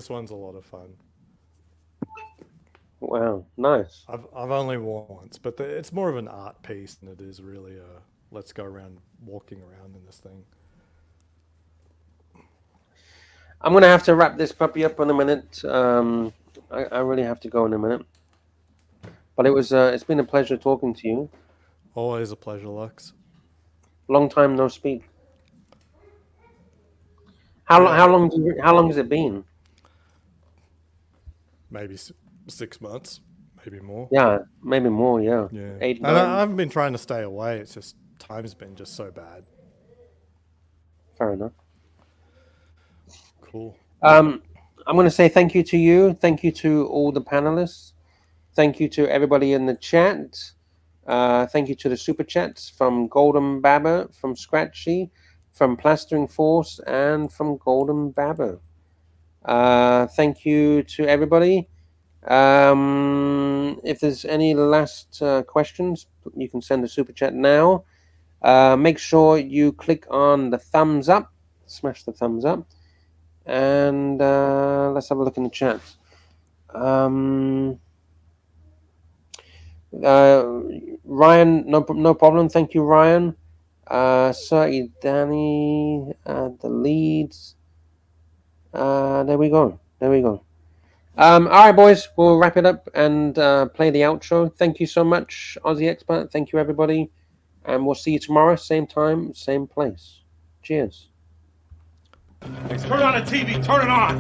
one's a lot of fun. Wow, nice. I've only worn once, but it's more of an art piece than it is really a let's go around walking around in this thing. I'm gonna have to wrap this puppy up in a minute. I really have to go in a minute. But it's been a pleasure talking to you. Always a pleasure, Lux. Long time no speak. How long has it been? Maybe 6 months, maybe more. Yeah, maybe more. Yeah. 8, 9. And I haven't been trying to stay away. It's just time's been just so bad. Fair enough. Cool. I'm going to say thank you to you. Thank you to all the panelists. Thank you to everybody in the chat. Thank you to the super chats from Golden Babber, from Scratchy, from Plastering Force, and from Golden Babber. Thank you to everybody. If there's any last questions, you can send a super chat now. Make sure you click on the thumbs up, smash the thumbs up, and let's have a look in the chat. Ryan, no problem. Thank you, Ryan. Sir Danny, the leads. There we go. All right, boys, we'll wrap it up and play the outro. Thank you so much, Aussie Expert. Thank you, everybody. And we'll see you tomorrow, same time, same place. Cheers. Turn on the TV. Turn it on.